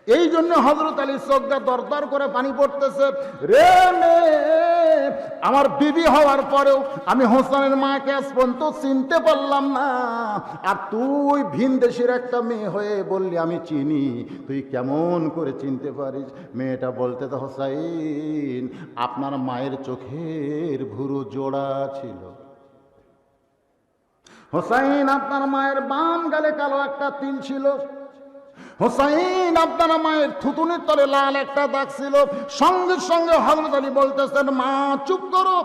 এই জন্য হযরত আলী চোখটা দরদর করে পানি পড়তেছে। রে মেয়ে, আমার বিবি হওয়ার পরেও আমি হোসেনের মাকে আজ পর্যন্ত চিনতে পারলাম না, আর তুই ভিন দেশের একটা মেয়ে হয়ে বললি আমি চিনি, তুই কেমন করে চিনতে পারিস? মেয়েটা বলতে তো, হোসাইন, আপনার মায়ের চোখের ভুরু জোড়া ছিল। হোসাইন, আপনার মায়ের বাম গালে কালো একটা তিল ছিল। হোসাইন, আপনার মায়ের থুতুনির তলে লাল একটা দাগ ছিল। সঙ্গে সঙ্গে হযরত আলী বলতেছেন, মা চুপ করো,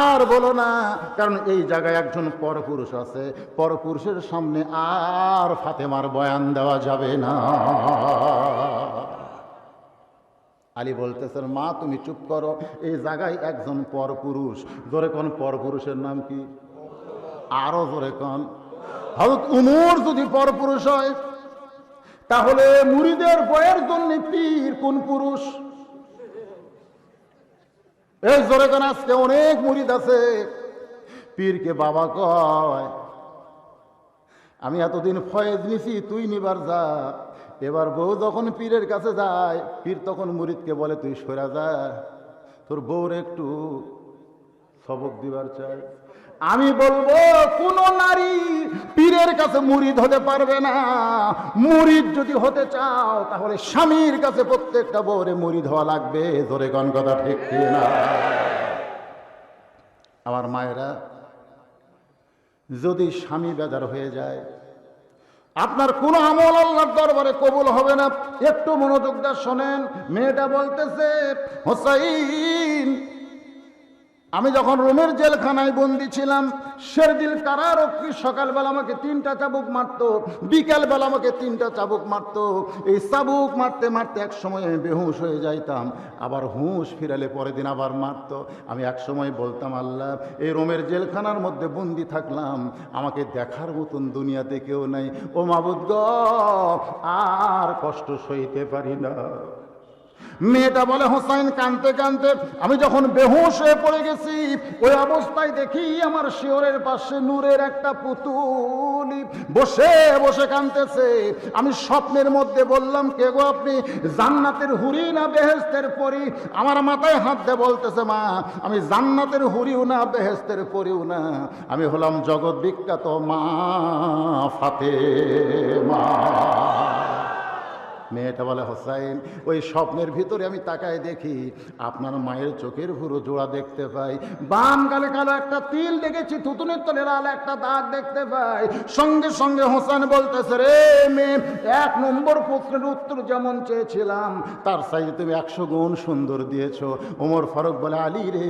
আর বলো না, কারণ এই জায়গায় একজন পরপুরুষ আছে, পরপুরুষের সামনে আর ফাতেমার বয়ান দেওয়া যাবে না। আলী বলতেছেন, মা তুমি চুপ করো, এই জায়গায় একজন পরপুরুষ। জোরে কোন পরপুরুষের নাম কি? আরো জোরে কোন। হযরত উমর যদি পরপুরুষ হয়, তাহলে মুরিদের বয়ের জন্য পীর কোন পুরুষ? এই জোরে কোন। আজকে অনেক মুরিদ আছে পীরকে বাবা কয়। আমি এতদিন ফয়েজ নিছি, তুই নিবার যা। এবার বউ যখন পীরের কাছে যায়, পীর তখন মুরিদকে বলে, তুই সরা যা, তোর বউর একটু সবক দিবার চাই। আমি বলবো, কোন নারী পীরের কাছে মুরিদ হতে পারবে না। মুরিদ যদি হতে চাও, তাহলে স্বামীর কাছে প্রত্যেকটা বউরে মুরিদ হওয়া লাগবে। জোরে কোন কথা ঠিক না? আমার মায়েরা, যদি স্বামী বেজার হয়ে যায়, আপনার কোনো আমল আল্লাহর দরবারে কবুল হবে না। একটু মনোযোগ দিয়ে শোনেন। মেয়েটা বলতেছে, হোসাইন, আমি যখন রোমের জেলখানায় বন্দি ছিলাম, শেরজিল কারারক্ষী সকালবেলা আমাকে 3টা চাবুক মারতো, বিকালবেলা আমাকে 3টা চাবুক মারতো। এই চাবুক মারতে মারতে এক সময় আমি বেহুশ হয়ে যাইতাম, আবার হুঁশ ফিরালে পরের দিন আবার মারতো। আমি এক সময় বলতাম, আল্লাহ, এই রোমের জেলখানার মধ্যে বন্দি থাকলাম, আমাকে দেখার মতন দুনিয়াতে কেউ নাই। ও মাবুদ গো, আর কষ্ট সইতে পারি না। মেয়েটা বলে, হোসাইন, কানতে কানতে আমি যখন বেহুশ হয়ে পড়ে গেছি, ওই অবস্থায় দেখি আমার শিয়রের পাশে নূরের একটা পুতুল বসে বসে কানতেছে। আমি স্বপ্নের মধ্যে বললাম, কে গো আপনি? জান্নাতের হুরি না বেহেশতের পরী? আমার মাথায় হাত দিয়ে বলতেছে, মা, আমি জান্নাতের হুরিও না বেহেশতের পরীও না, আমি হলাম জগৎ বিখ্যাত মা ফাতেমা। মেয়েটা বলে, হোসাইন, ওই স্বপ্নের ভিতরে আমি তাকায় দেখি আপনার মায়ের চোখের ভুরু জোড়া দেখতে পাই, বাম গালে কালো একটা তিল দেখেছি, থুতুনের তলে লাল একটা দাগ দেখতে পাই। সঙ্গে সঙ্গে হোসেন বলতেছে, রে মেয়ে, 1 নম্বর প্রশ্নের উত্তর যেমন চেয়েছিলাম, তার চাইতে তুমি 100 গুণ সুন্দর দিয়েছো। ওমর ফারুক বলে, আলী রে,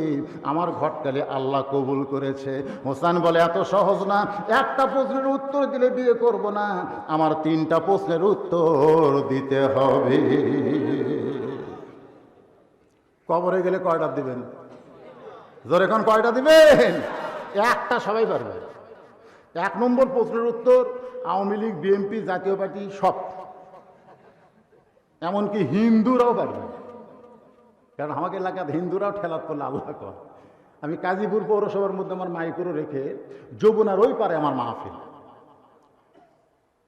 আমার ঘটকালে আল্লাহ কবুল করেছে। হোসেন বলে, এত সহজ না, একটা প্রশ্নের উত্তর দিলে বিয়ে করব না, আমার 3টা প্রশ্নের উত্তর দিতে হবে। কবরে গেলে কয়টা দিবেন? জোরে কোন, কয়টা দিবেন? একটা সবাই পারবে। 1 নম্বর প্রশ্নের উত্তর আওয়ামী লীগ, বিএনপি, জাতীয় পার্টি সব, এমনকি হিন্দুরাও পারবে। কারণ আমাকে এলাকার হিন্দুরাও ঠেলাত করলে আল্লাহ কর। আমি কাজীপুর পৌরসভার মধ্যে আমার মাইক্রো রেখে যমুনার ওই পারে আমার মাহফিল,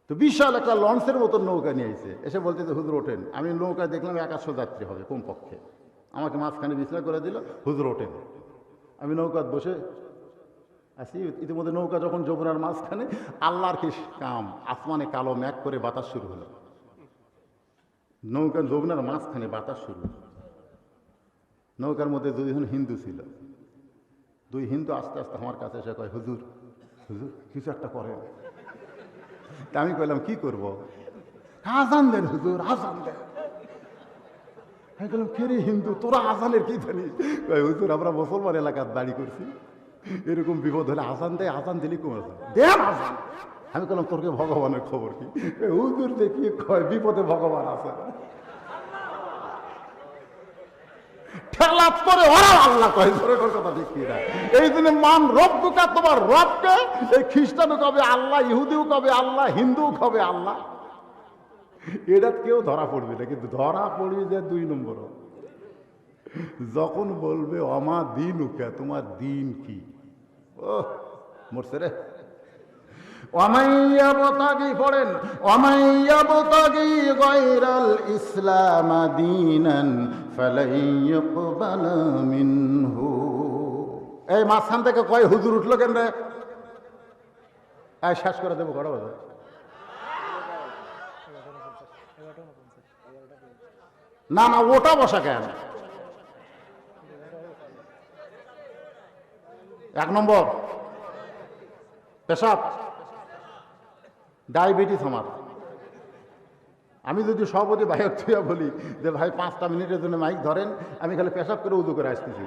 তো বিশাল একটা লঞ্চের মতো নৌকা নিয়ে এসে এসে বলতে যে, হুজুর ওঠেন। আমি নৌকা দেখলাম 100 যাত্রী হবে কমপক্ষে, আমাকে মাঝখানে বিছনা করে দিল, হুজুর ওঠেন। আমি নৌকাত বসে আছি। ইতিমধ্যে নৌকা যখন যমুনার মাঝখানে, আল্লাহর কি কাম, আসমানে কালো মেঘ করে বাতাস শুরু হলো। নৌকা যমুনার মাঝখানে বাতাস শুরু। নৌকার মধ্যে 2 জন হিন্দু ছিল। 2 হিন্দু আস্তে আস্তে আমার কাছে এসে কয়, হুজুর, হুজুর কিছু একটা করেন। তা আমি কইলাম, কি করব? আজান দেন হুজুর, আজান দেন। আমি বললাম, কে রে হিন্দু, তোরা আজানের কি জানিস? হুজুর, আমরা মুসলমান এলাকার দাঁড়ি করছি, এরকম বিপদ হলে আজান দেয়, আজান দিলি কমে দেন আজান। আমি বললাম, তোর কি ভগবানের খবর কি? হুজুর দেখি কয়, বিপদে ভগবান আছে। ঠেলাত পরে ওরা আল্লাহ কয়, কথা ঠিক কি না? এই জন্য মান রব্বুকা, তোমার রবকে। এই খ্রিস্টানও কবে আল্লাহ, ইহুদিও কবে আল্লাহ, হিন্দুও কবে আল্লাহ। এটা কেউ ধরা পড়বে না, কিন্তু ধরা পড়বে যে 2 নম্বর যখন বলবে, অমা দিন উকা, তোমার দিন কি? ও মরছে রে। ওয়ামাইয়াবতাগি পড়েন, ওয়ামাইয়াবতাগি গায়রাল ইসলাম দীনান ফালাই ইউকবাল মিনহু। এই মাঝখান থেকে কয় হুজুর উঠলো কেন রে? শেষ করে দেবো কটা বাজে? না না, ওটা বসা কেন? 1 নম্বর পেশাব, ডায়াবেটিস আমার। আমি যদি সভাপতি ভাইয়ের থুয়া বলি যে ভাই 5টা মিনিটের জন্য মাইক ধরেন, আমি খালি পেশাব করে উদু করে আসতেছি,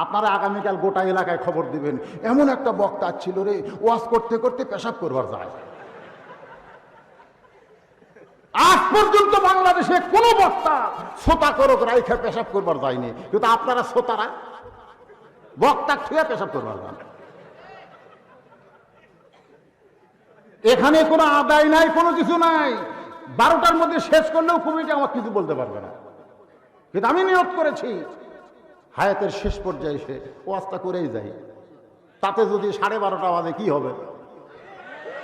আপনারা আগামীকাল গোটা এলাকায় খবর দিবেন এমন একটা বক্তা ছিল রে, ওয়াজ করতে করতে পেশাব করবার যায়। আজ পর্যন্ত বাংলাদেশে কোনো বক্তা শ্রোতা করক রাইখা পেশাব করবার যায়নি, কিন্তু আপনারা শ্রোতারা বক্তা ছুঁয়ে পেশাব করবার যান। এখানে কোনো আদায় নাই, কোনো কিছু নাই। 12টার মধ্যে শেষ করলেও কমিটি আমার কিছু বলতে পারবে না, কিন্তু আমি নিয়ত করেছি হায়াতের শেষ পর্যায়ে এসে ওয়াজটা করেই যাই। তাতে যদি 12:30 বাজে কি হবে?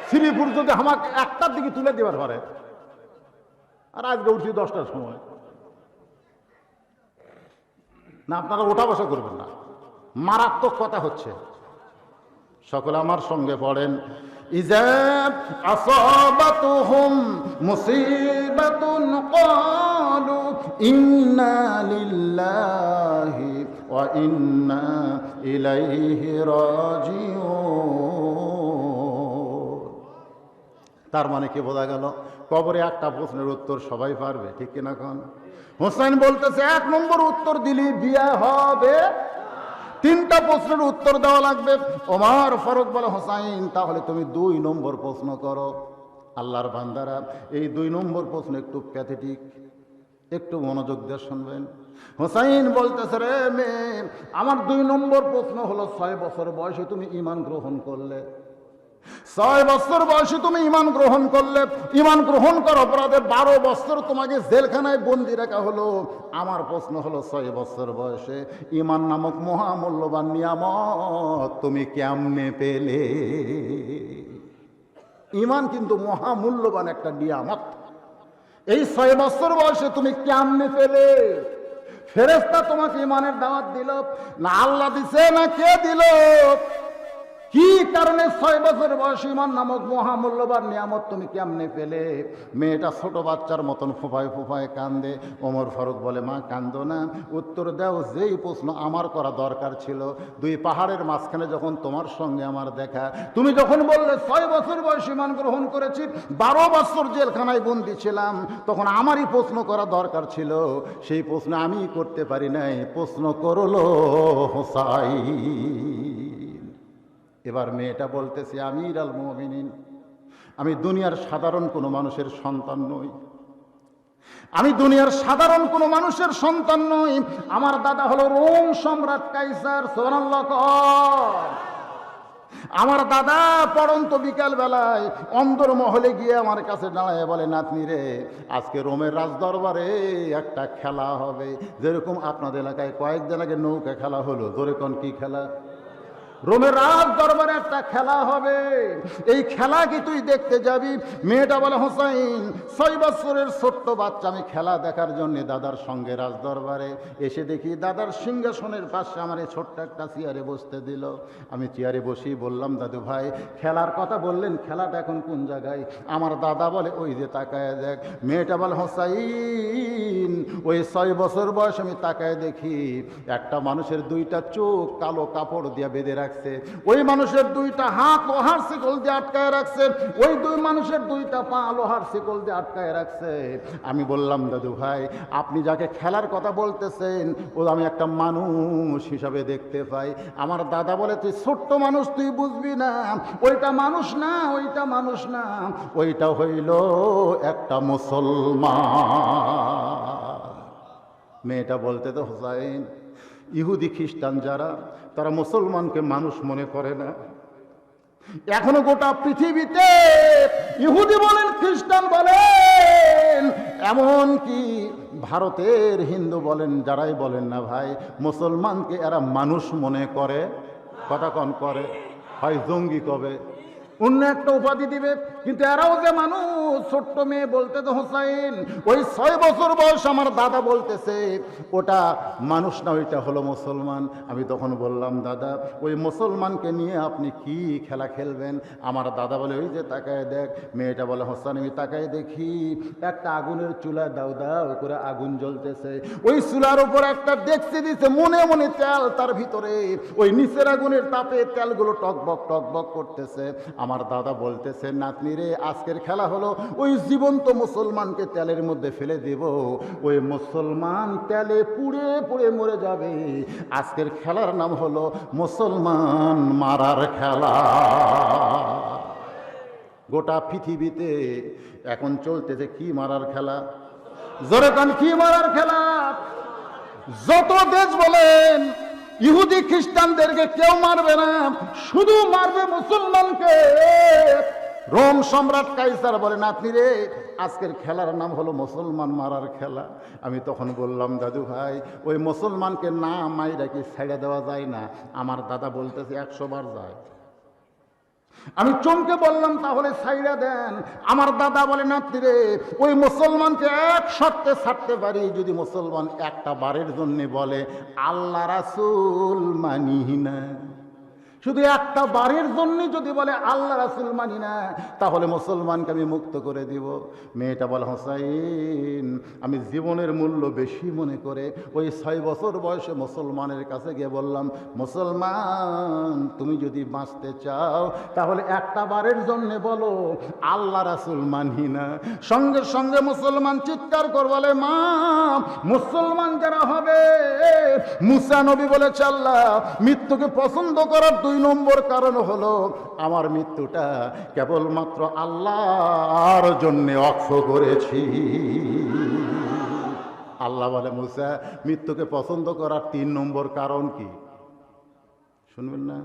শ্রীপুর যদি আমাকে 1টার দিকে তুলে দেবার পারে, আর আজকে উঠছি 10টার সময়, না আপনারা ওঠা বসা করবেন না। মারাত্মক কথা হচ্ছে, সকলে আমার সঙ্গে পড়েন। ইযা আসাবাতুহুম মুসিবাতুন ক্বালু ইন্না লিল্লাহি ওয়া ইন্না ইলাইহি রাজিউন। তার মানে কি বোঝা গেল? কবরে একটা প্রশ্নের উত্তর সবাই পারবে, ঠিক কিনা কোন? হোসেন বলতেছে 1 নম্বর উত্তর দিলি বিয়া হবে, 3টা প্রশ্নের উত্তর দেওয়া লাগবে। ওমর ফারুক বলে হোসাইন তাহলে তুমি 2 নম্বর প্রশ্ন করো। আল্লাহর বান্দারা, এই 2 নম্বর প্রশ্ন একটু প্যাথেটিক, একটু মনোযোগ দিয়ে শুনবেন। হোসাইন বলতেছে রে মেয়ে, আমার 2 নম্বর প্রশ্ন হলো 6 বছর বয়সে তুমি ঈমান গ্রহণ করলে, 6 বছর বয়সে তুমি ঈমান গ্রহণ করলে, ঈমান গ্রহণ করার অপরাধে 12 বছর তোমাকে জেলখানায় বন্দি রাখা হলো। আমার প্রশ্ন হলো 6 বছর বয়সে ঈমান নামক মহামূল্যবান নিয়ামত তুমি কেমনে পেলে? ঈমান কিন্তু মহামূল্যবান একটা নিয়ামত, এই 6 বছর বয়সে তুমি কেমনে পেলে? ফেরেশতা তোমাকে ঈমানের দাওয়াত দিল না আল্লাহ দিছে না কে দিল? কি কারণে 6 বছর বয়স ঈমান নামক মহামূল্যবান নিয়ামত তুমি কেমনে পেলে? মেয়েটা ছোট বাচ্চার মতন ফুফায় ফুফায় কান্দে। ওমর ফারুক বলে মা কান্দো না, উত্তর দাও যেই প্রশ্ন আমার করা দরকার ছিল। 2 পাহাড়ের মাঝখানে যখন তোমার সঙ্গে আমার দেখা, তুমি যখন বললে 6 বছর বয়স ঈমান গ্রহণ করেছি, 12 বছর জেলখানায় বন্দি ছিলাম, তখন আমারই প্রশ্ন করা দরকার ছিল, সেই প্রশ্ন আমি করতে পারি নাই, প্রশ্ন করলো হোসাইন। এবার মেয়েটা বলতেছে আমিরুল মুমিনিন, আমি দুনিয়ার সাধারণ কোনো মানুষের সন্তান নই, আমি দুনিয়ার সাধারণ কোনো মানুষের সন্তান নই। আমার দাদা হলো রোম সম্রাট কাইসার। সুবহানাল্লাহ। আমার দাদা পড়ন্ত বিকাল বেলায় অন্দর মহলে গিয়ে আমার কাছে দাঁড়ায় বলে নাতনি রে, আজকে রোমের রাজদরবারে একটা খেলা হবে, যেরকম আপনাদের এলাকায় কয়েকদিন আগে নৌকা খেলা হলো। জোরে কোন কি খেলা? রোমের রাজ দরবারে একটা খেলা হবে, এই খেলা কি তুই দেখতে যাবি? মেয়েটা বলে হোসাইন 6 বছরের ছোট্ট বাচ্চা, আমি খেলা দেখার জন্য দাদার সঙ্গে রাজ দরবারে এসে দেখি দাদার সিংহাসনের পাশে আমার এই ছোট্ট একটা চেয়ারে বসতে দিল। আমি চেয়ারে বসেই বললাম দাদু ভাই খেলার কথা বললেন, খেলাটা এখন কোন জায়গায়? আমার দাদা বলে ওই যে তাকায় দেখ। মেয়েটা বলে হোসাইন ওই 6 বছর বয়স আমি তাকায় দেখি একটা মানুষের 2টা চোখ কালো কাপড় দিয়ে বেঁধে রাখছে, ওই মানুষের 2টা হাত লোহার শিকল দিয়ে আটকায় রাখছে, ওই 2 মানুষের 2টা পা লোহার শিকল দিয়ে আটকায় রাখছে। আমি বললাম দাদু ভাই আপনি যাকে খেলার কথা বলতেছেন ও আমি একটা মানুষ হিসাবে দেখতে পাই। আমার দাদা বলে তুই ছোট্ট মানুষ, তুই বুঝবি না, ওইটা মানুষ না, ওইটা মানুষ না, ওইটা হইল একটা মুসলমান। মেয়েটা বলতে তো হোসাইন ইহুদি খ্রিস্টান যারা, তারা মুসলমানকে মানুষ মনে করে না। এখনো গোটা পৃথিবীতে ইহুদি বলেন খ্রিস্টান বলেন, এমন কি ভারতের হিন্দু বলেন, যারাই বলেন না ভাই, মুসলমানকে এরা মানুষ মনে করে। কথা কন করে, হয় জঙ্গি কবে, অন্য একটা উপাধি দিবে, কিন্তু এরাও যে মানুষ। ছোট্ট মেয়ে বলতে তো হোসাইন, ওই 6 বছর বয়স আমার দাদা বলতেছে ওটা মানুষ না, ওইটা হলো মুসলমান। আমি তখন বললাম, দাদা ওই মুসলমানকে নিয়ে আপনি কি খেলা খেলবেন? আমার দাদা বলে, ওই যে তাকায় দেখ। মেয়েটা বলে, হোসেন আমি তাকায় দেখি একটা আগুনের চুলা দাও দাও করে আগুন জ্বলতেছে, ওই চুলার উপর একটা ডেকচি দিছে, মনে মনে তেল তার ভিতরে, ওই নিচের আগুনের তাপে তেলগুলো টকবক টকবক করতেছে। আমার দাদা বলতেছে, নাতনি রে আজকের খেলা হলো ওই জীবন্ত মুসলমানকে তেলের মধ্যে ফেলে দেব, ওই মুসলমান তেলে পুড়ে পুড়ে মরে যাবে। আজকের খেলার নাম হলো মুসলমান মারার খেলা। গোটা পৃথিবীতে এখন চলতেছে কি মারার খেলা? জোরে কান, কি মারার খেলা? যত দেশ বলেন ইহুদি খ্রিস্টানদেরকে কেউ মারবে না, শুধু মারবে মুসলমানকে। রোম সম্রাট কাইসার বলে, নাতনি রে আজকের খেলার নাম হলো মুসলমান মারার খেলা। আমি তখন বললাম, দাদু ভাই ওই মুসলমানকে না মাইরা কি ছেড়ে দেওয়া যায় না? আমার দাদা বলতেছে 100 বার যায়। আমি চমকে বললাম, তাহলে ছাইড়া দেন। আমার দাদা বলে, নাতনি রে ওই মুসলমানকে এক শর্তে ছাড়তে পারি, যদি মুসলমান একটা বারের জন্য বলে আল্লাহ রাসূল মানি না। শুধু একটা বারের জন্য যদি বলে আল্লাহ রাসূল মানি না, তাহলে মুসলমানকে আমি মুক্ত করে দিব। মেয়েটা বলে, হোসাইন আমি জীবনের মূল্য বেশি মনে করে ওই 6 বছর বয়সে মুসলমানের কাছে গিয়ে বললাম, মুসলমান তুমি যদি বাঁচতে চাও তাহলে একটা বারের জন্য বলো আল্লাহ রাসূল মানি না। সঙ্গে সঙ্গে মুসলমান চিৎকার করে বলে, মা মুসলমান যারা হবে, মুসা নবী বলেছে আল্লাহ মৃত্যুকে পছন্দ করার 2 নম্বর কারণ হলো আমার মৃত্যুটা কেবলমাত্র আল্লাহর জন্য অক্ষ করেছি। আল্লাহ বলে, মুসা মৃত্যুকে পছন্দ করার 3 নম্বর কারণ কি? শুনবেন না?